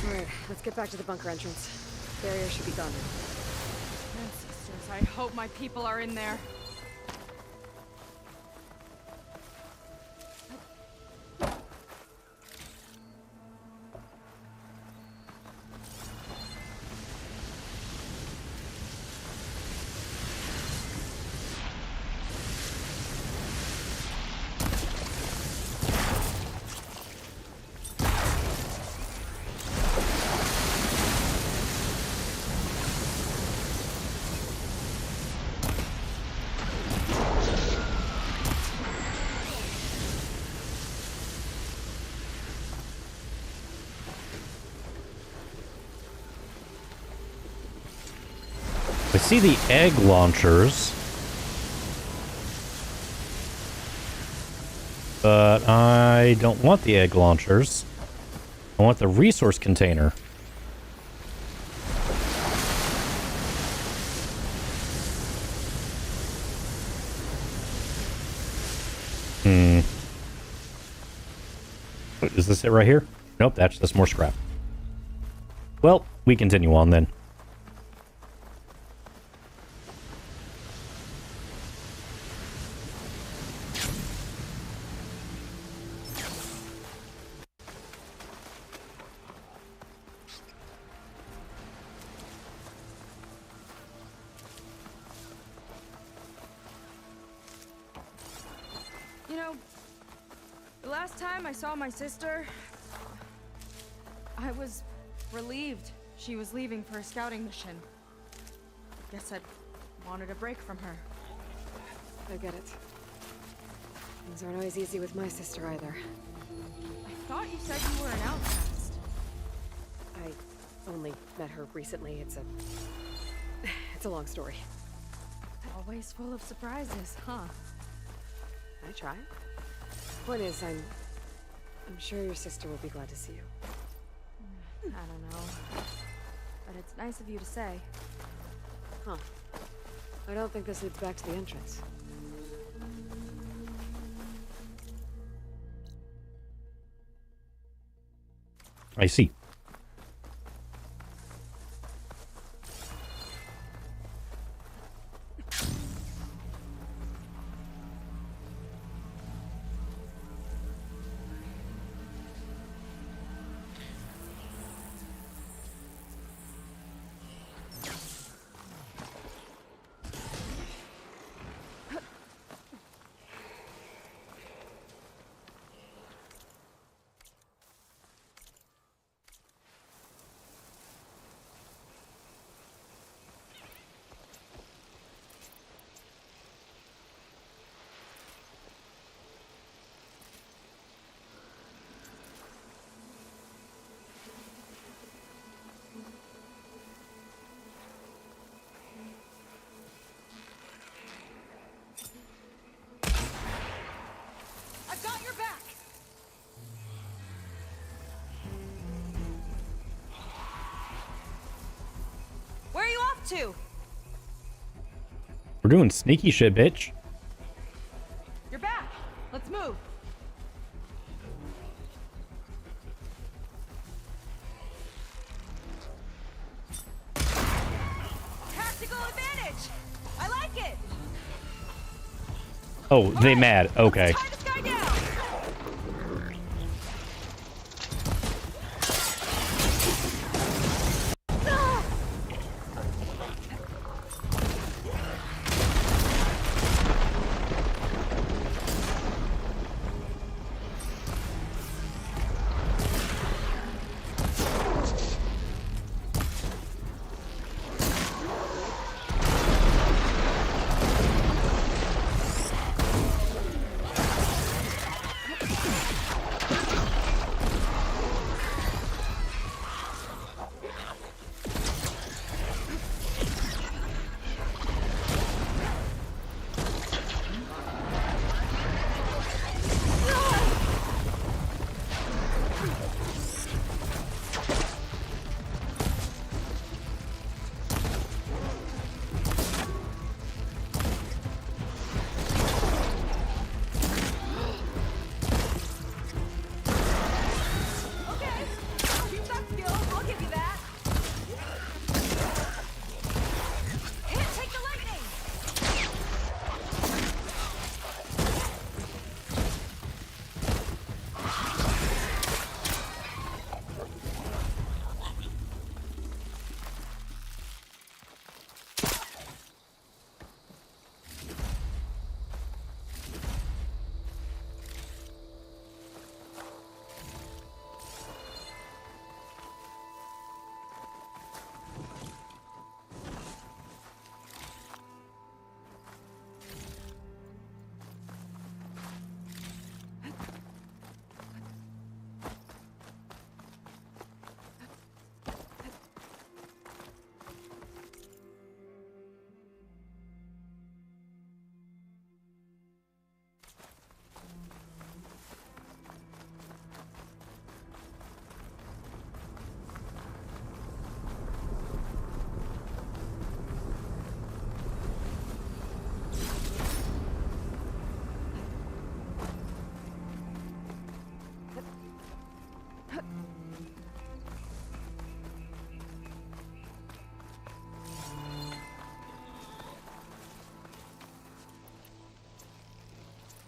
Alright, let's get back to the bunker entrance. Barrier should be gone. Ancestors, I hope my people are in there. I see the egg launchers. But I don't want the egg launchers. I want the resource container. Is this it right here? Nope, that's just more scrap. Well, we continue on then. You know, the last time I saw my sister, I was relieved she was leaving for a scouting mission. Guess I wanted a break from her. I get it. Things aren't always easy with my sister either. I thought you said you were an outcast. I only met her recently. It's a long story. Always full of surprises, huh? I try. Point is, I'm sure your sister will be glad to see you. I don't know. But it's nice of you to say. Huh. I don't think this leads back to the entrance. I see. I've got your back! Where are you off to? We're doing sneaky shit, bitch. You're back! Let's move! Tactical advantage! I like it! Oh, they mad. Okay. Tie this guy down!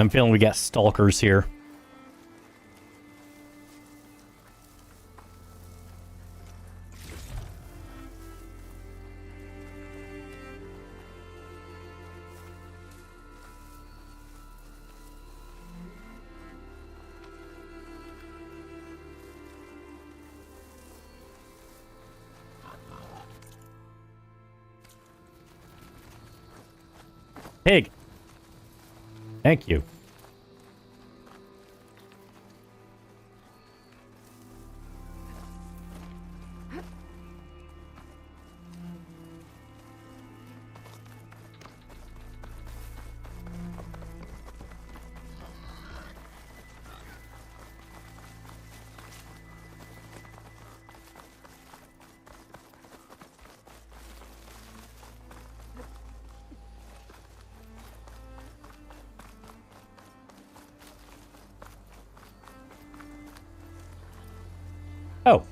I'm feeling we got stalkers here. Pig. Thank you. Oh.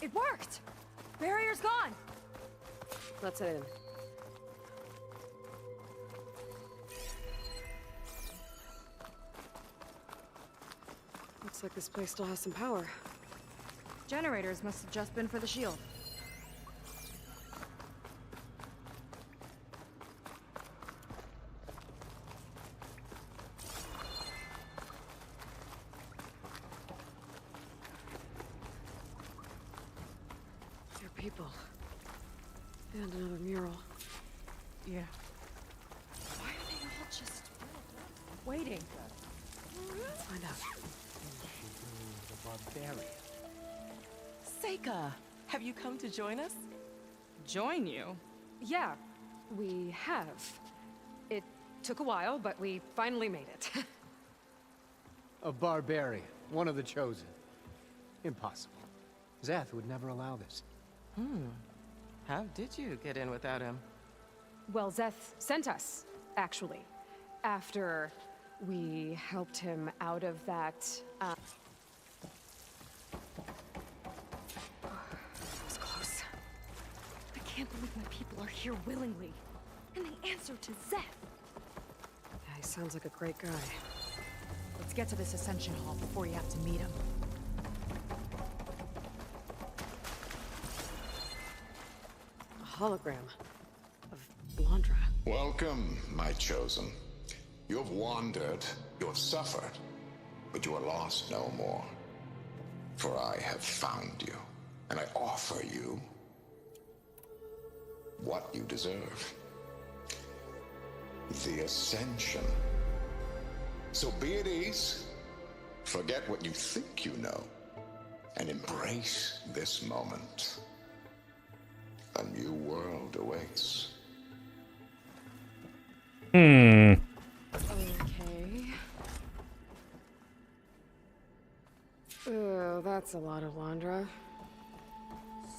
It worked! Barrier's gone! Let's head in. Looks like this place still has some power. Generators must have just been for the shield. They're people. And another mural. Yeah. Why are they all just waiting? Let's find out. The barbarian. Seika, have you come to join us? Join you? Yeah, we have. It took a while, but we finally made it. A barbarian, one of the chosen. Impossible. Zeth would never allow this. How did you get in without him? Well, Zeth sent us, actually. After we helped him out of that, That was close. I can't believe my people are here willingly. And they answer to Zeth. Yeah, he sounds like a great guy. Let's get to this Ascension Hall before you have to meet him. A hologram of Blandra. Welcome, my chosen. You have wandered, you have suffered, but you are lost no more. For I have found you, and I offer you what you deserve. The Ascension. So be at ease, forget what you think you know, and embrace this moment. A new world awaits. Okay. Oh, that's a lot of Blandra.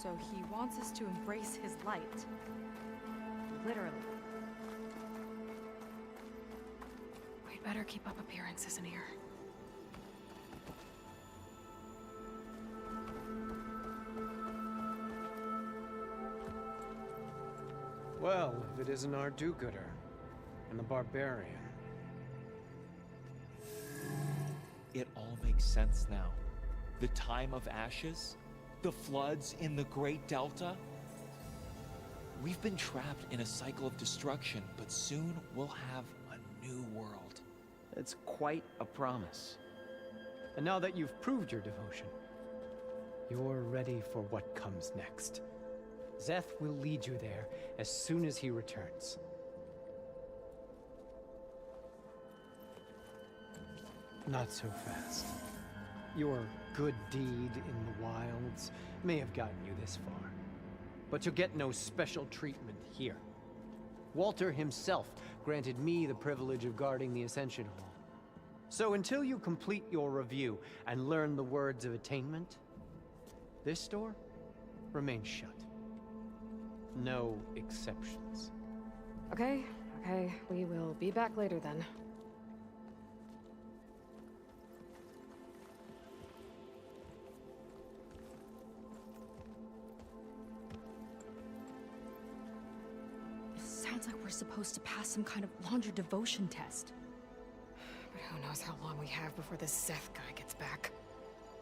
So he wants us to embrace his light. Literally. We'd better keep up appearances in here. Well, if it isn't our do-gooder and the barbarian. It all makes sense now. The time of ashes, the floods in the Great Delta. We've been trapped in a cycle of destruction, but soon we'll have a new world. It's quite a promise. And now that you've proved your devotion, you're ready for what comes next. Zeth will lead you there as soon as he returns. Not so fast. Your good deed in the wilds may have gotten you this far, but you'll get no special treatment here. Walter himself granted me the privilege of guarding the Ascension Hall. So until you complete your review and learn the words of attainment, this door remains shut. No exceptions. Okay, we will be back later then. It sounds like we're supposed to pass some kind of laundry devotion test. But who knows how long we have before this Zeth guy gets back.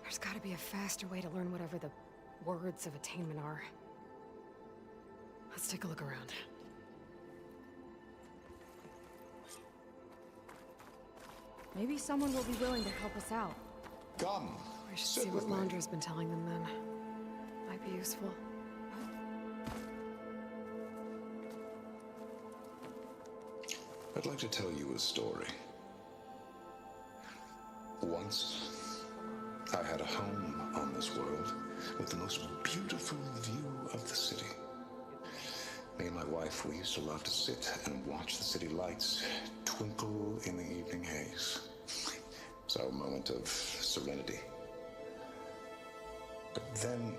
There's gotta be a faster way to learn whatever the words of attainment are. Let's take a look around. Maybe someone will be willing to help us out. Come. We should see what Londra's been telling them then. Might be useful. I'd like to tell you a story. Once, I had a home on this world with the most beautiful view of the city. Me and my wife, we used to love to sit and watch the city lights twinkle in the evening haze. It's our moment of serenity. But then,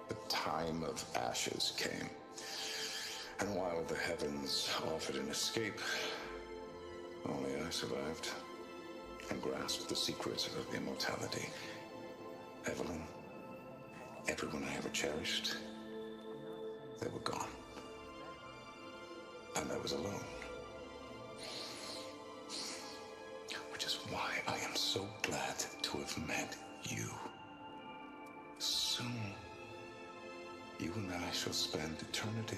the time of ashes came. And while the heavens offered an escape, only I survived and grasped the secrets of immortality. Evelyn, everyone I ever cherished, they were gone. And I was alone. Which is why I am so glad to have met you. Soon, you and I shall spend eternity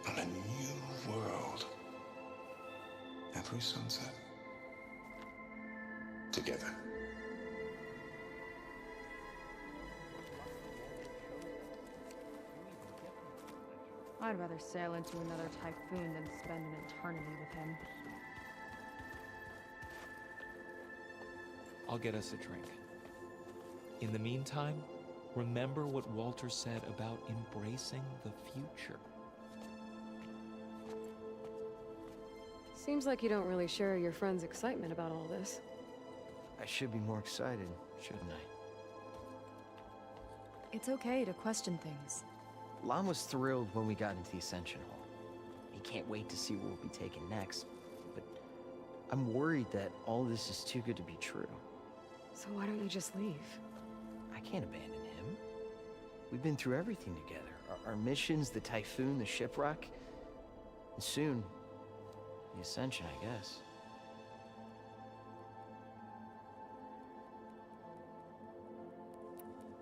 on a new world. Every sunset. Together. I'd rather sail into another typhoon than spend an eternity with him. I'll get us a drink. In the meantime, remember what Walter said about embracing the future. Seems like you don't really share your friend's excitement about all this. I should be more excited, shouldn't I? It's okay to question things. Lon was thrilled when we got into the Ascension Hall. He can't wait to see where we'll be taken next, but I'm worried that all this is too good to be true. So why don't you just leave? I can't abandon him. We've been through everything together. Our missions, the typhoon, the shipwreck, and soon, the Ascension, I guess.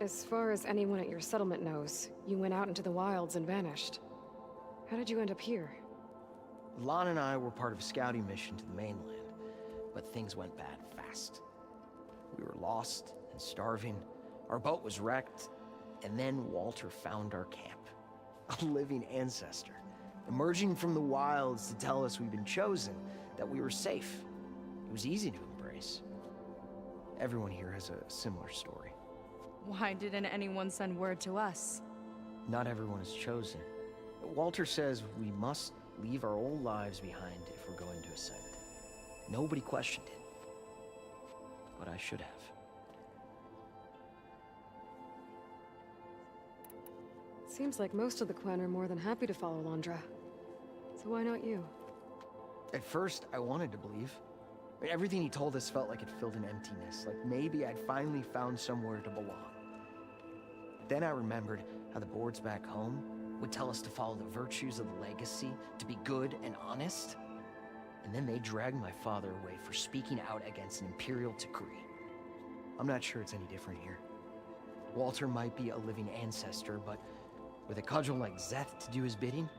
As far as anyone at your settlement knows, you went out into the wilds and vanished. How did you end up here? Lon and I were part of a scouting mission to the mainland, but things went bad fast. We were lost and starving, our boat was wrecked, and then Walter found our camp. A living ancestor, emerging from the wilds to tell us we'd been chosen, that we were safe. It was easy to embrace. Everyone here has a similar story. Why didn't anyone send word to us? Not everyone is chosen. Walter says we must leave our old lives behind if we're going to ascend. Nobody questioned it. But I should have. Seems like most of the Quen are more than happy to follow Londra. So why not you? At first, I wanted to believe. I mean, everything he told us felt like it filled an emptiness, like maybe I'd finally found somewhere to belong. Then I remembered how the boards back home would tell us to follow the virtues of the legacy, to be good and honest. And then they dragged my father away for speaking out against an imperial decree. I'm not sure it's any different here. Walter might be a living ancestor, but with a cudgel like Zeth to do his bidding,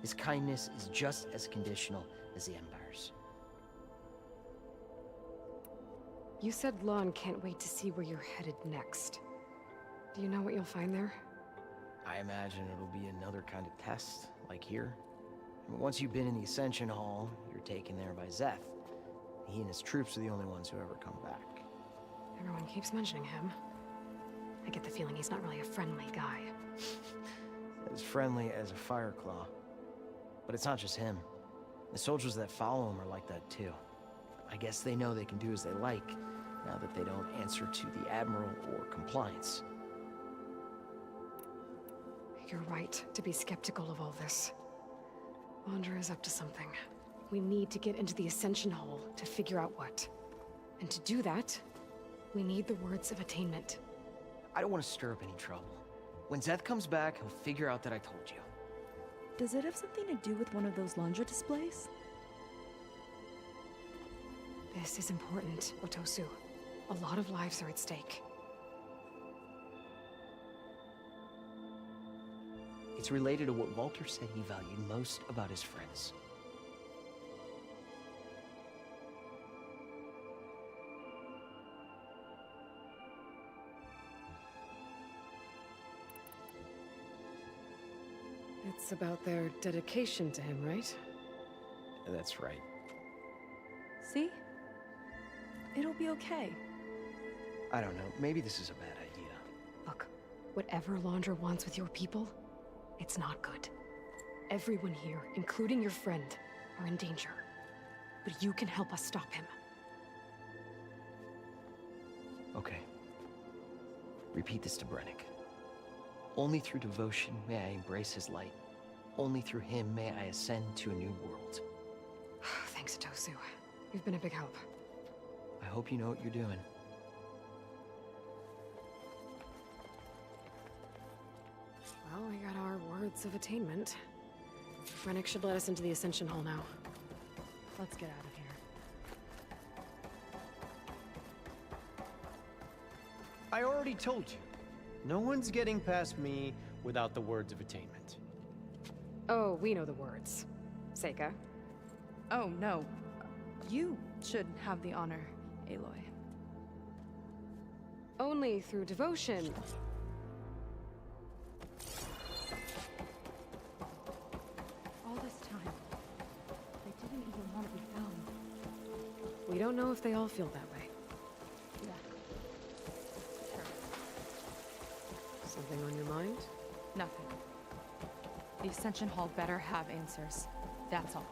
his kindness is just as conditional as the Empire's. You said Lon can't wait to see where you're headed next. Do you know what you'll find there? I imagine it'll be another kind of test, like here. I mean, once you've been in the Ascension Hall, you're taken there by Zeth. He and his troops are the only ones who ever come back. Everyone keeps mentioning him. I get the feeling he's not really a friendly guy. As friendly as a fireclaw. But it's not just him. The soldiers that follow him are like that too. I guess they know they can do as they like, now that they don't answer to the Admiral or compliance. You're right to be skeptical of all this. Wander is up to something. We need to get into the Ascension Hall to figure out what. And to do that, we need the words of attainment. I don't want to stir up any trouble. When Zeth comes back, he'll figure out that I told you. Does it have something to do with one of those laundry displays? This is important, Otosu. A lot of lives are at stake. It's related to what Walter said he valued most about his friends. It's about their dedication to him, right? That's right. See? It'll be okay. I don't know, maybe this is a bad idea. Look, whatever Laundra wants with your people, it's not good. Everyone here, including your friend, are in danger. But you can help us stop him. Okay. Repeat this to Brennick. Only through devotion may I embrace his light. Only through him may I ascend to a new world. Thanks, Otosu. You've been a big help. I hope you know what you're doing. Well, we got our words of attainment. Brennick should let us into the Ascension Hall now. Let's get out of here. I already told you. No one's getting past me without the words of attainment. Oh, we know the words. Seika. Oh, no. You should have the honor, Aloy. Only through devotion. All this time, they didn't even want to be found. We don't know if they all feel that way. Yeah. Something on your mind? Nothing. The Ascension Hall better have answers. That's all.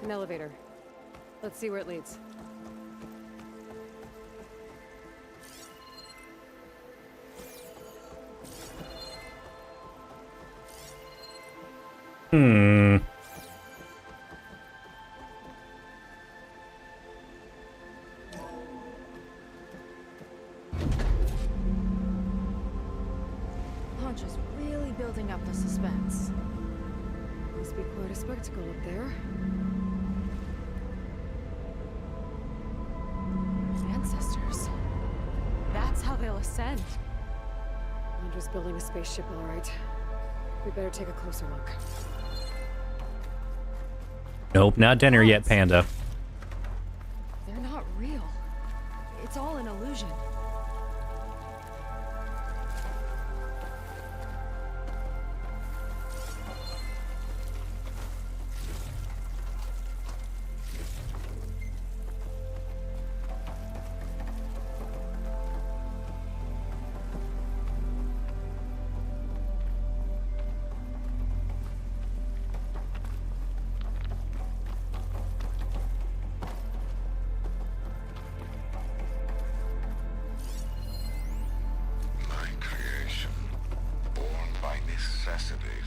An elevator. Let's see where it leads. Launch is really building up the suspense. Must be quite a spectacle up there. Ancestors. That's how they'll ascend. Laundra's building a spaceship, all right. We better take a closer look. Nope, not dinner yet, Panda. They're not real. It's all an illusion.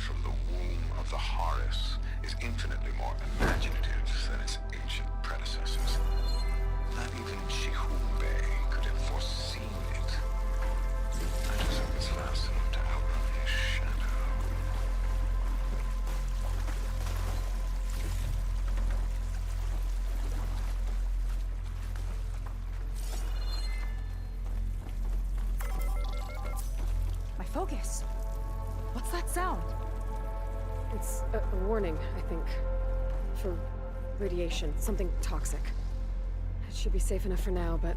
From the womb of the Horus is infinitely more imaginative than its ancient predecessors. Not even Chihumbe could have foreseen it. I just hope it's fast enough to outrun his shadow. My focus. What's that sound? It's a warning, I think. For radiation, something toxic. It should be safe enough for now, but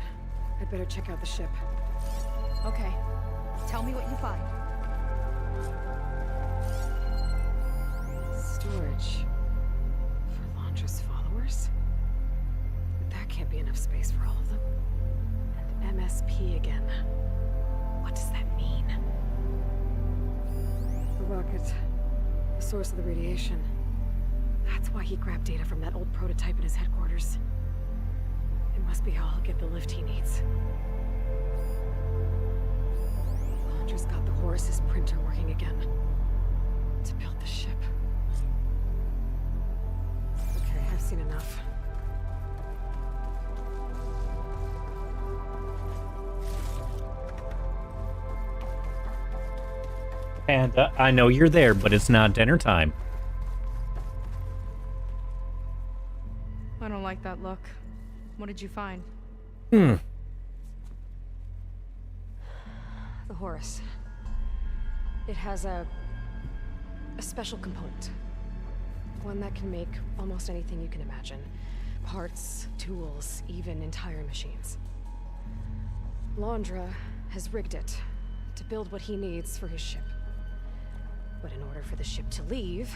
I'd better check out the ship. Okay. Tell me what you find. space for all of them. And MSP again. What does that mean? The rocket. The source of the radiation. That's why he grabbed data from that old prototype in his headquarters. It must be how he'll get the lift he needs. Londra's got the Horus's printer working again. To build the ship. Okay, I've seen enough. And I know you're there, but it's not dinner time. I don't like that look. What did you find? The Horus. It has a special component. One that can make almost anything you can imagine. Parts, tools, even entire machines. Londra has rigged it to build what he needs for his ship. But in order for the ship to leave,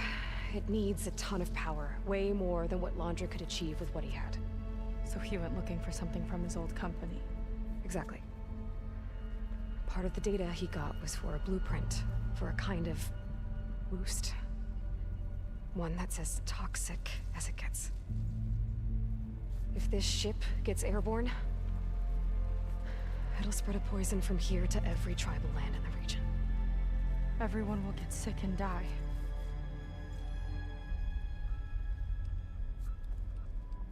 it needs a ton of power, way more than what Londra could achieve with what he had. So he went looking for something from his old company. Exactly. Part of the data he got was for a blueprint, for a kind of boost. One that's as toxic as it gets. If this ship gets airborne, it'll spread a poison from here to every tribal land in the region. Everyone will get sick and die.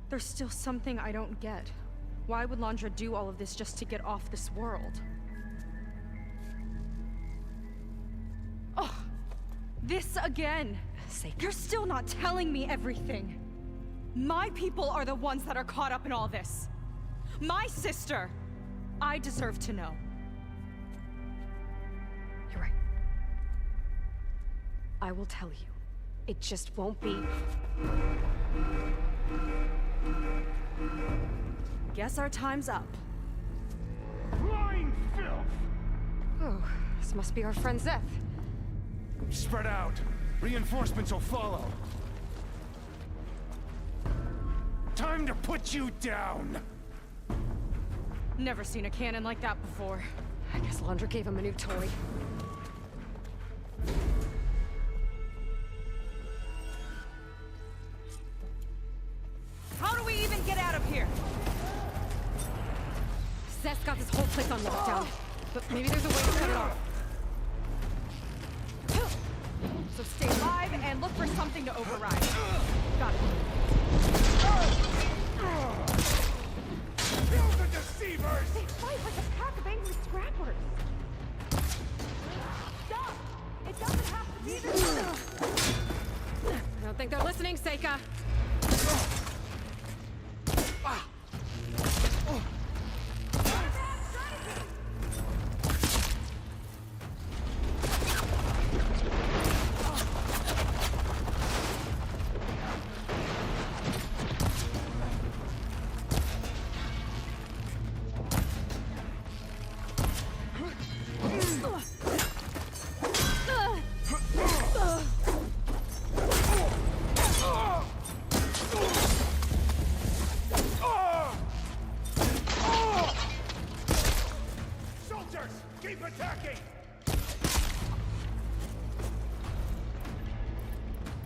There's still something I don't get. Why would Londra do all of this just to get off this world? Oh, this again! You're still not telling me everything. My people are the ones that are caught up in all this. My sister! I deserve to know. You're right. I will tell you. It just won't be... Guess our time's up. Flying filth! Oh, this must be our friend Zeth. Spread out. Reinforcements will follow. Time to put you down! Never seen a cannon like that before. I guess Londra gave him a new toy. How do we even get out of here? Zeth's got this whole place on lockdown. But maybe there's a way to cut it off. So stay alive and look for something to override. Got it. Kill the deceivers! They fight like a pack of angry scrappers. Stop! It doesn't have to be this. I don't think they're listening, Seika.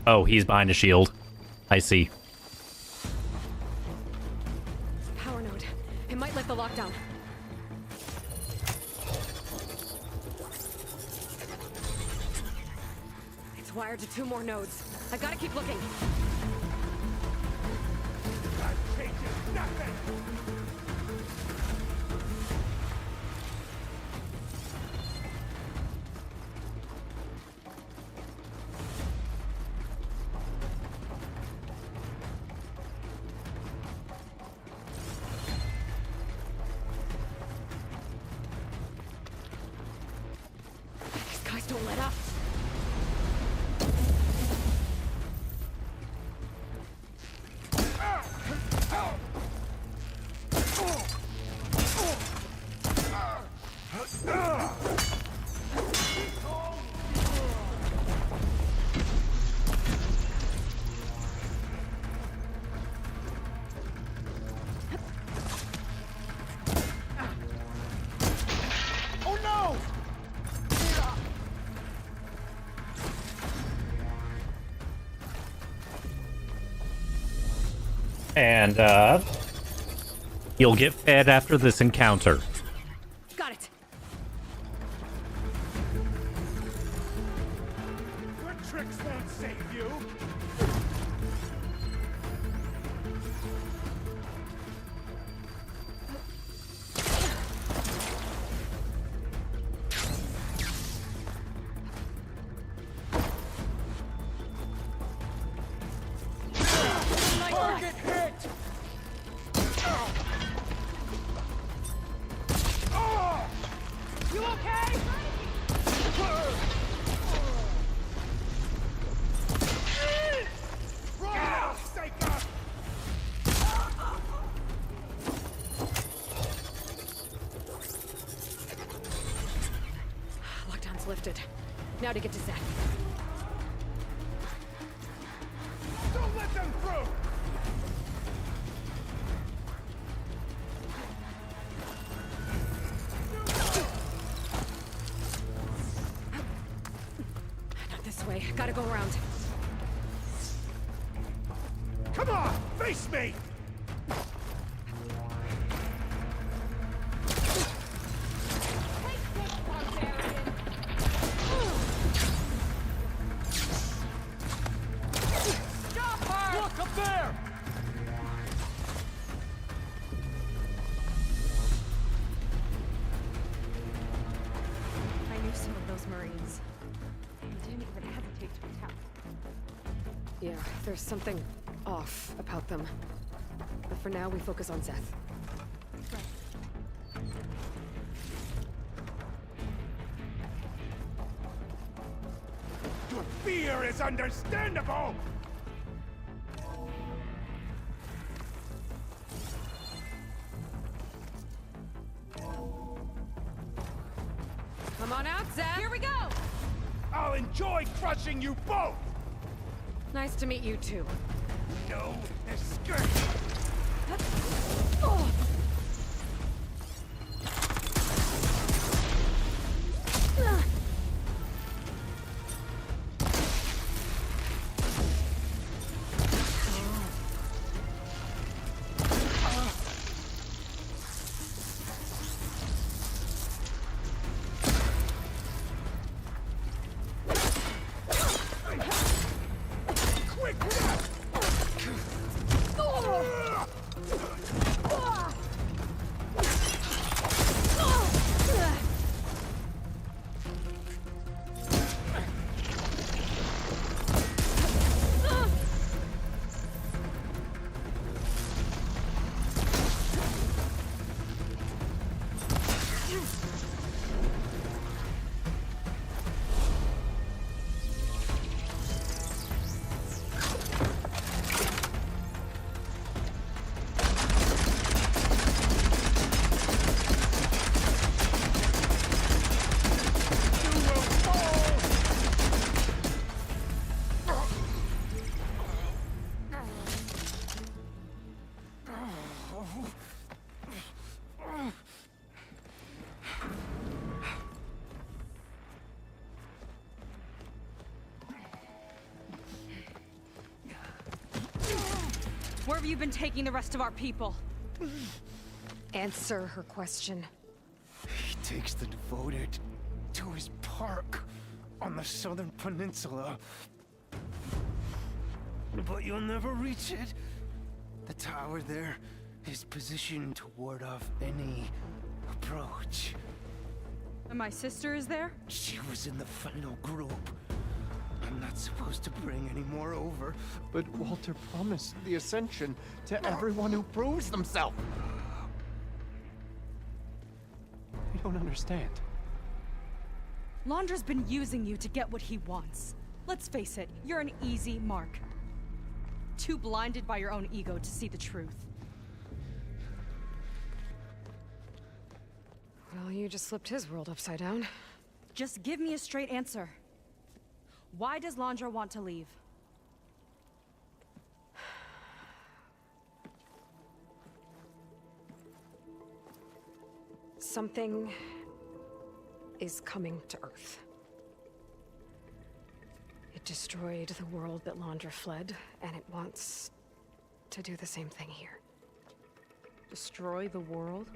Oh, he's behind a shield. I see. Power node. It might lift the lockdown. It's wired to 2 more nodes. I gotta keep looking. That changes nothing! Don't let up. And, you'll get fed after this encounter. Got it. Your tricks won't save you. Target hit! You okay? Lockdown's lifted. Now to get to Zeth. Don't let them through! Not this way. Gotta go around. Come on, face me! Look up there! I knew some of those Marines. They didn't even hesitate to attack. Yeah, there's something off about them. But for now, we focus on Zeth. Your fear is understandable! Come on out, Zeth! Here we go! I'll enjoy crushing you both! Nice to meet you, too. No escape! Where have you been taking the rest of our people? Answer her question. He takes the devoted to his park on the southern peninsula. But you'll never reach it. The tower there is positioned to ward off any approach. And my sister is there? She was in the final group. I'm not supposed to bring any more over. But Walter promised the Ascension to everyone who proves themselves. I don't understand. Londra's been using you to get what he wants. Let's face it, you're an easy mark. Too blinded by your own ego to see the truth. Well, you just flipped his world upside down. Just give me a straight answer. Why does Londra want to leave? Something is coming to Earth. It destroyed the world that Londra fled, and it wants to do the same thing here. Destroy the world?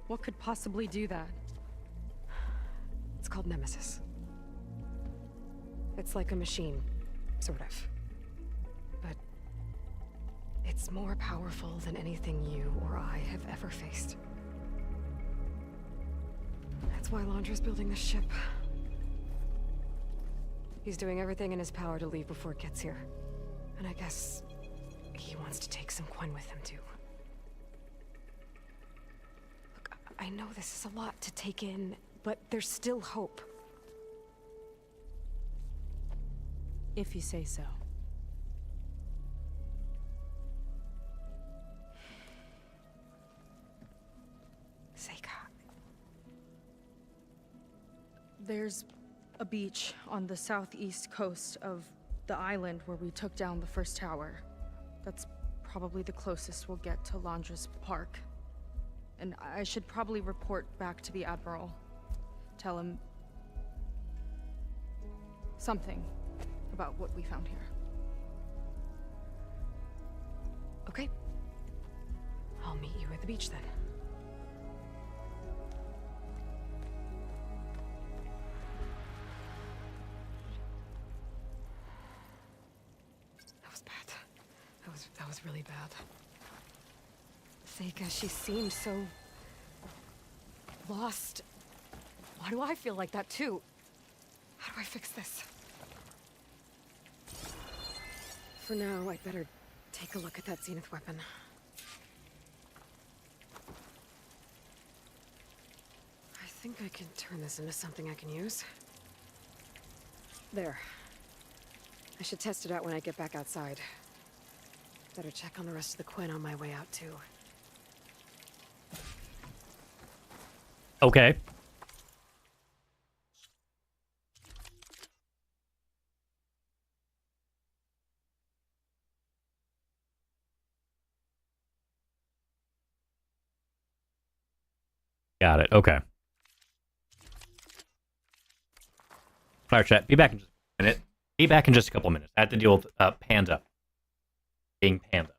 What could possibly do that? It's called Nemesis. It's like a machine, sort of. But it's more powerful than anything you or I have ever faced. That's why Londra's building this ship. He's doing everything in his power to leave before it gets here. And I guess he wants to take some Quen with him, too. Look, I know this is a lot to take in, but there's still hope. If you say so. Seika. There's a beach on the southeast coast of the island where we took down the first tower. That's probably the closest we'll get to Londra's park. And I should probably report back to the Admiral. Tell him something about what we found here. Okay. I'll meet you at the beach then. That was bad. That was really bad. Seika, she seemed so lost. Why do I feel like that too? How do I fix this? For now, I'd better take a look at that Zenith weapon. I think I can turn this into something I can use. There. I should test it out when I get back outside. Better check on the rest of the Quen on my way out, too. Okay. Got it. Okay. Alright, chat. Be back in just a minute. Be back in just a couple minutes. I have to deal with Panda. Being Panda.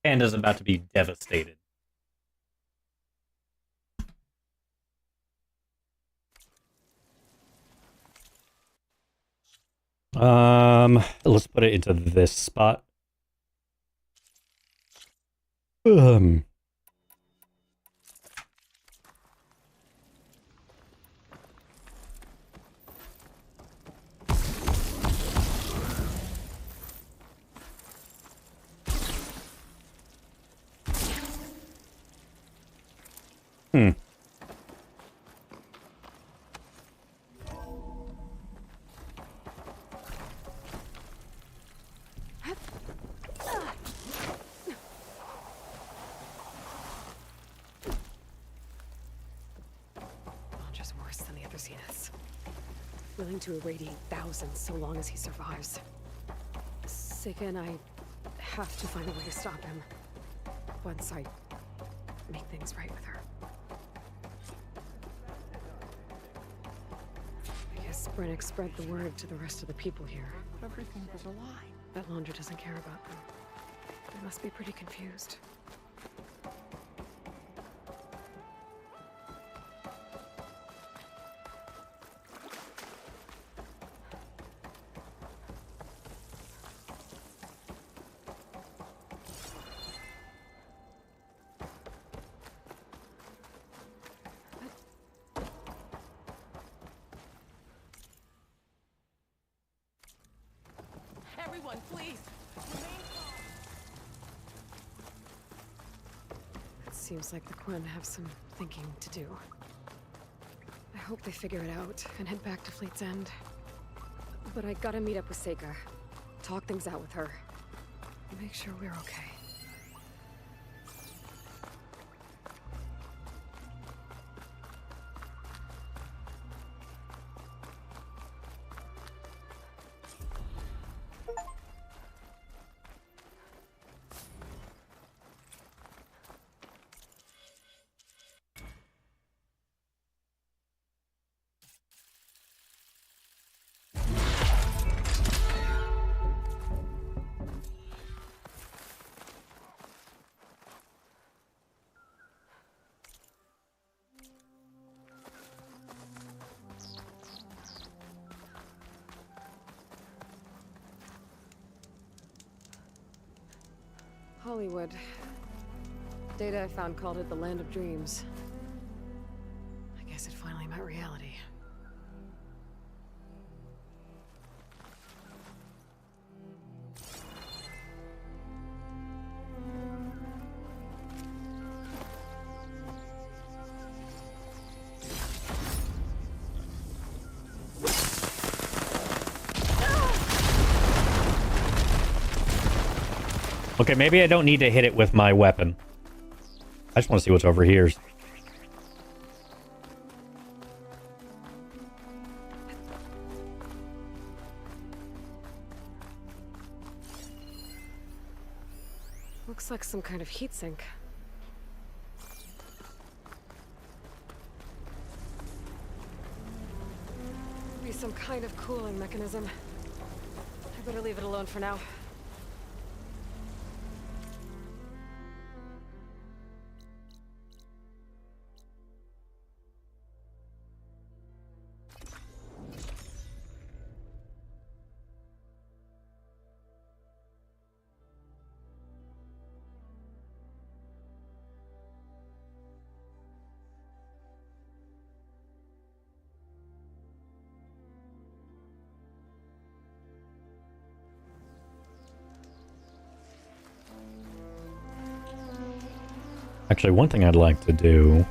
Panda's about to be devastated. Let's put it into this spot. Just worse than the other Zeniths. Willing to irradiate thousands so long as he survives. Seika and I have to find a way to stop him. Once I make things right with her. I guess Brennick spread the word to the rest of the people here. Everything was a lie. That Laundra doesn't care about them. They must be pretty confused. Everyone, please! It seems like the Quen have some thinking to do. I hope they figure it out and head back to Fleet's End. But I gotta meet up with Seika. Talk things out with her. Make sure we're okay. Hollywood. Data I found called it the Land of Dreams. I guess it finally met reality. Okay, maybe I don't need to hit it with my weapon. I just want to see what's over here. Looks like some kind of heatsink. Be some kind of cooling mechanism. I better leave it alone for now. Actually, one thing I'd like to do.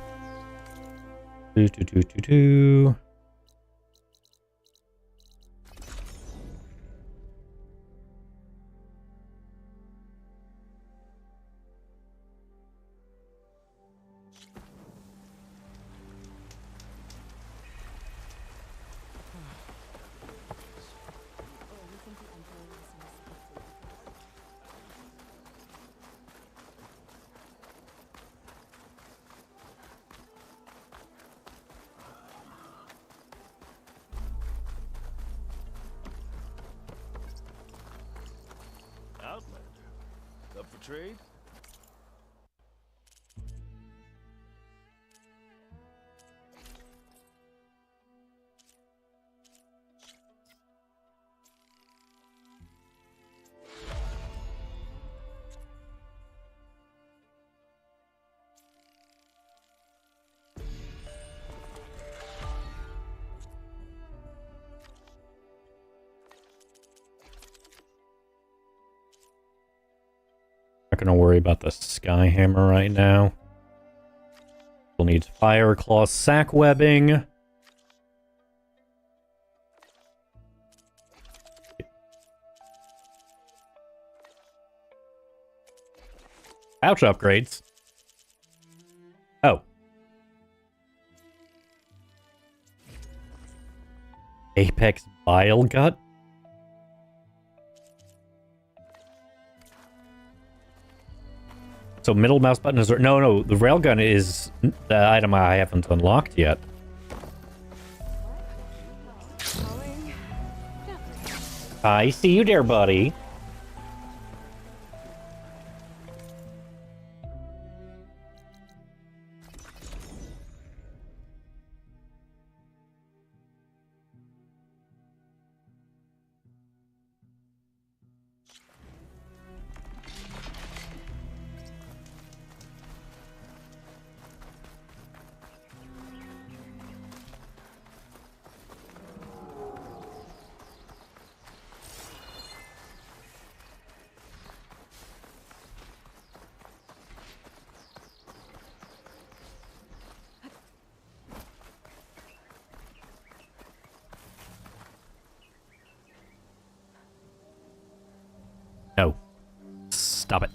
Outlander. Up for trade? gonna worry about the Skyhammer right now. We'll need Fire Claw sack webbing. Pouch upgrades. Oh. Apex Bile Gut? So middle mouse button is... No, the railgun is the item I haven't unlocked yet. I see you there, buddy. No. Stop it.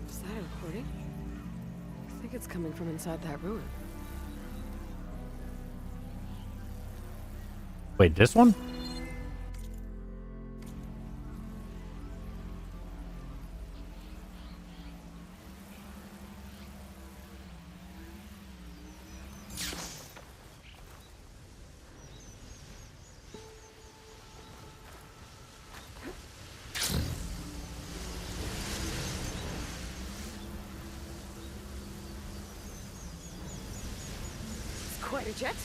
Is that a recording? I think it's coming from inside that ruin. Wait, this one? Quite a jet.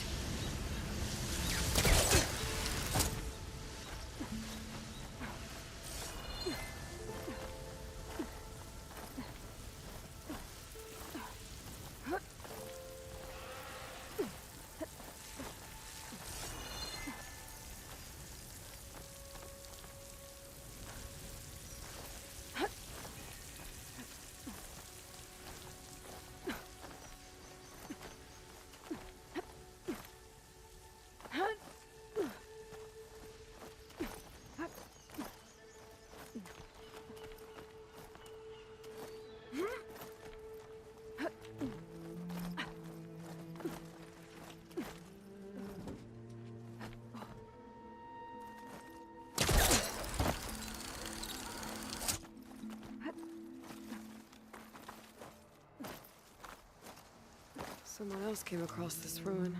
Someone else came across this ruin.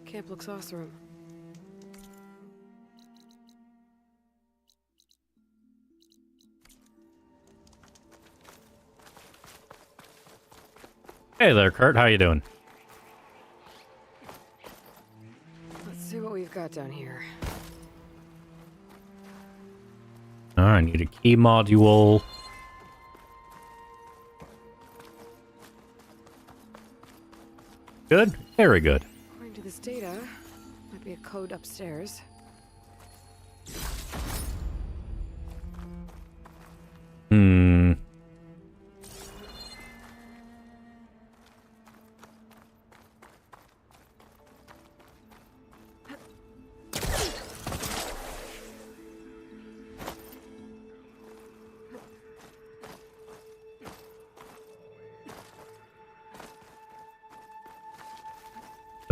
Camp looks awesome. Hey there, Kurt. How you doing? Let's see what we've got down here. I need a key module. Good? Very good. According to this data, might be a code upstairs.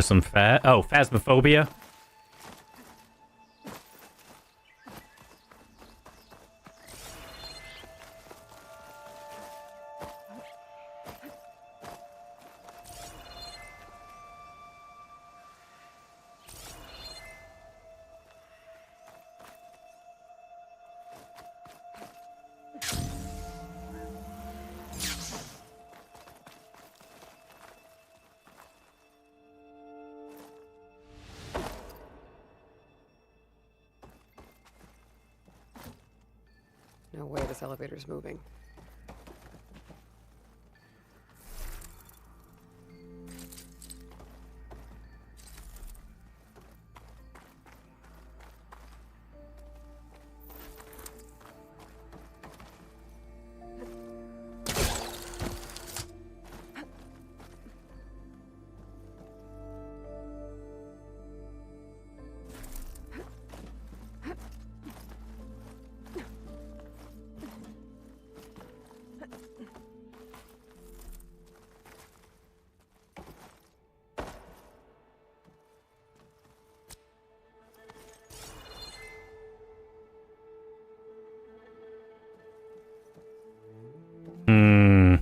with some phasmophobia. No way this elevator's moving. Hmm.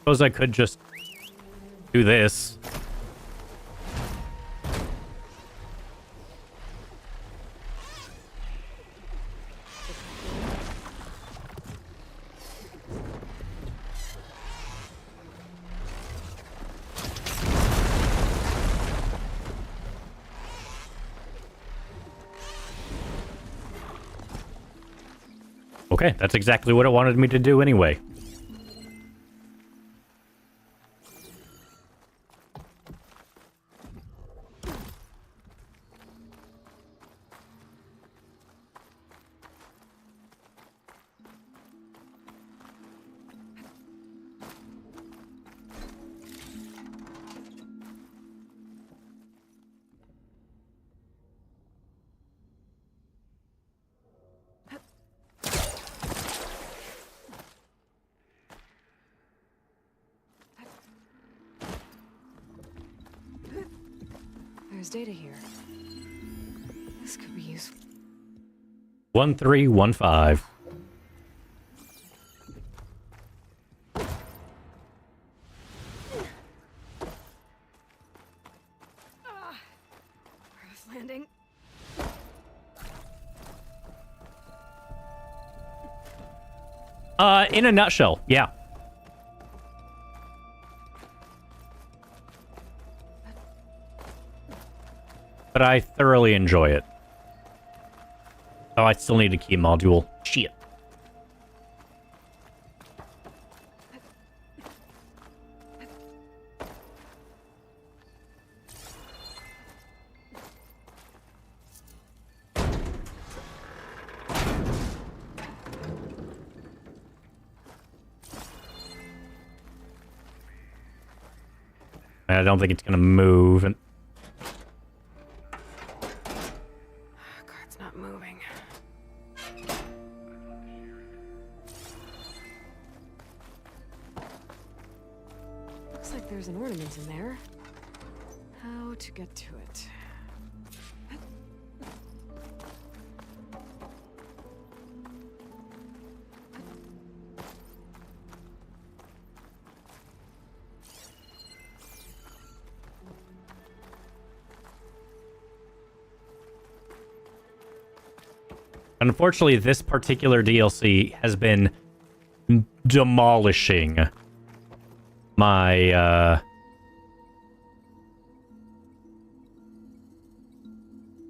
Suppose I could just do this. Okay, that's exactly what it wanted me to do anyway. There's data here. This could be useful. 1315. Earth landing. In a nutshell, yeah. But I thoroughly enjoy it. Oh, I still need a key module. Shit. I don't think it's gonna move. And Card's not moving. Looks like there's an ornament in there. How to get to it? Unfortunately, this particular DLC has been demolishing my,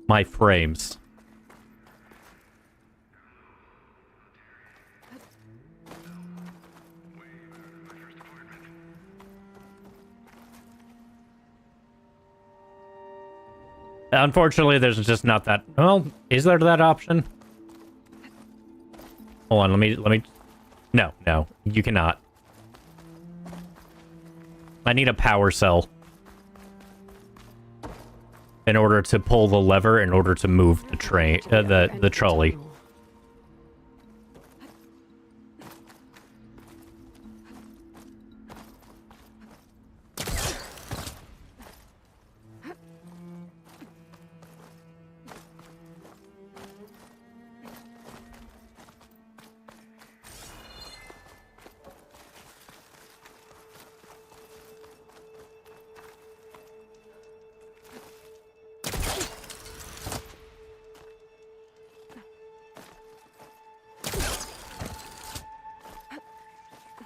my frames. Unfortunately, there's just not that... Well, is there that option? Hold on, let me... No, you cannot. I need a power cell in order to pull the lever in order to move the train, the trolley.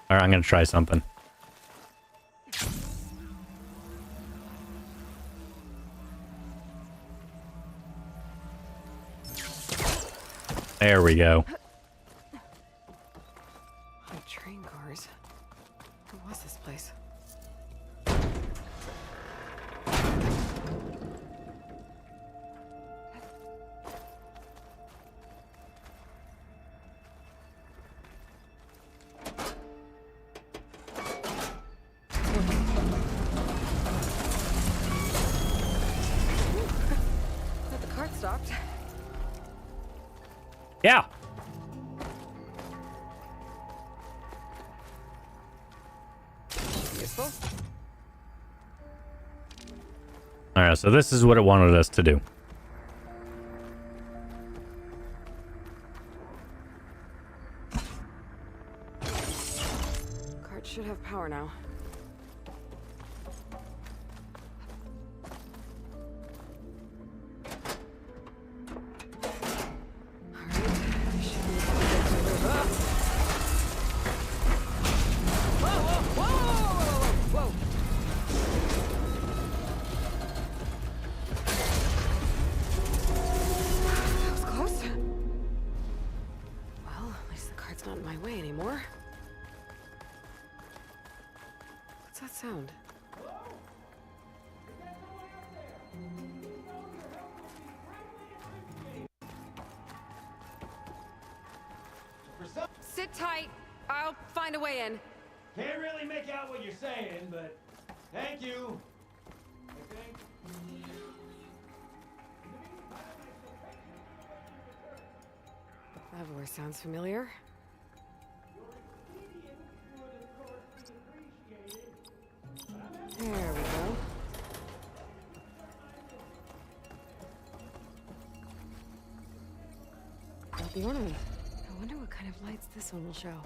Alright, I'm gonna try something. There we go. Oh, train cars. What was this place? But the cart stopped. Yeah. Useful. Alright, so this is what it wanted us to do. Cart should have power now. That was close. Well, at least the cart's not in my way anymore. What's that sound? Sit tight. I'll find a way in. Can't really make out what you're saying, but thank you. I think. That voice sounds familiar. There we go. Got the ornament. I wonder what kind of lights this one will show.